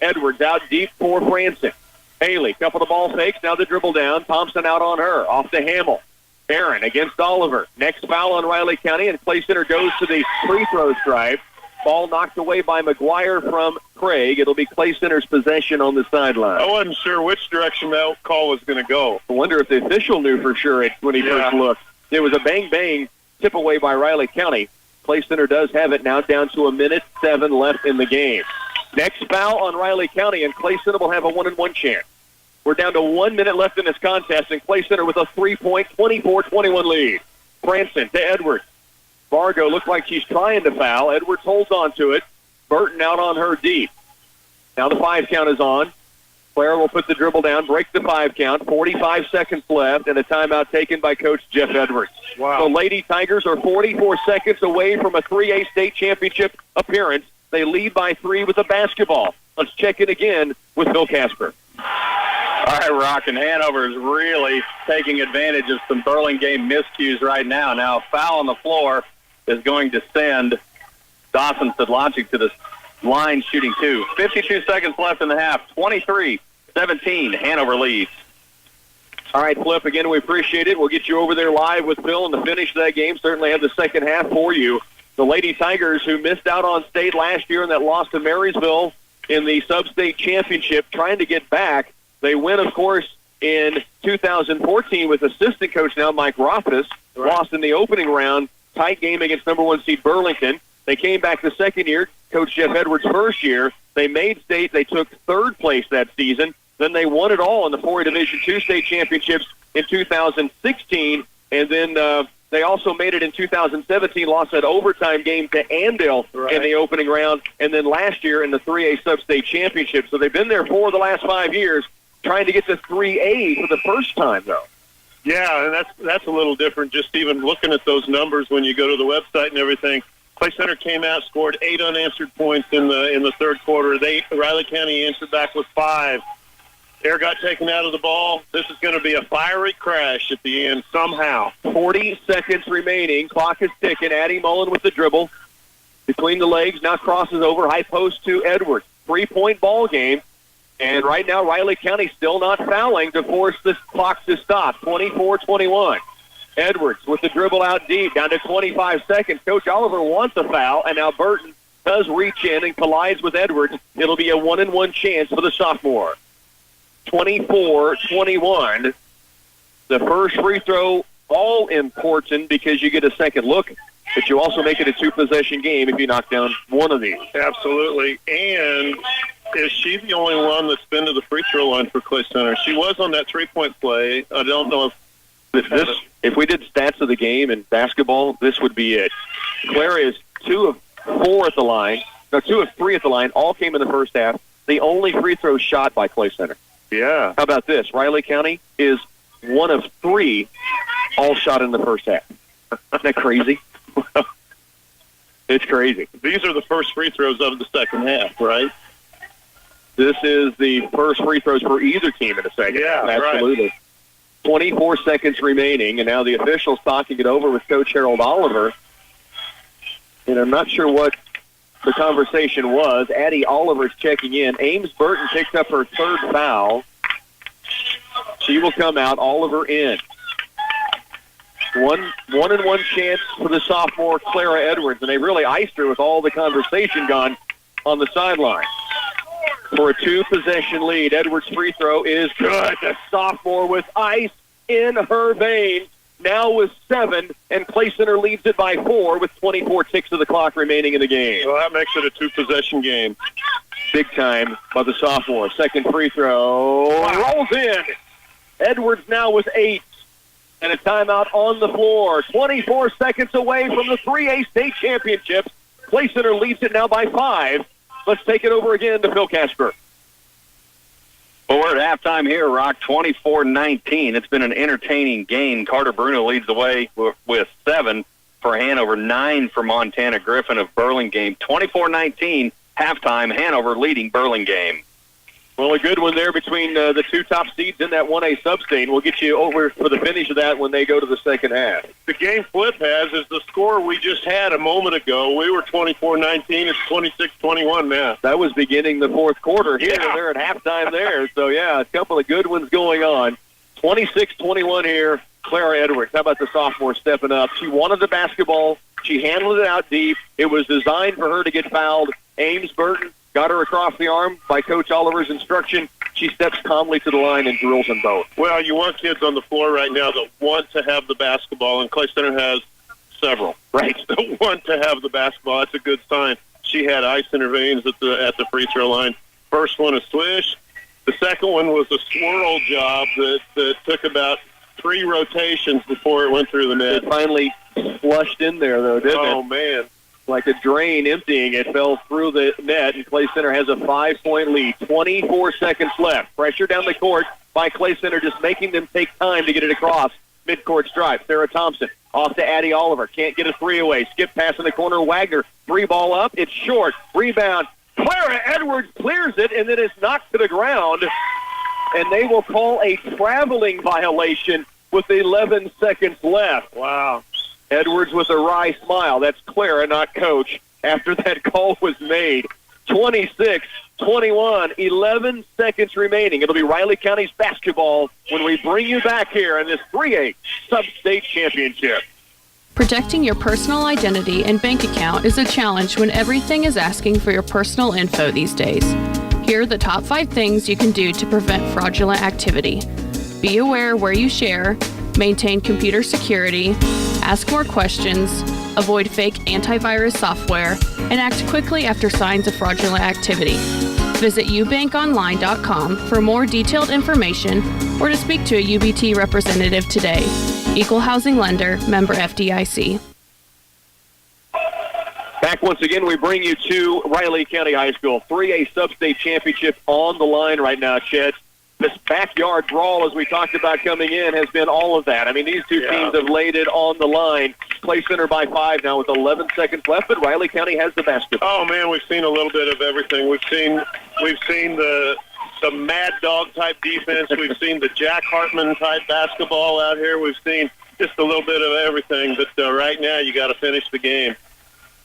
Edwards out deep for Franson. Haley, couple of ball fakes, now the dribble down. Thompson out on her, off to Hamill. Barron against Oliver. Next foul on Riley County, and Clay Center goes to the free throw stripe. Ball knocked away by McGuire from Craig. It'll be Clay Center's possession on the sideline. I wasn't sure which direction that call was going to go. I wonder if the official knew for sure when he first looked. It was a bang-bang tip away by Riley County. Clay Center does have it now down to 1:07 left in the game. Next foul on Riley County, and Clay Center will have a 1-and-1 chance. We're down to 1 minute left in this contest, and Clay Center with a 3-point, 24-21 lead. Franson to Edwards. Vargo looked like she's trying to foul. Edwards holds on to it. Burton out on her deep. Now the 5 count is on. Claire will put the dribble down, break the 5 count. 45 seconds left, and a timeout taken by Coach Jeff Edwards. Wow. So Lady Tigers are 44 seconds away from a 3A state championship appearance. They lead by 3 with the basketball. Let's check it again with Bill Casper. All right, Rock, and Hanover is really taking advantage of some Burlingame miscues right now. Now, a foul on the floor is going to send Dawson Sedlacek to the line shooting 2. 52 seconds left in the half. 23-17, Hanover leads. All right, Flip, again, we appreciate it. We'll get you over there live with Phil and the finish of that game. Certainly have the second half for you. The Lady Tigers, who missed out on state last year in that loss to Marysville in the Substate Championship, trying to get back. They win, of course, in 2014 with assistant coach now Mike Rothfuss. Lost in the opening round. Tight game against number 1 seed Burlington. They came back the second year, Coach Jeff Edwards' first year. They made state. They took 3rd place that season. Then they won it all in the 4A Division II state championships in 2016. And then they also made it in 2017, lost that overtime game to Andale in the opening round. And then last year in the 3A sub-state championship. So they've been there 4 of the last 5 years, trying to get to 3A for the first time, though. Yeah, and that's a little different, just even looking at those numbers when you go to the website and everything. Clay Center came out, scored 8 unanswered points in the third quarter. Riley County answered back with 5. Air got taken out of the ball. This is going to be a fiery crash at the end somehow. 40 seconds remaining. Clock is ticking. Addie Mullen with the dribble. Between the legs, now crosses over. High post to Edwards. 3-point ball game. And right now, Riley County still not fouling to force this clock to stop. 24-21. Edwards with the dribble out deep, down to 25 seconds. Coach Oliver wants a foul, and now Burton does reach in and collides with Edwards. It'll be a 1-and-1 chance for the sophomore. 24-21. The first free throw, all important because you get a second look, but you also make it a 2-possession game if you knock down one of these. Absolutely. And Is she the only one that's been to the free throw line for Clay Center? She was on that three-point play. I don't know if we did stats of the game in basketball, this would be it. Clara is 2 of 4 at the line. No, 2 of 3 at the line. All came in the first half. The only free throw shot by Clay Center. Yeah. How about this? Riley County is 1 of 3, all shot in the first half. Isn't that crazy? It's crazy. These are the first free throws of the second half, right? This is the first free throws for either team in the second. Yeah, absolutely. Right. 24 seconds remaining, and now the officials talking it over with Coach Harold Oliver. And I'm not sure what the conversation was. Addie Oliver's checking in. Ames Burton picks up her 3rd foul. She will come out. Oliver in. One and one chance for the sophomore Clara Edwards, and they really iced her with all the conversation gone on the sideline. For a 2-possession lead, Edwards' free throw is good. The sophomore with ice in her veins, now with 7, and Clay Center leads it by 4 with 24 ticks of the clock remaining in the game. Well, that makes it a 2-possession game. Big time by the sophomore. Second free throw rolls in. Edwards now with 8. And a timeout on the floor. 24 seconds away from the 3A state championships. Clay Center leads it now by 5. Let's take it over again to Phil Casper. Well, we're at halftime here, Rock, 24-19. It's been an entertaining game. Carter Bruno leads the way with 7 for Hanover, 9 for Montana Griffin of Burlingame. 24-19, halftime, Hanover leading Burlingame. Well, a good one there between the 2 top seeds in that 1A Substate. We'll get you over for the finish of that when they go to the second half. The game flip is the score we just had a moment ago. We were 24-19. It's 26-21 now. That was beginning the fourth quarter here. Yeah. They're at halftime there. So, yeah, a couple of good ones going on. 26-21 here. Clara Edwards. How about the sophomore stepping up? She wanted the basketball. She handled it out deep. It was designed for her to get fouled. Ames Burton got her across the arm by Coach Oliver's instruction. She steps calmly to the line and drills them both. Well, you want kids on the floor right now that want to have the basketball, and Clay Center has several, right, that want to have the basketball. That's a good sign. She had ice in her veins at the free throw line. First one, a swish. The second one was a swirl job that took about 3 rotations before it went through the net. It finally flushed in there, though, didn't it? Oh, man. Like a drain emptying. It fell through the net, and Clay Center has a 5-point lead. 24 seconds left. Pressure down the court by Clay Center, just making them take time to get it across. Midcourt stripe. Sarah Thompson off to Addie Oliver. Can't get a 3 away. Skip pass in the corner. Wagner. 3 ball up. It's short. Rebound. Clara Edwards clears it, and then it's knocked to the ground. And they will call a traveling violation with 11 seconds left. Wow. Edwards with a wry smile. That's Clara, not Coach, after that call was made. 26-21, 11 seconds remaining. It'll be Riley County's basketball when we bring you back here in this 3A Substate Championship. Protecting your personal identity and bank account is a challenge when everything is asking for your personal info these days. Here are the top 5 things you can do to prevent fraudulent activity. Be aware where you share, maintain computer security, ask more questions, avoid fake antivirus software, and act quickly after signs of fraudulent activity. Visit ubankonline.com for more detailed information or to speak to a UBT representative today. Equal Housing Lender, member FDIC. Back once again, we bring you to Riley County High School. 3A Substate Championship on the line right now, Chet. This backyard brawl, as we talked about coming in, has been all of that. I mean, these two teams have laid it on the line. Clay Center by 5 now with 11 seconds left, but Riley County has the basketball. Oh, man, we've seen a little bit of everything. We've seen the Mad Dog type defense. We've seen the Jack Hartman type basketball out here. We've seen just a little bit of everything, but right now you got to finish the game.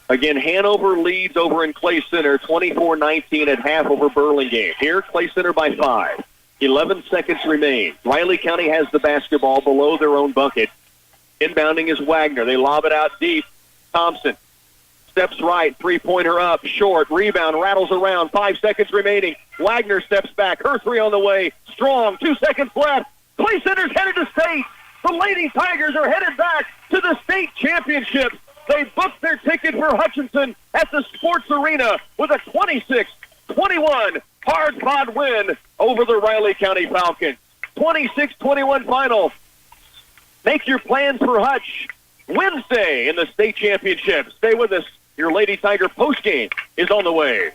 Again, Hanover leads over in Clay Center, 24-19 at half over Burlingame. Here, Clay Center by 5. 11 seconds remain. Riley County has the basketball below their own bucket. Inbounding is Wagner. They lob it out deep. Thompson steps right. 3-pointer up. Short. Rebound. Rattles around. 5 seconds remaining. Wagner steps back. Her 3 on the way. Strong. 2 seconds left. Clay Center's headed to state. The Lady Tigers are headed back to the state championship. They booked their ticket for Hutchinson at the Sports Arena with a 26-21 hard-fought win over the Riley County Falcons. 26-21 final. Make your plans for Hutch Wednesday in the state championship. Stay with us. Your Lady Tiger postgame is on the way.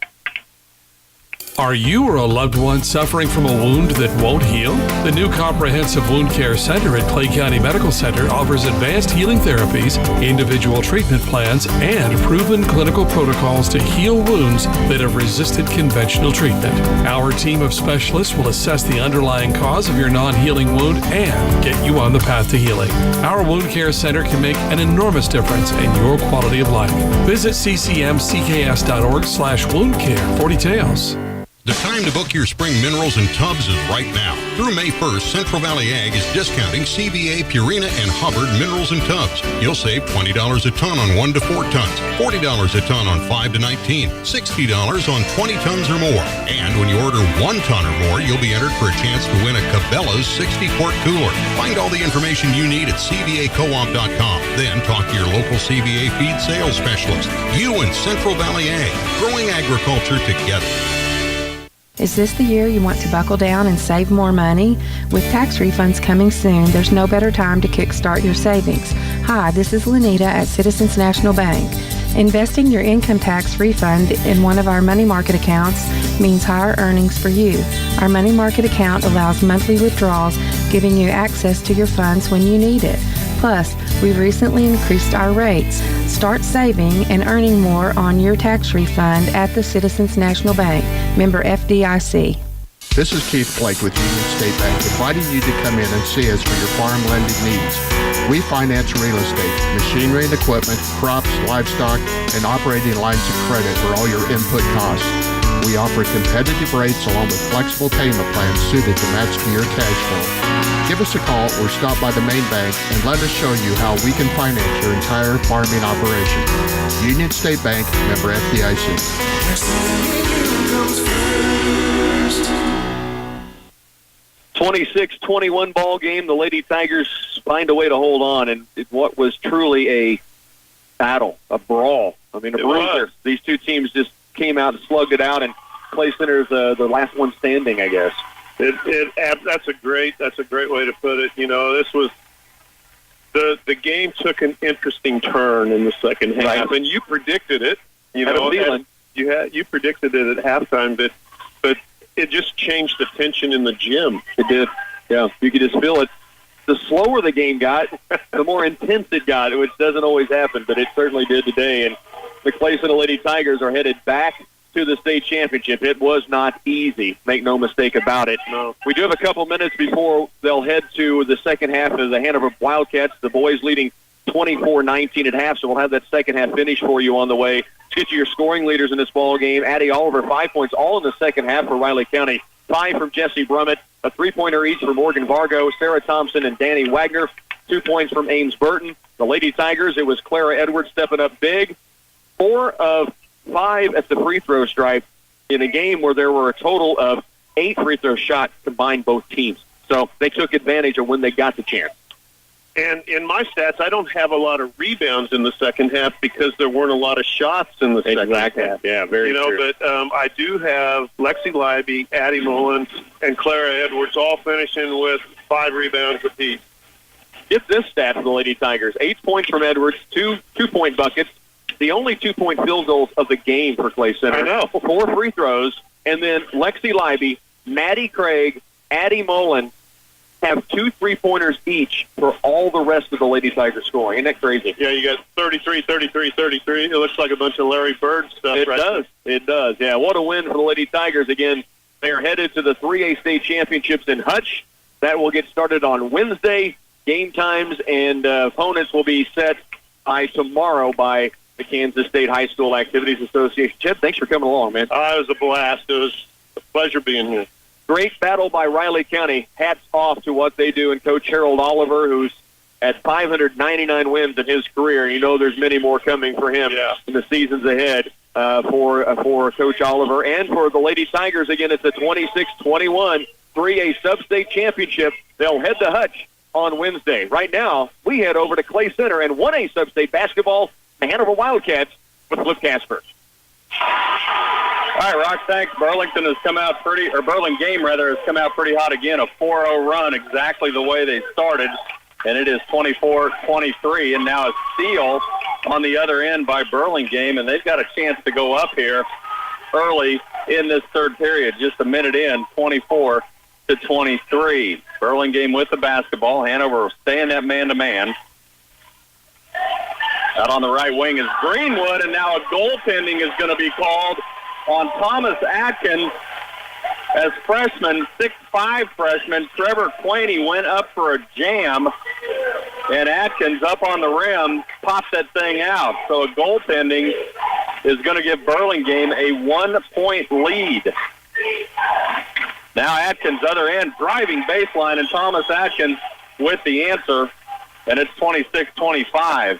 Are you or a loved one suffering from a wound that won't heal? The new Comprehensive Wound Care Center at Clay County Medical Center offers advanced healing therapies, individual treatment plans, and proven clinical protocols to heal wounds that have resisted conventional treatment. Our team of specialists will assess the underlying cause of your non-healing wound and get you on the path to healing. Our Wound Care Center can make an enormous difference in your quality of life. Visit ccmcks.org/woundcare for details. The time to book your spring minerals and tubs is right now. Through May 1st, Central Valley Ag is discounting CVA, Purina, and Hubbard minerals and tubs. You'll save $20 a ton on 1 to 4 tons, $40 a ton on 5 to 19, $60 on 20 tons or more. And when you order 1 ton or more, you'll be entered for a chance to win a Cabela's 60-quart cooler. Find all the information you need at CVACoop.com. Then talk to your local CVA feed sales specialist. You and Central Valley Ag, growing agriculture together. Is this the year you want to buckle down and save more money? With tax refunds coming soon, there's no better time to kickstart your savings. Hi, this is Lenita at Citizens National Bank. Investing your income tax refund in one of our money market accounts means higher earnings for you. Our money market account allows monthly withdrawals, giving you access to your funds when you need it. Plus, we've recently increased our rates. Start saving and earning more on your tax refund at the Citizens National Bank, member FDIC. This is Keith Blake with Union State Bank, inviting you to come in and see us for your farm lending needs. We finance real estate, machinery and equipment, crops, livestock, and operating lines of credit for all your input costs. We offer competitive rates along with flexible payment plans suited to match to your cash flow. Give us a call or stop by the main bank and let us show you how we can finance your entire farming operation. Union State Bank, member FDIC. 26-21 ball game. The Lady Tigers find a way to hold on, and what was truly a battle, a brawl. I mean, a bruiser. These two teams just came out and slugged it out, and Clay Center's the last one standing, I guess. That's a great way to put it. You know, this was the game took an interesting turn in the second half, and you predicted it. You know, you predicted it at halftime, but it just changed the tension in the gym. It did. Yeah, you could just feel it. The slower the game got, the more intense it got, which doesn't always happen, but it certainly did today. And the Clay Center Lady Tigers are headed back to the state championship. It was not easy. Make no mistake about it. No. We do have a couple minutes before they'll head to the second half of the Hanover Wildcats. The boys leading 24-19 at half, so we'll have that second half finish for you on the way. Let's get you your scoring leaders in this ball game. Addie Oliver, 5 points, all in the second half for Riley County. 5 from Jesse Brummett, a 3-pointer each for Morgan Vargo, Sarah Thompson, and Danny Wagner. 2 points from Ames Burton. The Lady Tigers, it was Clara Edwards stepping up big. 4 of 5 at the free throw stripe in a game where there were a total of 8 free throw shots combined both teams. So they took advantage of when they got the chance. And in my stats, I don't have a lot of rebounds in the second half because there weren't a lot of shots in the second half. Yeah, very true. But I do have Lexi Leiby, Addie Mullen, and Clara Edwards all finishing with 5 rebounds apiece. Get this stat for the Lady Tigers. 8 points from Edwards, 2 2-point buckets, the only 2-point field goals of the game for Clay Center. I know. 4 free throws, and then Lexi Leiby, Maddie Craig, Addie Mullen have 2 3-pointers each for all the rest of the Lady Tigers scoring. Isn't that crazy? Yeah, you got 33, 33, 33. It looks like a bunch of Larry Bird stuff. It does. It does. Yeah, what a win for the Lady Tigers. Again, they are headed to the 3A state championships in Hutch. That will get started on Wednesday. Game times and opponents will be set by tomorrow by the Kansas State High School Activities Association. Chip, thanks for coming along, man. It was a blast. It was a pleasure being here. Great battle by Riley County. Hats off to what they do. And Coach Harold Oliver, who's at 599 wins in his career. You know there's many more coming for him in the seasons ahead for Coach Oliver. And for the Lady Tigers, again, it's a 26-21 3A Substate Championship. They'll head to Hutch on Wednesday. Right now, we head over to Clay Center and 1A Substate basketball, the Hanover Wildcats with Cliff Casper. All right, Rock, thanks. Burlingame has come out pretty hot again. A 4-0 run, exactly the way they started. And it is 24-23. And now a steal on the other end by Burlingame. And they've got a chance to go up here early in this third period. Just a minute in, 24-23. Burlingame with the basketball. Hanover will stay in that man-to-man. Out on the right wing is Greenwood, and now a goaltending is going to be called on Thomas Atkins as freshman, 6'5" freshman. Trevor Quaney went up for a jam, and Atkins up on the rim popped that thing out. So a goaltending is going to give Burlingame a 1-point lead. Now Atkins, other end, driving baseline, and Thomas Atkins with the answer, and it's 26-25.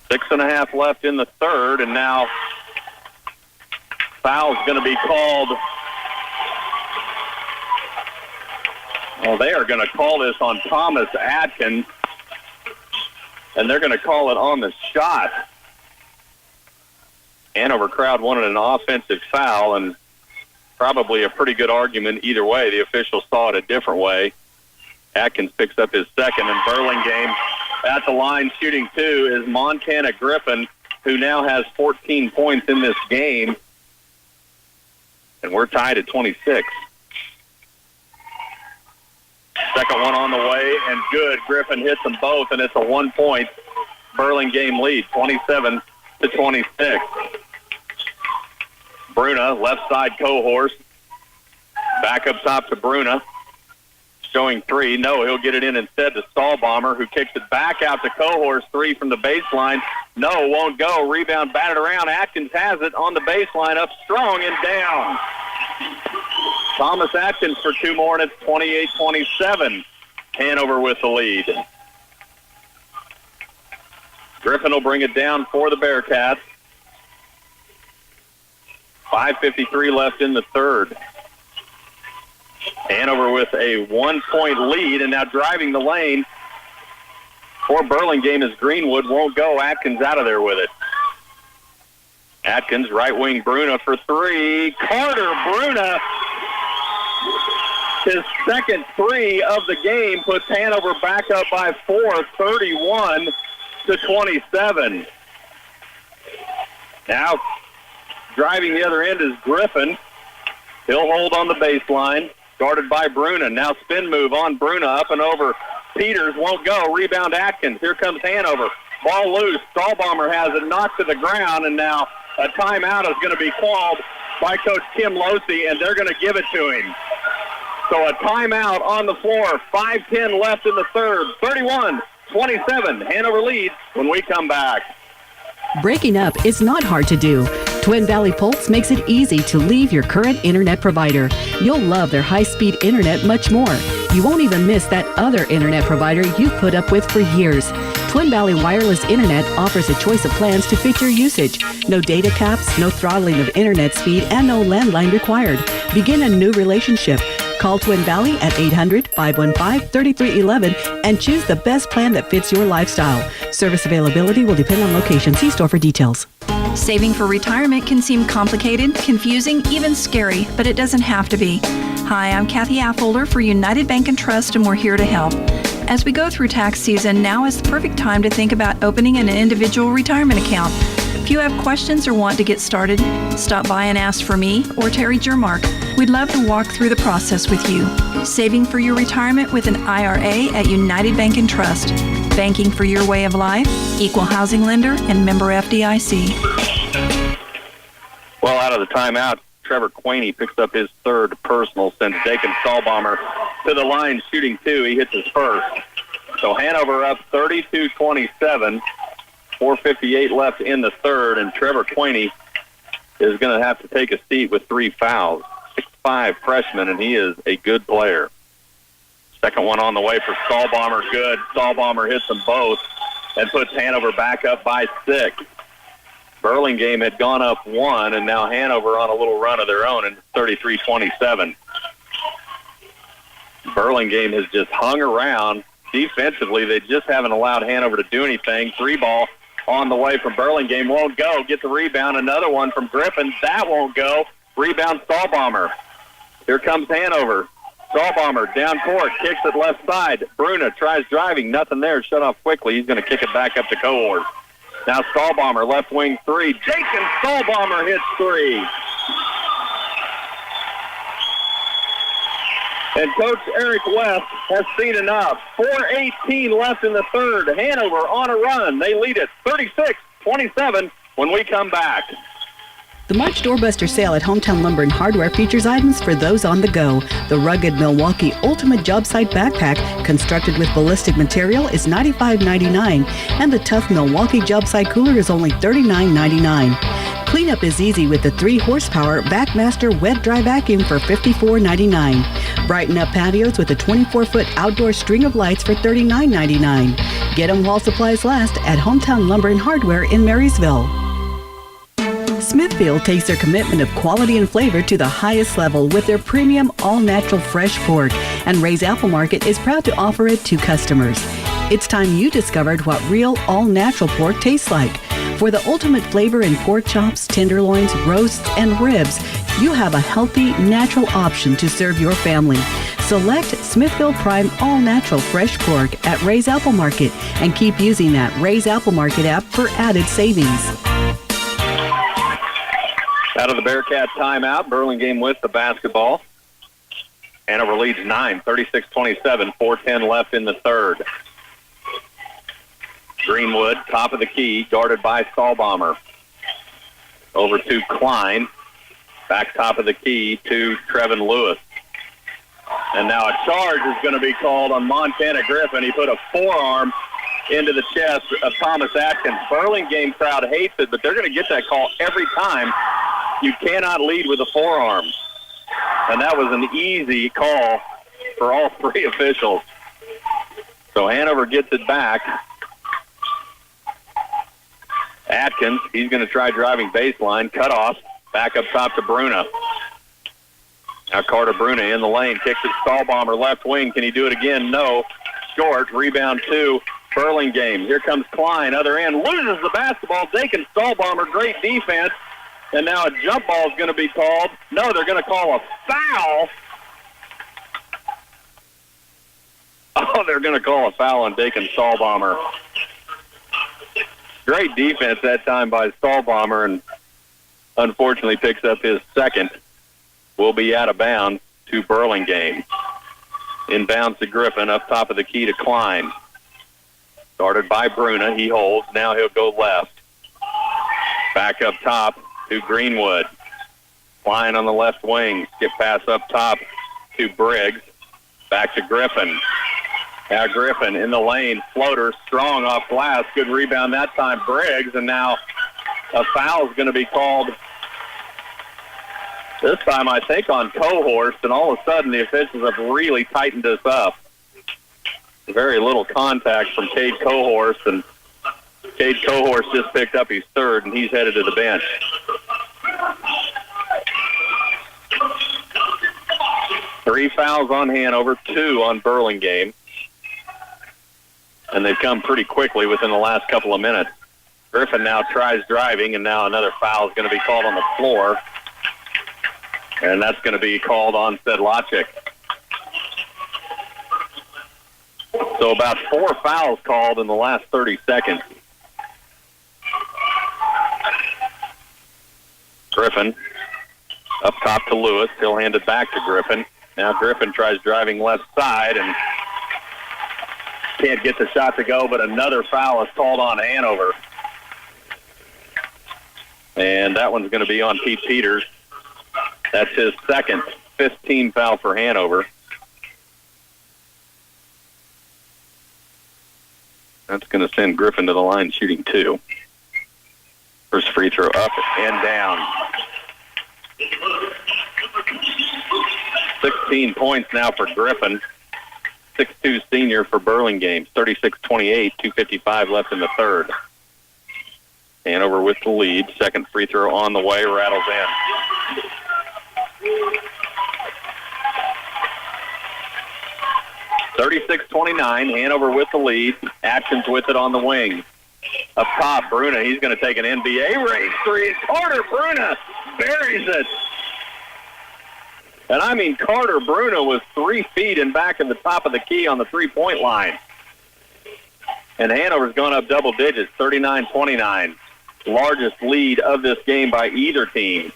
6.5 left in the third, and now foul's going to be called. Well, they are going to call this on Thomas Atkins, and they're going to call it on the shot. Hanover crowd wanted an offensive foul, and probably a pretty good argument either way. The officials saw it a different way. Atkins picks up his second, and Burlingame at the line shooting two is Montana Griffin, who now has 14 points in this game. And we're tied at 26. Second one on the way, and good. Griffin hits them both, and it's a 1-point Burlingame lead, 27-26. Bruna, left side Cohorse. Back up top to Bruna. Showing three. No, he'll get it in instead to Stahlbomber, who kicks it back out to Cohorse. Three from the baseline. No, won't go. Rebound batted around. Atkins has it on the baseline, up strong and down. Thomas Atkins for two more, and it's 28-27. Hanover with the lead. Griffin will bring it down for the Bearcats. 5:53 left in the third. Hanover with a 1-point lead, and now driving the lane for Burlingame is Greenwood. Won't go. Atkins out of there with it. Atkins, right wing Bruna for three. Carter Bruna, his second three of the game, puts Hanover back up by 4, 31-27. Now driving the other end is Griffin. He'll hold on the baseline. Guarded by Bruna. Now spin move on Bruna, up and over. Peters won't go. Rebound Atkins. Here comes Hanover. Ball loose. Stahlbomber has it knocked to the ground, and now a timeout is going to be called by Coach Kim Losey, and they're going to give it to him. So a timeout on the floor. 5:10 left in the third. 31-27. Hanover leads when we come back. Breaking up is not hard to do. Twin Valley Pulse makes it easy to leave your current internet provider. You'll love their high-speed internet much more. You won't even miss that other internet provider you've put up with for years. Twin Valley Wireless Internet offers a choice of plans to fit your usage. No data caps, no throttling of internet speed, and no landline required. Begin a new relationship. Call Twin Valley at 800-515-3311 and choose the best plan that fits your lifestyle. Service availability will depend on location. See store for details. Saving for retirement can seem complicated, confusing, even scary, but it doesn't have to be. Hi, I'm Kathy Affolder for United Bank and Trust, and we're here to help. As we go through tax season, now is the perfect time to think about opening an individual retirement account. If you have questions or want to get started, stop by and ask for me or Terry Jermark. We'd love to walk through the process with you. Saving for your retirement with an IRA at United Bank and Trust. Banking for your way of life, equal housing lender, and member FDIC. Well, out of the timeout, Trevor Quaney picks up his third personal, sends Dakin Stahlbomber to the line shooting two. He hits his first. So Hanover up 32-27. 4:58 left in the third, and Trevor Quaney is going to have to take a seat with 3 fouls. 6'5" freshman, and he is a good player. Second one on the way for Stahlbomber. Good. Stahlbomber hits them both and puts Hanover back up by 6. Burlingame had gone up 1, and now Hanover on a little run of their own, and it's 33-27. Burlingame has just hung around. Defensively, they just haven't allowed Hanover to do anything. 3 ball on the way from Burlingame. Won't go. Get the rebound. Another one from Griffin. That won't go. Rebound Stahlbomber. Here comes Hanover. Stahlbomber down court. Kicks it left side. Bruna tries driving. Nothing there. Shut off quickly. He's going to kick it back up to Cohort. Now Stahlbomber, left wing three. Jacob Stahlbomber hits three. And Coach Eric West has seen enough. 4:18 left in the third. Hanover on a run. They lead it 36-27 when we come back. The March Doorbuster sale at Hometown Lumber and Hardware features items for those on the go. The rugged Milwaukee Ultimate Job Site Backpack, constructed with ballistic material, is $95.99, and the tough Milwaukee Job Site Cooler is only $39.99. Cleanup is easy with the 3-horsepower Backmaster Wet Dry Vacuum for $54.99. Brighten up patios with a 24-foot outdoor string of lights for $39.99. Get them while supplies last at Hometown Lumber and Hardware in Marysville. Smithfield takes their commitment of quality and flavor to the highest level with their premium all-natural fresh pork, and Ray's Apple Market is proud to offer it to customers. It's time you discovered what real all-natural pork tastes like. For the ultimate flavor in pork chops, tenderloins, roasts, and ribs, you have a healthy, natural option to serve your family. Select Smithfield Prime all-natural fresh pork at Ray's Apple Market and keep using that Ray's Apple Market app for added savings. Out of the Bearcat timeout, Burlingame with the basketball. Hanover leads 9, 36-27, 4:10 left in the third. Greenwood, top of the key, guarded by Stahlbomber. Over to Klein. Back top of the key to Trevin Lewis. And now a charge is going to be called on Montana Griffin. He put a forearm into the chest of Thomas Atkins. Burlingame crowd hates it, but they're going to get that call every time. You cannot lead with a forearm. And that was an easy call for all three officials. So Hanover gets it back. Atkins, he's going to try driving baseline, cut off, back up top to Bruna. Now Carter Bruna in the lane, kicks it Stahlbomber, left wing. Can he do it again? No. Short, rebound to Burlingame. Here comes Klein, other end, loses the basketball. Dakin Stahlbomber, great defense. And now a jump ball is going to be called. No, they're going to call a foul. Oh, they're going to call a foul on Dakin Stahlbomber. Great defense that time by Stahlbomber, and unfortunately picks up his second. Will be out of bounds to Burlingame. Inbounds to Griffin, up top of the key to Klein. Started by Bruna. He holds. Now he'll go left. Back up top to Greenwood. Klein on the left wing. Skip pass up top to Briggs. Back to Griffin. Now Griffin in the lane. Floater, strong off glass. Good rebound that time, Briggs. And now a foul is going to be called. This time, I think, on Cohorst. And all of a sudden, the officials have really tightened us up. Very little contact from Cade Cohorst. And Cade Cohorst just picked up his third, and he's headed to the bench. Three fouls on Hanover, 2 on Burlingame. And they've come pretty quickly within the last couple of minutes. Griffin now tries driving, and now another foul is going to be called on the floor. And that's going to be called on Sedlacek. So about 4 fouls called in the last 30 seconds. Griffin up top to Lewis. He'll hand it back to Griffin. Now Griffin tries driving left side and can't get the shot to go, but another foul is called on Hanover. And that one's going to be on Pete Peters. That's his second 15 foul for Hanover. That's going to send Griffin to the line shooting 2. First free throw up and down. 16 points now for Griffin. 6'2" senior for Burlingame. 36-28, 2:55 left in the third. Hanover with the lead. Second free throw on the way, rattles in. (36-29), Hanover with the lead. Atkins with it on the wing. Up top, Bruna, he's going to take an NBA range three. Carter Bruna buries it. And I mean, Carter Bruna was 3 feet and back in the top of the key on the three-point line. And Hanover's gone up double digits, 39-29. Largest lead of this game by either team.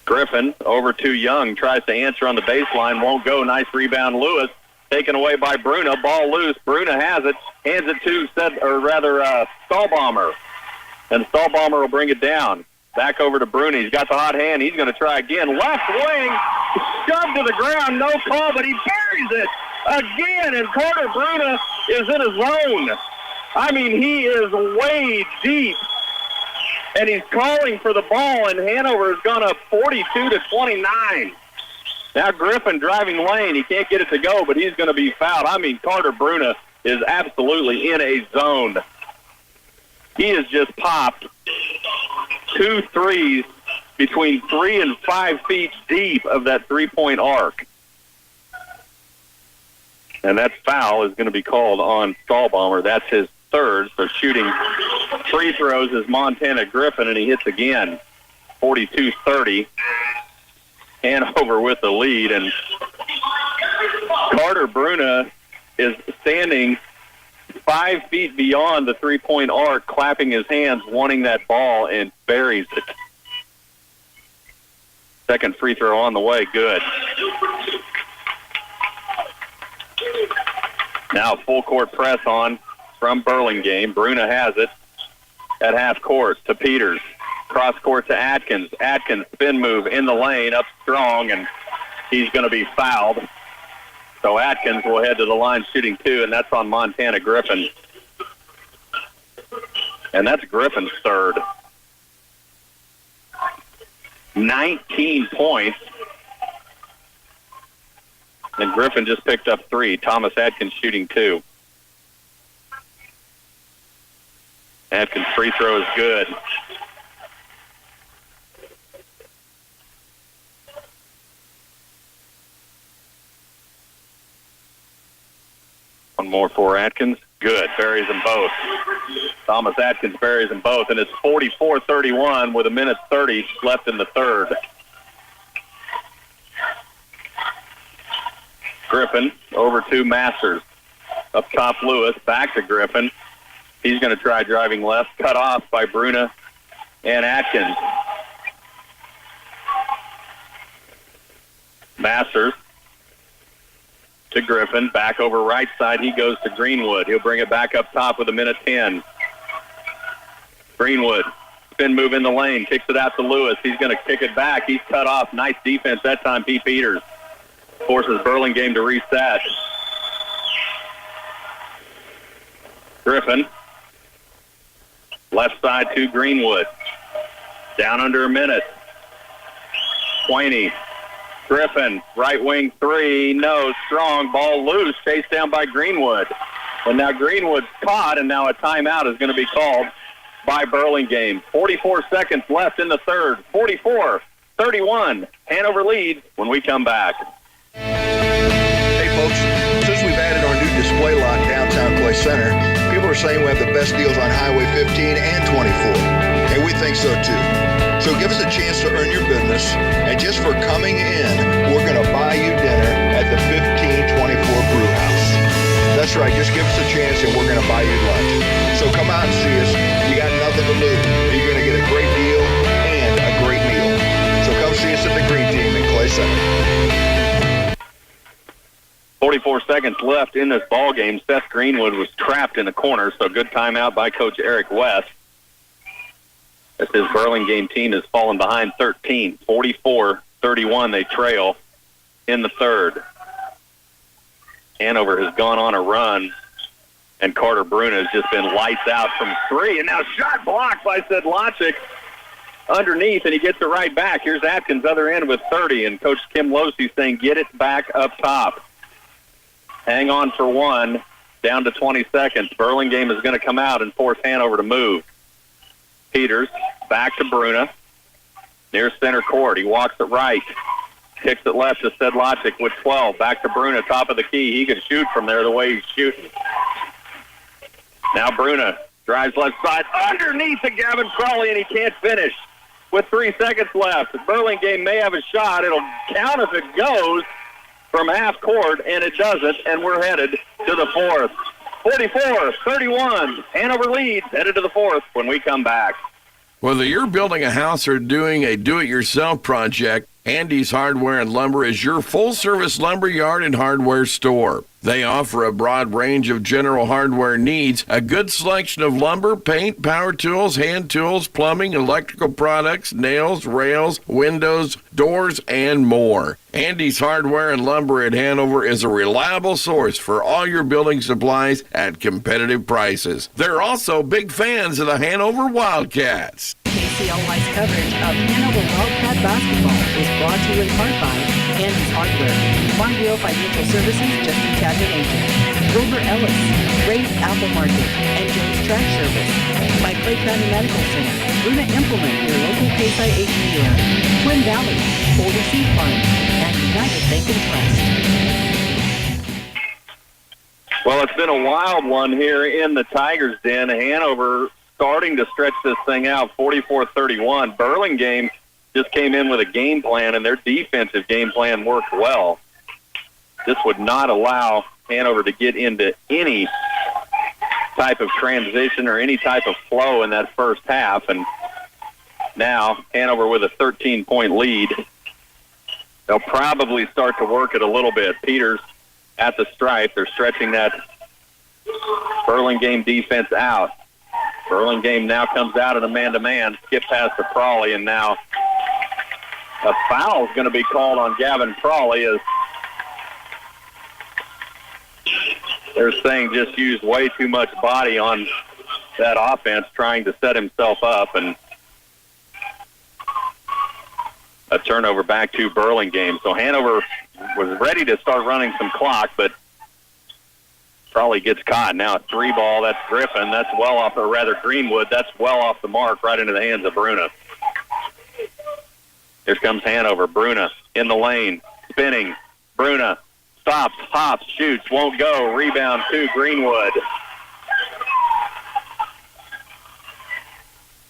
Griffin over to Young, tries to answer on the baseline, won't go. Nice rebound, Lewis. Taken away by Bruna. Ball loose. Bruna has it. Hands it to Stahlbomber. And Stahlbomber will bring it down. Back over to Bruna. He's got the hot hand. He's going to try again. Left wing. Shoved to the ground. No call, but he buries it again. And Carter Bruna is in his zone. I mean, he is way deep. And he's calling for the ball, and Hanover has gone up 42-29. Now Griffin driving lane. He can't get it to go, but he's going to be fouled. I mean, Carter Bruna is absolutely in a zone. He has just popped 2 threes between 3 and 5 feet deep of that three-point arc. And that foul is going to be called on Stahlbomber. That's his third. So shooting free throws is Montana Griffin, and he hits again. 42-30. Hanover with the lead, and Carter Bruna is standing 5 feet beyond the three-point arc, clapping his hands, wanting that ball, and buries it. Second free throw on the way. Good. Now full court press on from Burlingame. Bruna has it at half court to Peters. Cross court to Atkins. Atkins spin move in the lane, up strong, and he's going to be fouled. So Atkins will head to the line shooting 2, and that's on Montana Griffin. And that's Griffin's third. 19 points. And Griffin just picked up 3. Thomas Atkins shooting 2. Atkins' free throw is good. One more for Atkins. Good. Buries them both. Thomas Atkins buries them both, and it's 44-31 with 1:30 left in the third. Griffin over to Masters. Up top, Lewis. Back to Griffin. He's going to try driving left. Cut off by Bruna and Atkins. Masters to Griffin. Back over right side. He goes to Greenwood. He'll bring it back up top with 1:10. Greenwood. Spin move in the lane. Kicks it out to Lewis. He's going to kick it back. He's cut off. Nice defense that time, Pete Peters. Forces Burlingame to reset. Griffin. Left side to Greenwood. Down under a minute. Quaney. Griffin, right wing 3, no, strong, ball loose, chased down by Greenwood. And now Greenwood's caught, and now a timeout is going to be called by Burlingame. 44 seconds left in the third. 44-31. Hanover leads when we come back. Hey, folks, since we've added our new display lot downtown Clay Center, people are saying we have the best deals on Highway 15 and 24. And we think so, too. So give us a chance to earn your business, and just for coming in, we're going to buy you dinner at the 1524 Brew House. That's right, just give us a chance and we're going to buy you lunch. So come out and see us. You got nothing to lose. You're going to get a great deal and a great meal. So come see us at the Green Team in Clay Center. 44 seconds left in this ball game. Seth Greenwood was trapped in the corner, so good timeout by Coach Eric West. As his Burlingame team has fallen behind 13, 44-31. They trail in the third. Hanover has gone on a run, and Carter Bruna has just been lights out from 3. And now shot blocked by Sedlacek underneath, and he gets it right back. Here's Atkins, other end with 30, and Coach Kim Losey saying, get it back up top. Hang on for 1, down to 20 seconds. Burlingame is going to come out and force Hanover to move. Peters, back to Bruna, near center court. He walks it right, kicks it left to Sedlacek with 12. Back to Bruna, top of the key. He can shoot from there the way he's shooting. Now Bruna drives left side underneath to Gavin Crawley, and he can't finish. With 3 seconds left, Burlingame may have a shot. It'll count if it goes from half court, and it doesn't, and we're headed to the fourth. 44-31, Hanover leads, headed to the fourth when we come back. Whether you're building a house or doing a do-it-yourself project, Andy's Hardware and Lumber is your full-service lumber yard and hardware store. They offer a broad range of general hardware needs, a good selection of lumber, paint, power tools, hand tools, plumbing, electrical products, nails, rails, windows, doors, and more. Andy's Hardware and Lumber at Hanover is a reliable source for all your building supplies at competitive prices. They're also big fans of the Hanover Wildcats. KCLY's coverage of Hanover Wildcat basketball is brought to you in part by Andy's Hardware, Farm Bureau Financial Services, Justin Chapman Agent, Grover Ellis, Ray's Apple Market, and Jones Track Service, by Clay County Medical Center, Bruna Implement, your local Case IH dealer, Twin Valley, Boulder Seed Farm, and United Bank and Trust. Well, it's been a wild one here in the Tigers' Den. Hanover starting to stretch this thing out, 44-31. Burlingame just came in with a game plan, and their defensive game plan worked well. This would not allow Hanover to get into any type of transition or any type of flow in that first half, and now Hanover with a 13-point lead. They'll probably start to work it a little bit. Peters at the stripe. They're stretching that Burlingame defense out. Burlingame now comes out in a man-to-man, skip past to Crawley, and now a foul is going to be called on Gavin Crawley as they're saying just used way too much body on that offense trying to set himself up, and a turnover back to Burlingame. So Hanover was ready to start running some clock, but Crawley gets caught. Now a 3-ball. That's Griffin. That's well off, or rather Greenwood. That's well off the mark, right into the hands of Bruna. Here comes Hanover. Bruna in the lane, spinning. Bruna stops, hops, shoots, won't go. Rebound to Greenwood.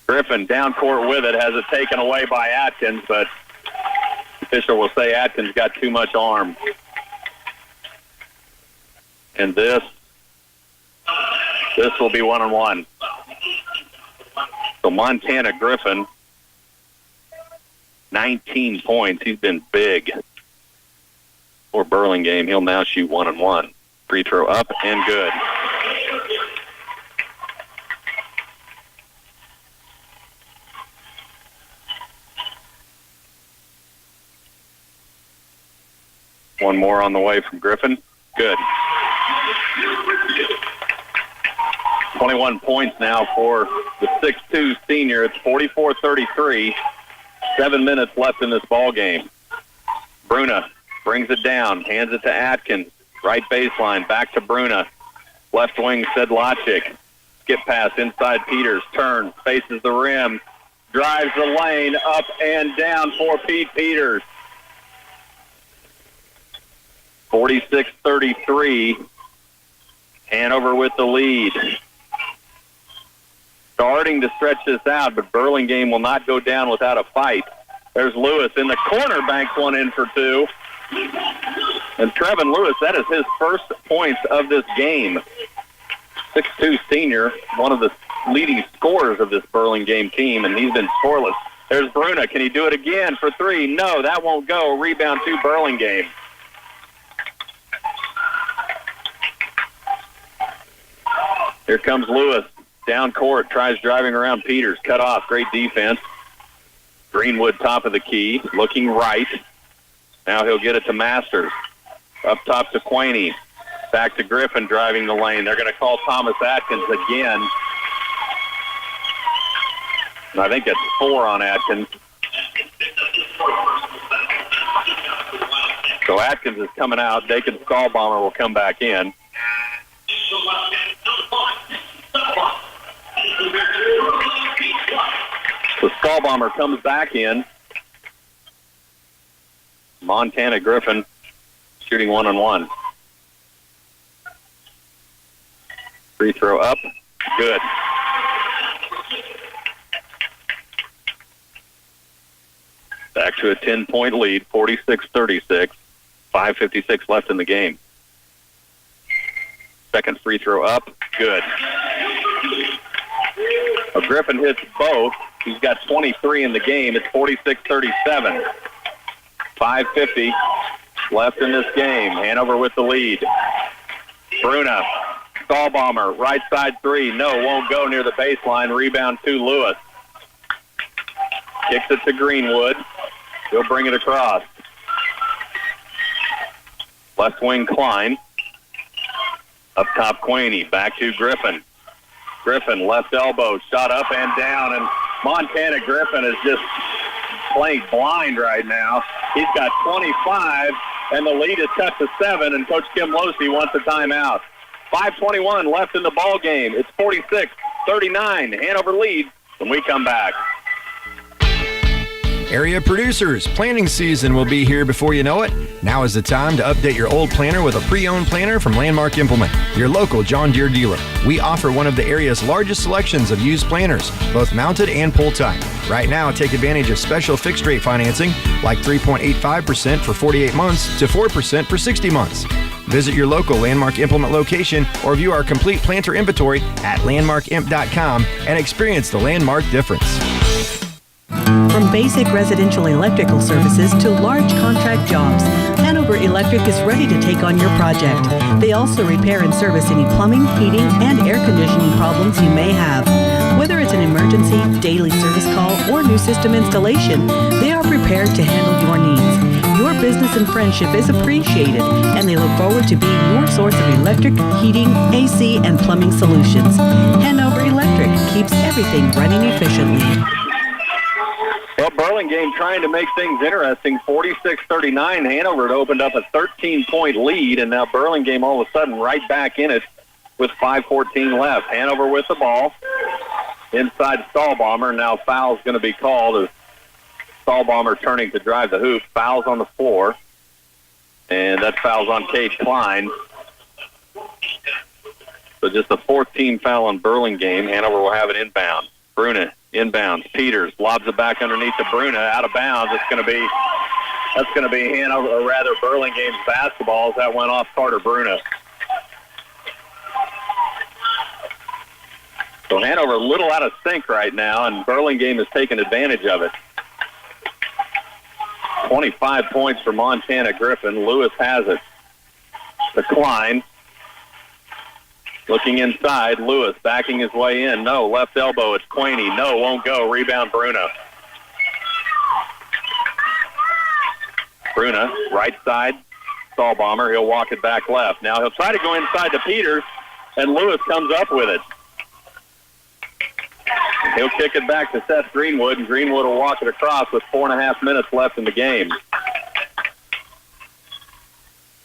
Griffin down court with it, has it taken away by Atkins, but official will say Atkins got too much arm. And this will be 1-on-1. So Montana Griffin, 19 points. He's been big for Burlingame. He'll now shoot 1-on-1. Free throw up and good. One more on the way from Griffin. Good. 21 points now for the 6'2 senior. It's 44-33. 7 minutes left in this ball game. Bruna brings it down, hands it to Atkins. Right baseline, back to Bruna. Left wing, Sedlacek. Skip pass inside Peters. Turns, faces the rim. Drives the lane, up and down for Pete Peters. 46-33. Hanover with the lead. Starting to stretch this out, but Burlingame will not go down without a fight. There's Lewis in the corner, banks one in for two. And Trevin Lewis, that is his first points of this game. 6'2 senior, one of the leading scorers of this Burlingame team, and he's been scoreless. There's Bruna. Can he do it again for three? No, that won't go. Rebound to Burlingame. Here comes Lewis. Down court, tries driving around Peters. Cut off. Great defense. Greenwood top of the key, looking right. Now he'll get it to Masters. Up top to Quaney. Back to Griffin driving the lane. They're going to call Thomas Atkins again. And I think it's 4 on Atkins. So Atkins is coming out. Dakin Stahlbomber will come back in. The Stahlbomber comes back in. Montana Griffin shooting 1-on-1. Free throw up Good. Back to a 10-point lead, 46-36. 5:56 left in the game. Second free throw up. Good. Griffin hits both. He's got 23 in the game. It's 46-37. 5:50 left in this game. Hanover with the lead. Bruna, Stahlbomber, right side three. No, won't go near the baseline. Rebound to Lewis. Kicks it to Greenwood. He'll bring it across. Left wing Klein. Up top Quaney. Back to Griffin. Griffin, left elbow, shot up and down, and Montana Griffin is just playing blind right now. He's got 25, and the lead is cut to 7, and Coach Kim Losey wants a timeout. 5:21 left in the ball game. It's 46-39. Hanover leads when we come back. Area producers, planting season will be here before you know it. Now is the time to update your old planter with a pre-owned planter from Landmark Implement, your local John Deere dealer. We offer one of the area's largest selections of used planters, both mounted and pull-type. Right now, take advantage of special fixed-rate financing like 3.85% for 48 months to 4% for 60 months. Visit your local Landmark Implement location or view our complete planter inventory at landmarkimp.com and experience the Landmark difference. From basic residential electrical services to large contract jobs, Hanover Electric is ready to take on your project. They also repair and service any plumbing, heating, and air conditioning problems you may have. Whether it's an emergency, daily service call, or new system installation, they are prepared to handle your needs. Your business and friendship is appreciated, and they look forward to being your source of electric, heating, AC, and plumbing solutions. Hanover Electric keeps everything running efficiently. Well, Burlingame trying to make things interesting. 46-39. Hanover had opened up a 13-point lead, and now Burlingame all of a sudden right back in it with 5:14 left. Hanover with the ball. Inside Stahlbomber. Now foul's going to be called as Stahlbomber turning to drive the hoop. Foul's on the floor, and that foul's on Cade Klein. So just a 4th-team foul on Burlingame. Hanover will have it inbound. Bruna inbounds. Peters lobs it back underneath to Bruna, out of bounds. That's going to be Hanover, or rather Burlingame's basketball as that went off Carter Bruna. So Hanover a little out of sync right now, and Burlingame is taking advantage of it. 25 points for Montana Griffin. Lewis has it. To Klein. Looking inside, Lewis backing his way in. No, left elbow, it's Quaney. No, won't go. Rebound, Bruna. Bruna, right side, Stahlbomber. He'll walk it back left. Now he'll try to go inside to Peters, and Lewis comes up with it. He'll kick it back to Seth Greenwood, and Greenwood will walk it across with 4.5 minutes left in the game.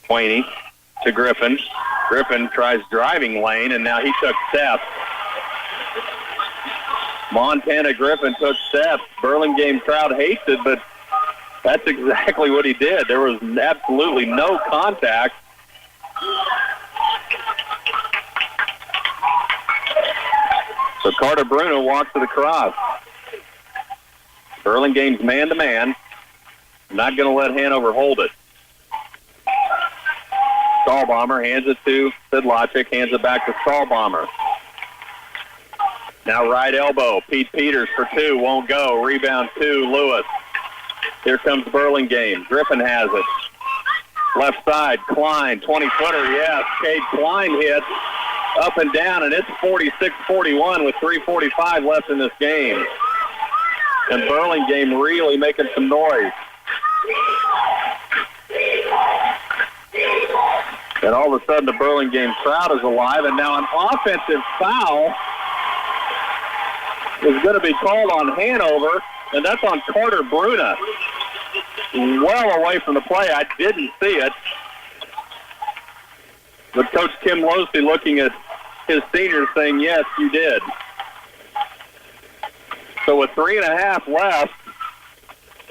Quaney to Griffin. Griffin tries driving lane, and now he took steps. Montana Griffin took steps. Burlingame crowd hates it, but that's exactly what he did. There was absolutely no contact. So Carter Bruno walks to the cross. Burlingame's man-to-man. Not going to let Hanover hold it. Stahlbomber hands it to Sidlachik, hands it back to Stahlbomber. Now right elbow, Pete Peters for two, won't go. Rebound to Lewis. Here comes Burlingame. Griffin has it. Left side, Klein, 20-footer, yes. Cade Klein hits up and down, and it's 46-41 with 3:45 left in this game. And Burlingame really making some noise. And all of a sudden the Burlingame crowd is alive, and now an offensive foul is going to be called on Hanover, and that's on Carter Bruna. Well away from the play. I didn't see it. But Coach Kim Losey looking at his seniors saying, yes, you did. So with 3.5 left,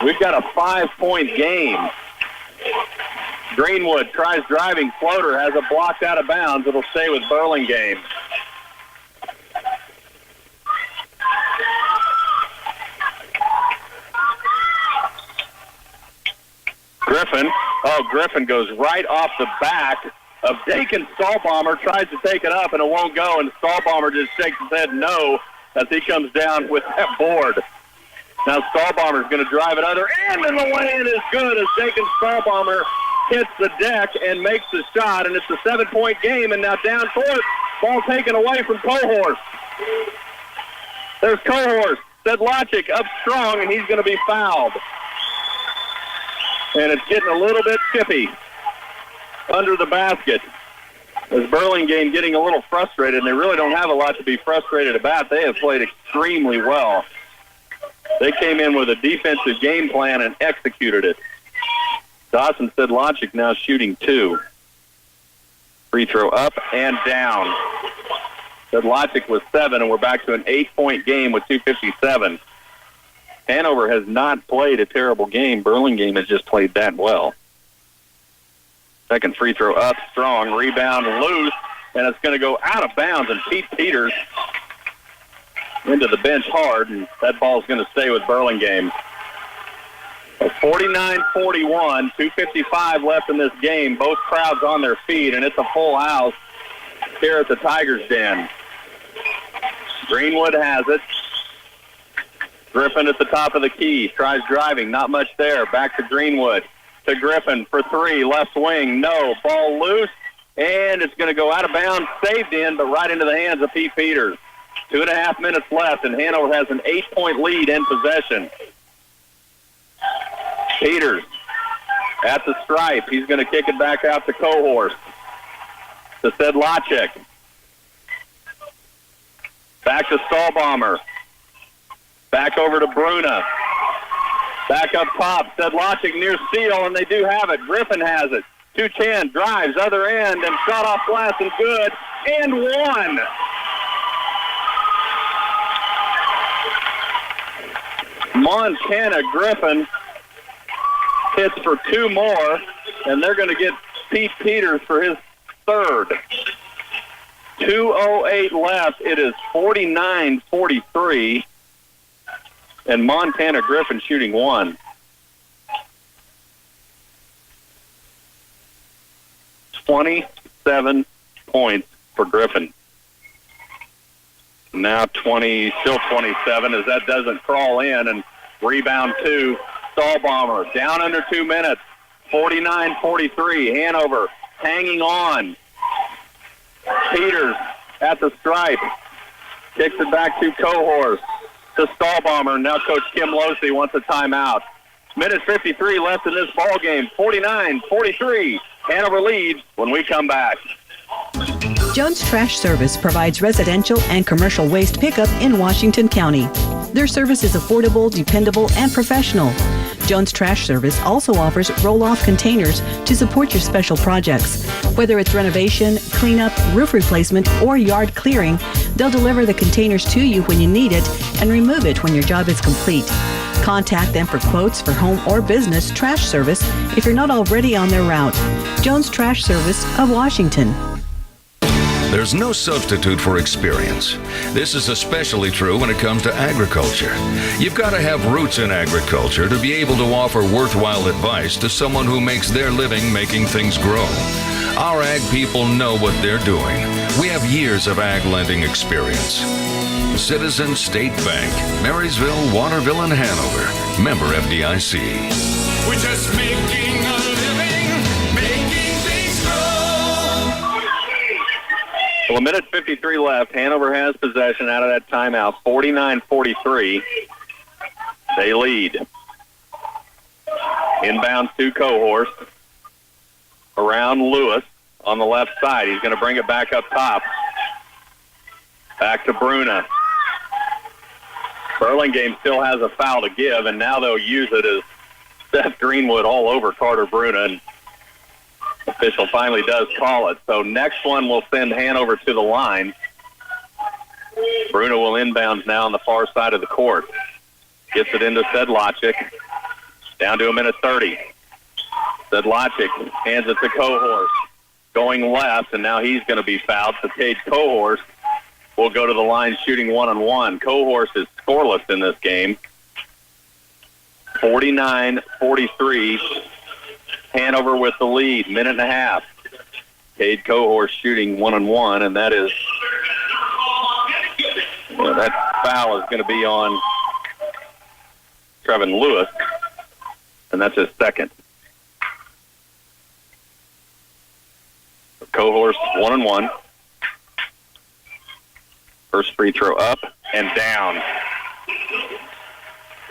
we've got a 5-point game. Greenwood tries driving floater, has it blocked out of bounds. It'll stay with Burlingame. Oh, Griffin goes right off the back of Dakin Stahlbomber, tries to take it up, and it won't go, and Stahlbomber just shakes his head no as he comes down with that board. Now Stahlbomber's going to drive it other end, and the lay-in is good as Dakin Stahlbomber hits the deck and makes the shot, and it's a 7-point game, and now down court, ball taken away from Cohorst. There's Cohorst. Sedlacek up strong, and he's going to be fouled. And it's getting a little bit chippy under the basket as Burlingame getting a little frustrated, and they really don't have a lot to be frustrated about. They have played extremely well. They came in with a defensive game plan and executed it. Dawson Sedlacek now shooting 2. Free throw up and down. Sedlacek was 7, and we're back to an 8-point game with 2:57. Hanover has not played a terrible game. Burlingame has just played that well. Second free throw up, strong, rebound loose, and it's going to go out of bounds, and Pete Peters into the bench hard, and that ball's going to stay with Burlingame. 49-41, 2:55 left in this game. Both crowds on their feet, and it's a full house here at the Tigers' Den. Greenwood has it. Griffin at the top of the key, tries driving, not much there. Back to Greenwood, to Griffin for 3, left wing, no. Ball loose, and it's going to go out of bounds, saved in, but right into the hands of Pete Peters. 2.5 minutes left, and Hanover has an 8-point lead in possession. Peters at the stripe. He's going to kick it back out to Cohorst. To Sedlacek. Back to Stahlbomber. Back over to Bruna. Back up top. Sedlacek near steal, and they do have it. Griffin has it. 2-10, drives, other end, and shot off glass and good. And 1. Montana Griffin hits for 2 more, and they're going to get Pete Peters for his 3rd. 2:08 left. It is 49-43, and Montana Griffin shooting 1. 27 points for Griffin. Now 20, still 27 as that doesn't crawl in, and rebound 2. Stahlbomber down under 2 minutes. 49-43. Hanover hanging on. Peters at the stripe. Kicks it back to Cohorst. To Stahlbomber. Now Coach Kim Losey wants a timeout. Minute 53 left in this ball game. 49-43. Hanover leads when we come back. Jones Trash Service provides residential and commercial waste pickup in Washington County. Their service is affordable, dependable, and professional. Jones Trash Service also offers roll-off containers to support your special projects. Whether it's renovation, cleanup, roof replacement, or yard clearing, they'll deliver the containers to you when you need it and remove it when your job is complete. Contact them for quotes for home or business trash service if you're not already on their route. Jones Trash Service of Washington. There's no substitute for experience. This is especially true when it comes to agriculture. You've got to have roots in agriculture to be able to offer worthwhile advice to someone who makes their living making things grow. Our ag people know what they're doing. We have years of ag lending experience. Citizens State Bank, Marysville, Waterville, and Hanover. Member FDIC. We're just making a living, making things grow. Well, a minute 53 left. Hanover has possession out of that timeout. 49-43. They lead. Inbounds to Cohorst. Around Lewis on the left side. He's going to bring it back up top. Back to Bruna. Burlingame still has a foul to give, and now they'll use it as Seth Greenwood all over Carter Bruna, and official finally does call it. So next one will send Hanover to the line. Bruna will inbounds now on the far side of the court. Gets it into Sedlacek. Down to a minute 30. Sedlacek hands it to Cohorst. Going left, and now he's going to be fouled. So Cade Cohorst will go to the line shooting 1-on-1. Cohorst is scoreless in this game. 49-43. Hanover with the lead, minute and a half. Cade Cohorse shooting 1-on-1, and that is that foul is going to be on Trevin Lewis, and that's his second. Cohorse 1-on-1. First free throw up and down.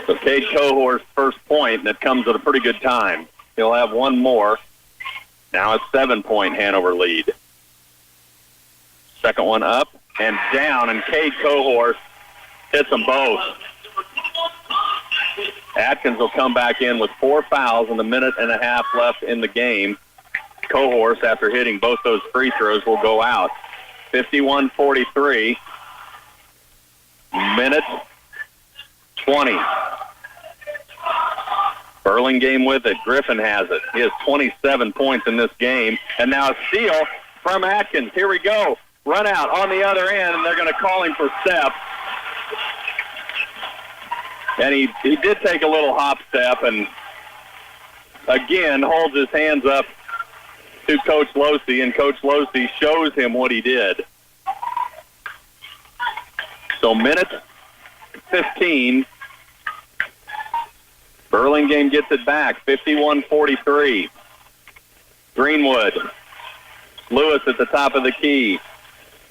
So Cade Cohorse first point, and it comes at a pretty good time. He'll have one more. Now a 7-point Hanover lead. Second one up and down, and Cade Cohorse hits them both. Atkins will come back in with 4 fouls and a minute and a half left in the game. Cohorse, after hitting both those free throws, will go out. 51-43. Minute 20. Burlingame with it. Griffin has it. He has 27 points in this game. And now a steal from Atkins. Here we go. Run out on the other end, and they're going to call him for step. And he did take a little hop step and, again, holds his hands up to Coach Losey, and Coach Losey shows him what he did. So minute 15. Burlingame gets it back, 51-43. Greenwood. Lewis at the top of the key.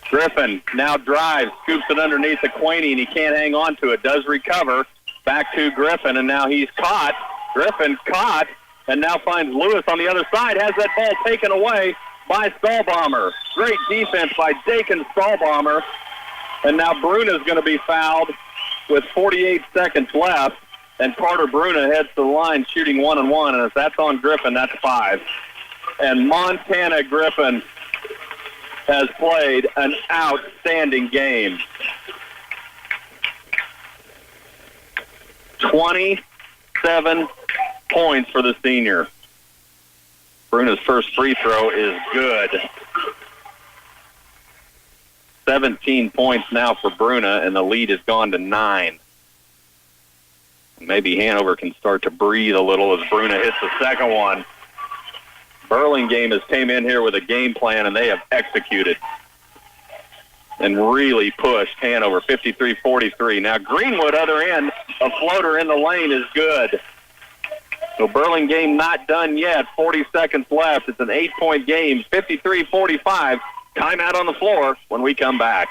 Griffin now drives, scoops it underneath Aquani, and he can't hang on to it. Does recover. Back to Griffin, and now he's caught. Griffin caught, and now finds Lewis on the other side. Has that ball taken away by Stahlbomber. Great defense by Dakin Stahlbomber. And now Bruna's going to be fouled with 48 seconds left. And Carter Bruna heads to the line shooting 1-on-1, and if that's on Griffin, that's 5. And Montana Griffin has played an outstanding game. 27 points for the senior. Bruna's first free throw is good. 17 points now for Bruna, and the lead has gone to 9. Maybe Hanover can start to breathe a little as Bruna hits the second one. Burlingame has came in here with a game plan, and they have executed and really pushed Hanover, 53-43. Now Greenwood, other end, a floater in the lane is good. So Burlingame not done yet. 40 seconds left. It's an 8-point game, 53-45. Timeout on the floor when we come back.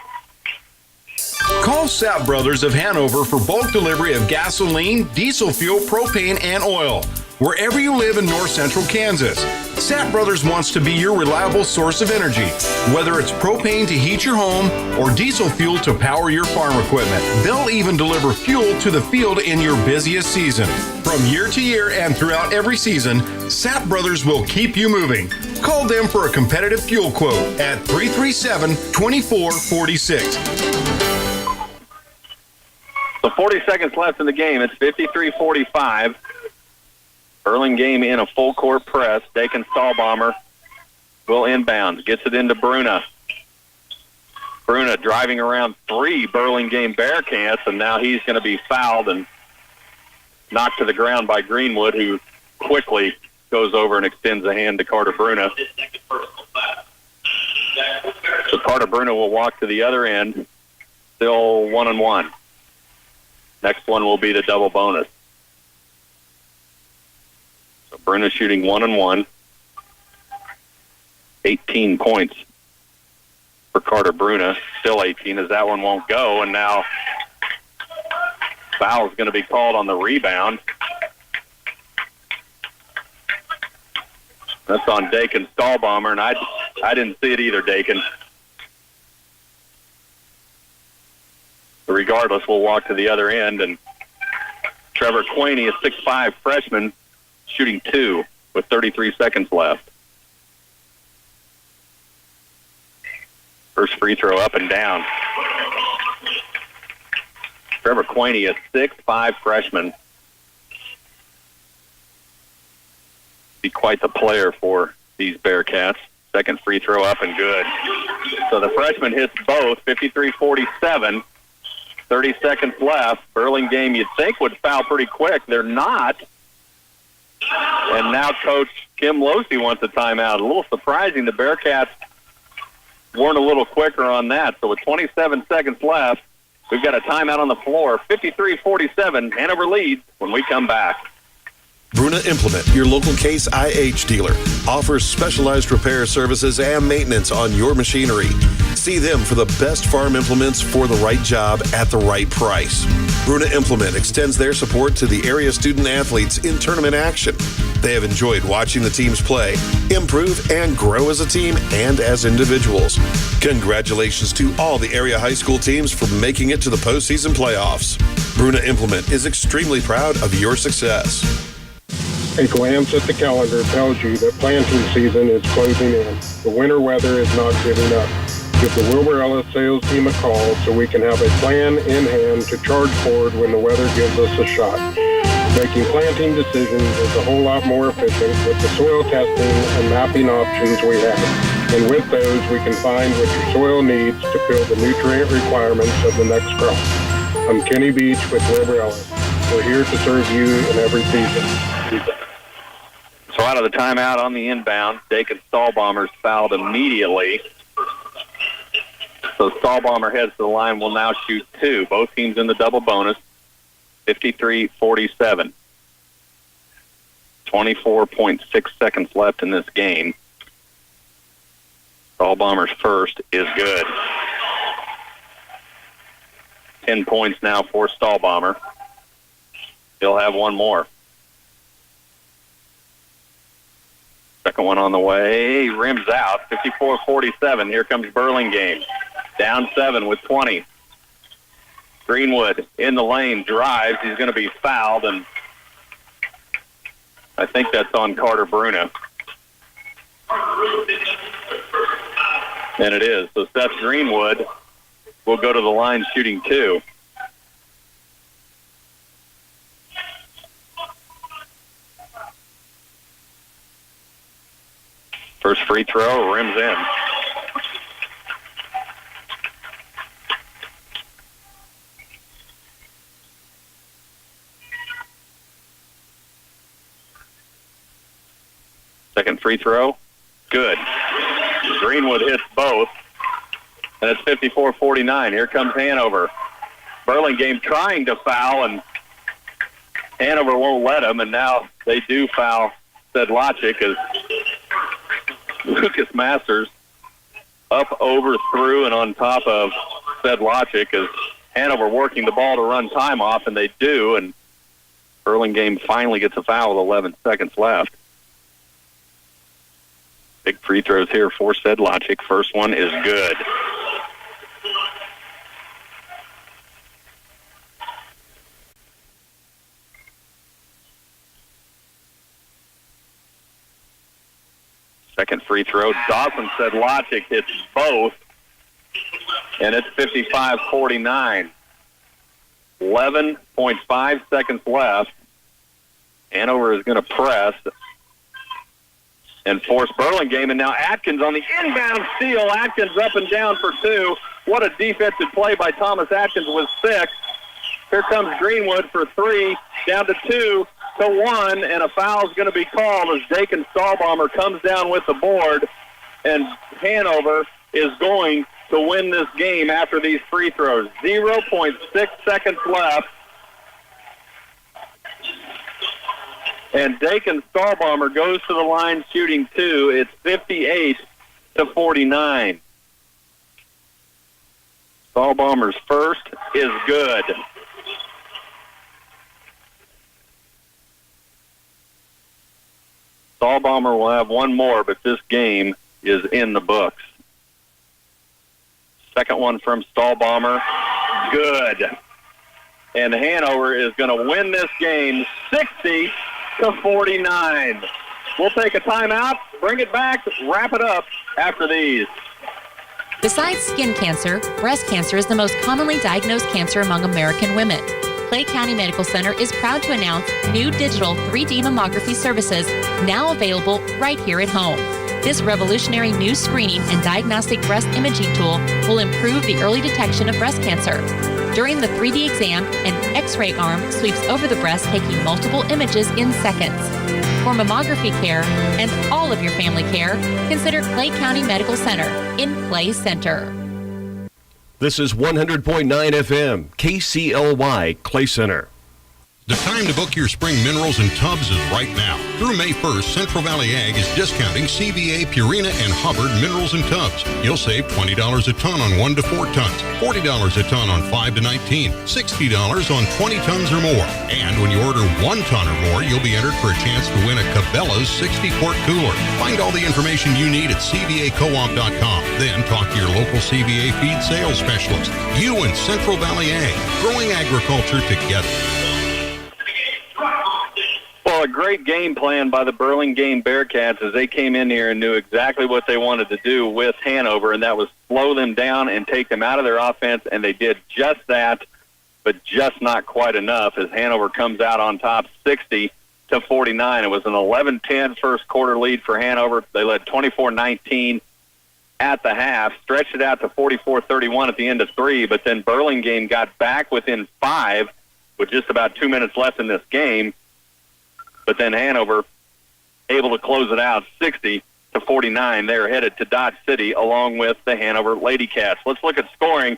Call Sapp Brothers of Hanover for bulk delivery of gasoline, diesel fuel, propane, and oil. Wherever you live in north central Kansas, Sapp Brothers wants to be your reliable source of energy. Whether it's propane to heat your home or diesel fuel to power your farm equipment, they'll even deliver fuel to the field in your busiest season. From year to year and throughout every season, Sapp Brothers will keep you moving. Call them for a competitive fuel quote at 337-2446. So 40 seconds left in the game. It's 53-45. Burlingame in a full court press. Dakin Stahlbomber will inbound. Gets it into Bruna. Bruna driving around 3 Burlingame Bearcats, and now he's going to be fouled and knocked to the ground by Greenwood, who quickly goes over and extends a hand to Carter Bruna. So Carter Bruna will walk to the other end. Still 1-on-1. Next one will be the double bonus. So Bruna shooting 1-on-1. 18 points for Carter Bruna. Still 18 as that one won't go. And now foul is going to be called on the rebound. That's on Dakin Stahlbomber, and I didn't see it either, Dakin. Regardless, we'll walk to the other end, and Trevor Quaney, a 6'5 freshman, shooting 2 with 33 seconds left. First free throw up and down. Trevor Quaney, a 6'5 freshman. Be quite the player for these Bearcats. Second free throw up and good. So the freshman hits both, 53-47. 30 seconds left. Burlingame, you'd think, would foul pretty quick. They're not. And now Coach Kim Losey wants a timeout. A little surprising the Bearcats weren't a little quicker on that. So with 27 seconds left, we've got a timeout on the floor. 53-47, Hanover leads when we come back. Bruna Implement, your local Case IH dealer, offers specialized repair services and maintenance on your machinery. See them for the best farm implements for the right job at the right price. Bruna Implement extends their support to the area student athletes in tournament action. They have enjoyed watching the teams play, improve, and grow as a team and as individuals. Congratulations to all the area high school teams for making it to the postseason playoffs. Bruna Implement is extremely proud of your success. A glance at the calendar tells you that planting season is closing in. The winter weather is not giving up. Give the Wilbur Ellis sales team a call so we can have a plan in hand to charge forward when the weather gives us a shot. Making planting decisions is a whole lot more efficient with the soil testing and mapping options we have. And with those, we can find what your soil needs to fill the nutrient requirements of the next crop. I'm Kenny Beach with Wilbur Ellis. We're here to serve you in every season. So out of the timeout on the inbound, Dakin Stahlbommer's fouled immediately. So Stahlbommer heads to the line, will now shoot two. Both teams in the double bonus, 53-47. 24.6 seconds left in this game. Stahlbommer's first is good. 10 points now for Stahlbommer. He'll have one more. Second one on the way. Rims out. 54-47. Here comes Burlingame. Down 7 with 20. Greenwood in the lane. Drives. He's going to be fouled, and I think that's on Carter Bruna. And it is. So Seth Greenwood will go to the line shooting two. First free throw, rims in. Second free throw, good. Greenwood hits both, and it's 54-49. Here comes Hanover. Burlingame trying to foul, and Hanover won't let him, and now they do foul Sedlacek as Lucas Masters up, over, through, and on top of Sedlacek as Hanover working the ball to run time off, and they do, and Burlingame finally gets a foul with 11 seconds left. Big free throws here for Sedlacek. First one is good. Second free throw. Dawson Sedlacek hits both, and it's 55-49. 11.5 seconds left. Hanover is going to press and force Burlingame, and now Atkins on the inbound steal. Atkins up and down for two. What a defensive play by Thomas Atkins with 6. Here comes Greenwood for 3, down to 2 to 1, and a foul is going to be called as Dakin Stahlbommer comes down with the board, and Hanover is going to win this game after these free throws. 0.6 seconds left. And Dakin Stahlbommer goes to the line shooting two. It's 58-49. Stahlbommer's first is good. Stahlbommer will have one more, but this game is in the books. Second one from Stahlbommer, good. And Hanover is going to win this game 60-49. We'll take a timeout, bring it back, wrap it up after these. Besides skin cancer, breast cancer is the most commonly diagnosed cancer among American women. Clay County Medical Center is proud to announce new digital 3D mammography services now available right here at home. This revolutionary new screening and diagnostic breast imaging tool will improve the early detection of breast cancer. During the 3D exam, an X-ray arm sweeps over the breast, taking multiple images in seconds. For mammography care and all of your family care, consider Clay County Medical Center in Clay Center. This is 100.9 FM, KCLY, Clay Center. The time to book your spring minerals and tubs is right now. Through May 1st, Central Valley Ag is discounting CVA, Purina, and Hubbard minerals and tubs. You'll save $20 a ton on 1 to 4 tons, $40 a ton on 5 to 19, $60 on 20 tons or more. And when you order 1 ton or more, you'll be entered for a chance to win a Cabela's 60-quart cooler. Find all the information you need at CVACoop.com. Then talk to your local CVA feed sales specialist. You and Central Valley Ag, growing agriculture together. Well, a great game plan by the Burlingame Bearcats as they came in here and knew exactly what they wanted to do with Hanover, and that was slow them down and take them out of their offense, and they did just that, but just not quite enough as Hanover comes out on top 60-49. It was an 11-10 first quarter lead for Hanover. They led 24-19 at the half, stretched it out to 44-31 at the end of 3, but then Burlingame got back within 5 with just about 2 minutes left in this game. But then Hanover able to close it out 60-49. They're headed to Dodge City along with the Hanover Lady Cats. Let's look at scoring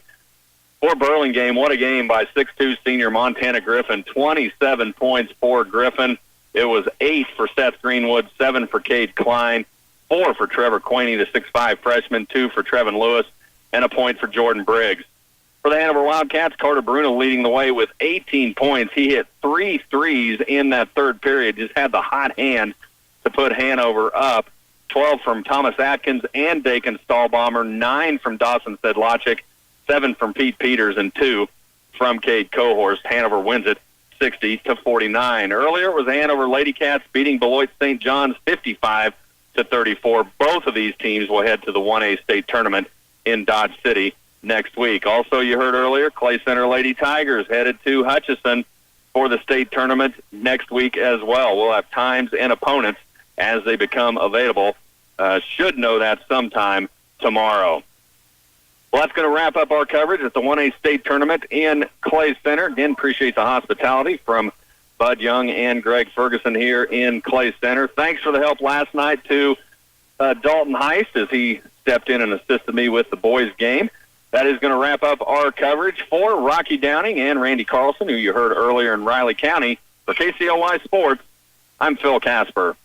for Burlingame. What a game by 6'2" senior Montana Griffin. 27 points for Griffin. It was 8 for Seth Greenwood, 7 for Cade Klein, 4 for Trevor Quaney, the 6'5" freshman, 2 for Trevin Lewis, and a point for Jordan Briggs. For the Hanover Wildcats, Carter Bruno leading the way with 18 points. He hit 3 threes in that third period, just had the hot hand to put Hanover up. 12 from Thomas Atkins and Dakin Stahlbomber, 9 from Dawson Sedlacek, 7 from Pete Peters, and 2 from Cade Cohorst. Hanover wins it 60-49. Earlier, it was the Hanover Lady Cats beating Beloit St. John's 55-34. Both of these teams will head to the 1A state tournament in Dodge City next week. Also, you heard earlier, Clay Center Lady Tigers headed to Hutchinson for the state tournament next week as well. We'll have times and opponents as they become available. Should know that sometime tomorrow. Well, that's going to wrap up our coverage at the 1A state tournament in Clay Center. Again, appreciate the hospitality from Bud Young and Greg Ferguson here in Clay Center. Thanks for the help last night to Dalton Heist as he stepped in and assisted me with the boys' game. That is going to wrap up our coverage for Rocky Downing and Randy Carlson, who you heard earlier in Riley County. For KCLY Sports, I'm Phil Casper.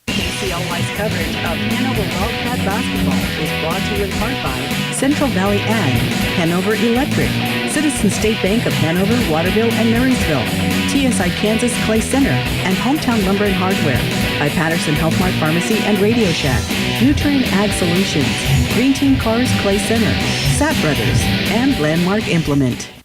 KCLY's coverage of Hanover Wildcat basketball is brought to you in part by Central Valley Ag, Hanover Electric, Citizen State Bank of Hanover, Waterville, and Marysville, TSI Kansas Clay Center, and Hometown Lumber and Hardware, by Patterson Health Mart Pharmacy and Radio Shack, Nutrien Ag Solutions, Green Team Cars Clay Center, Sapp Brothers, and Landmark Implement.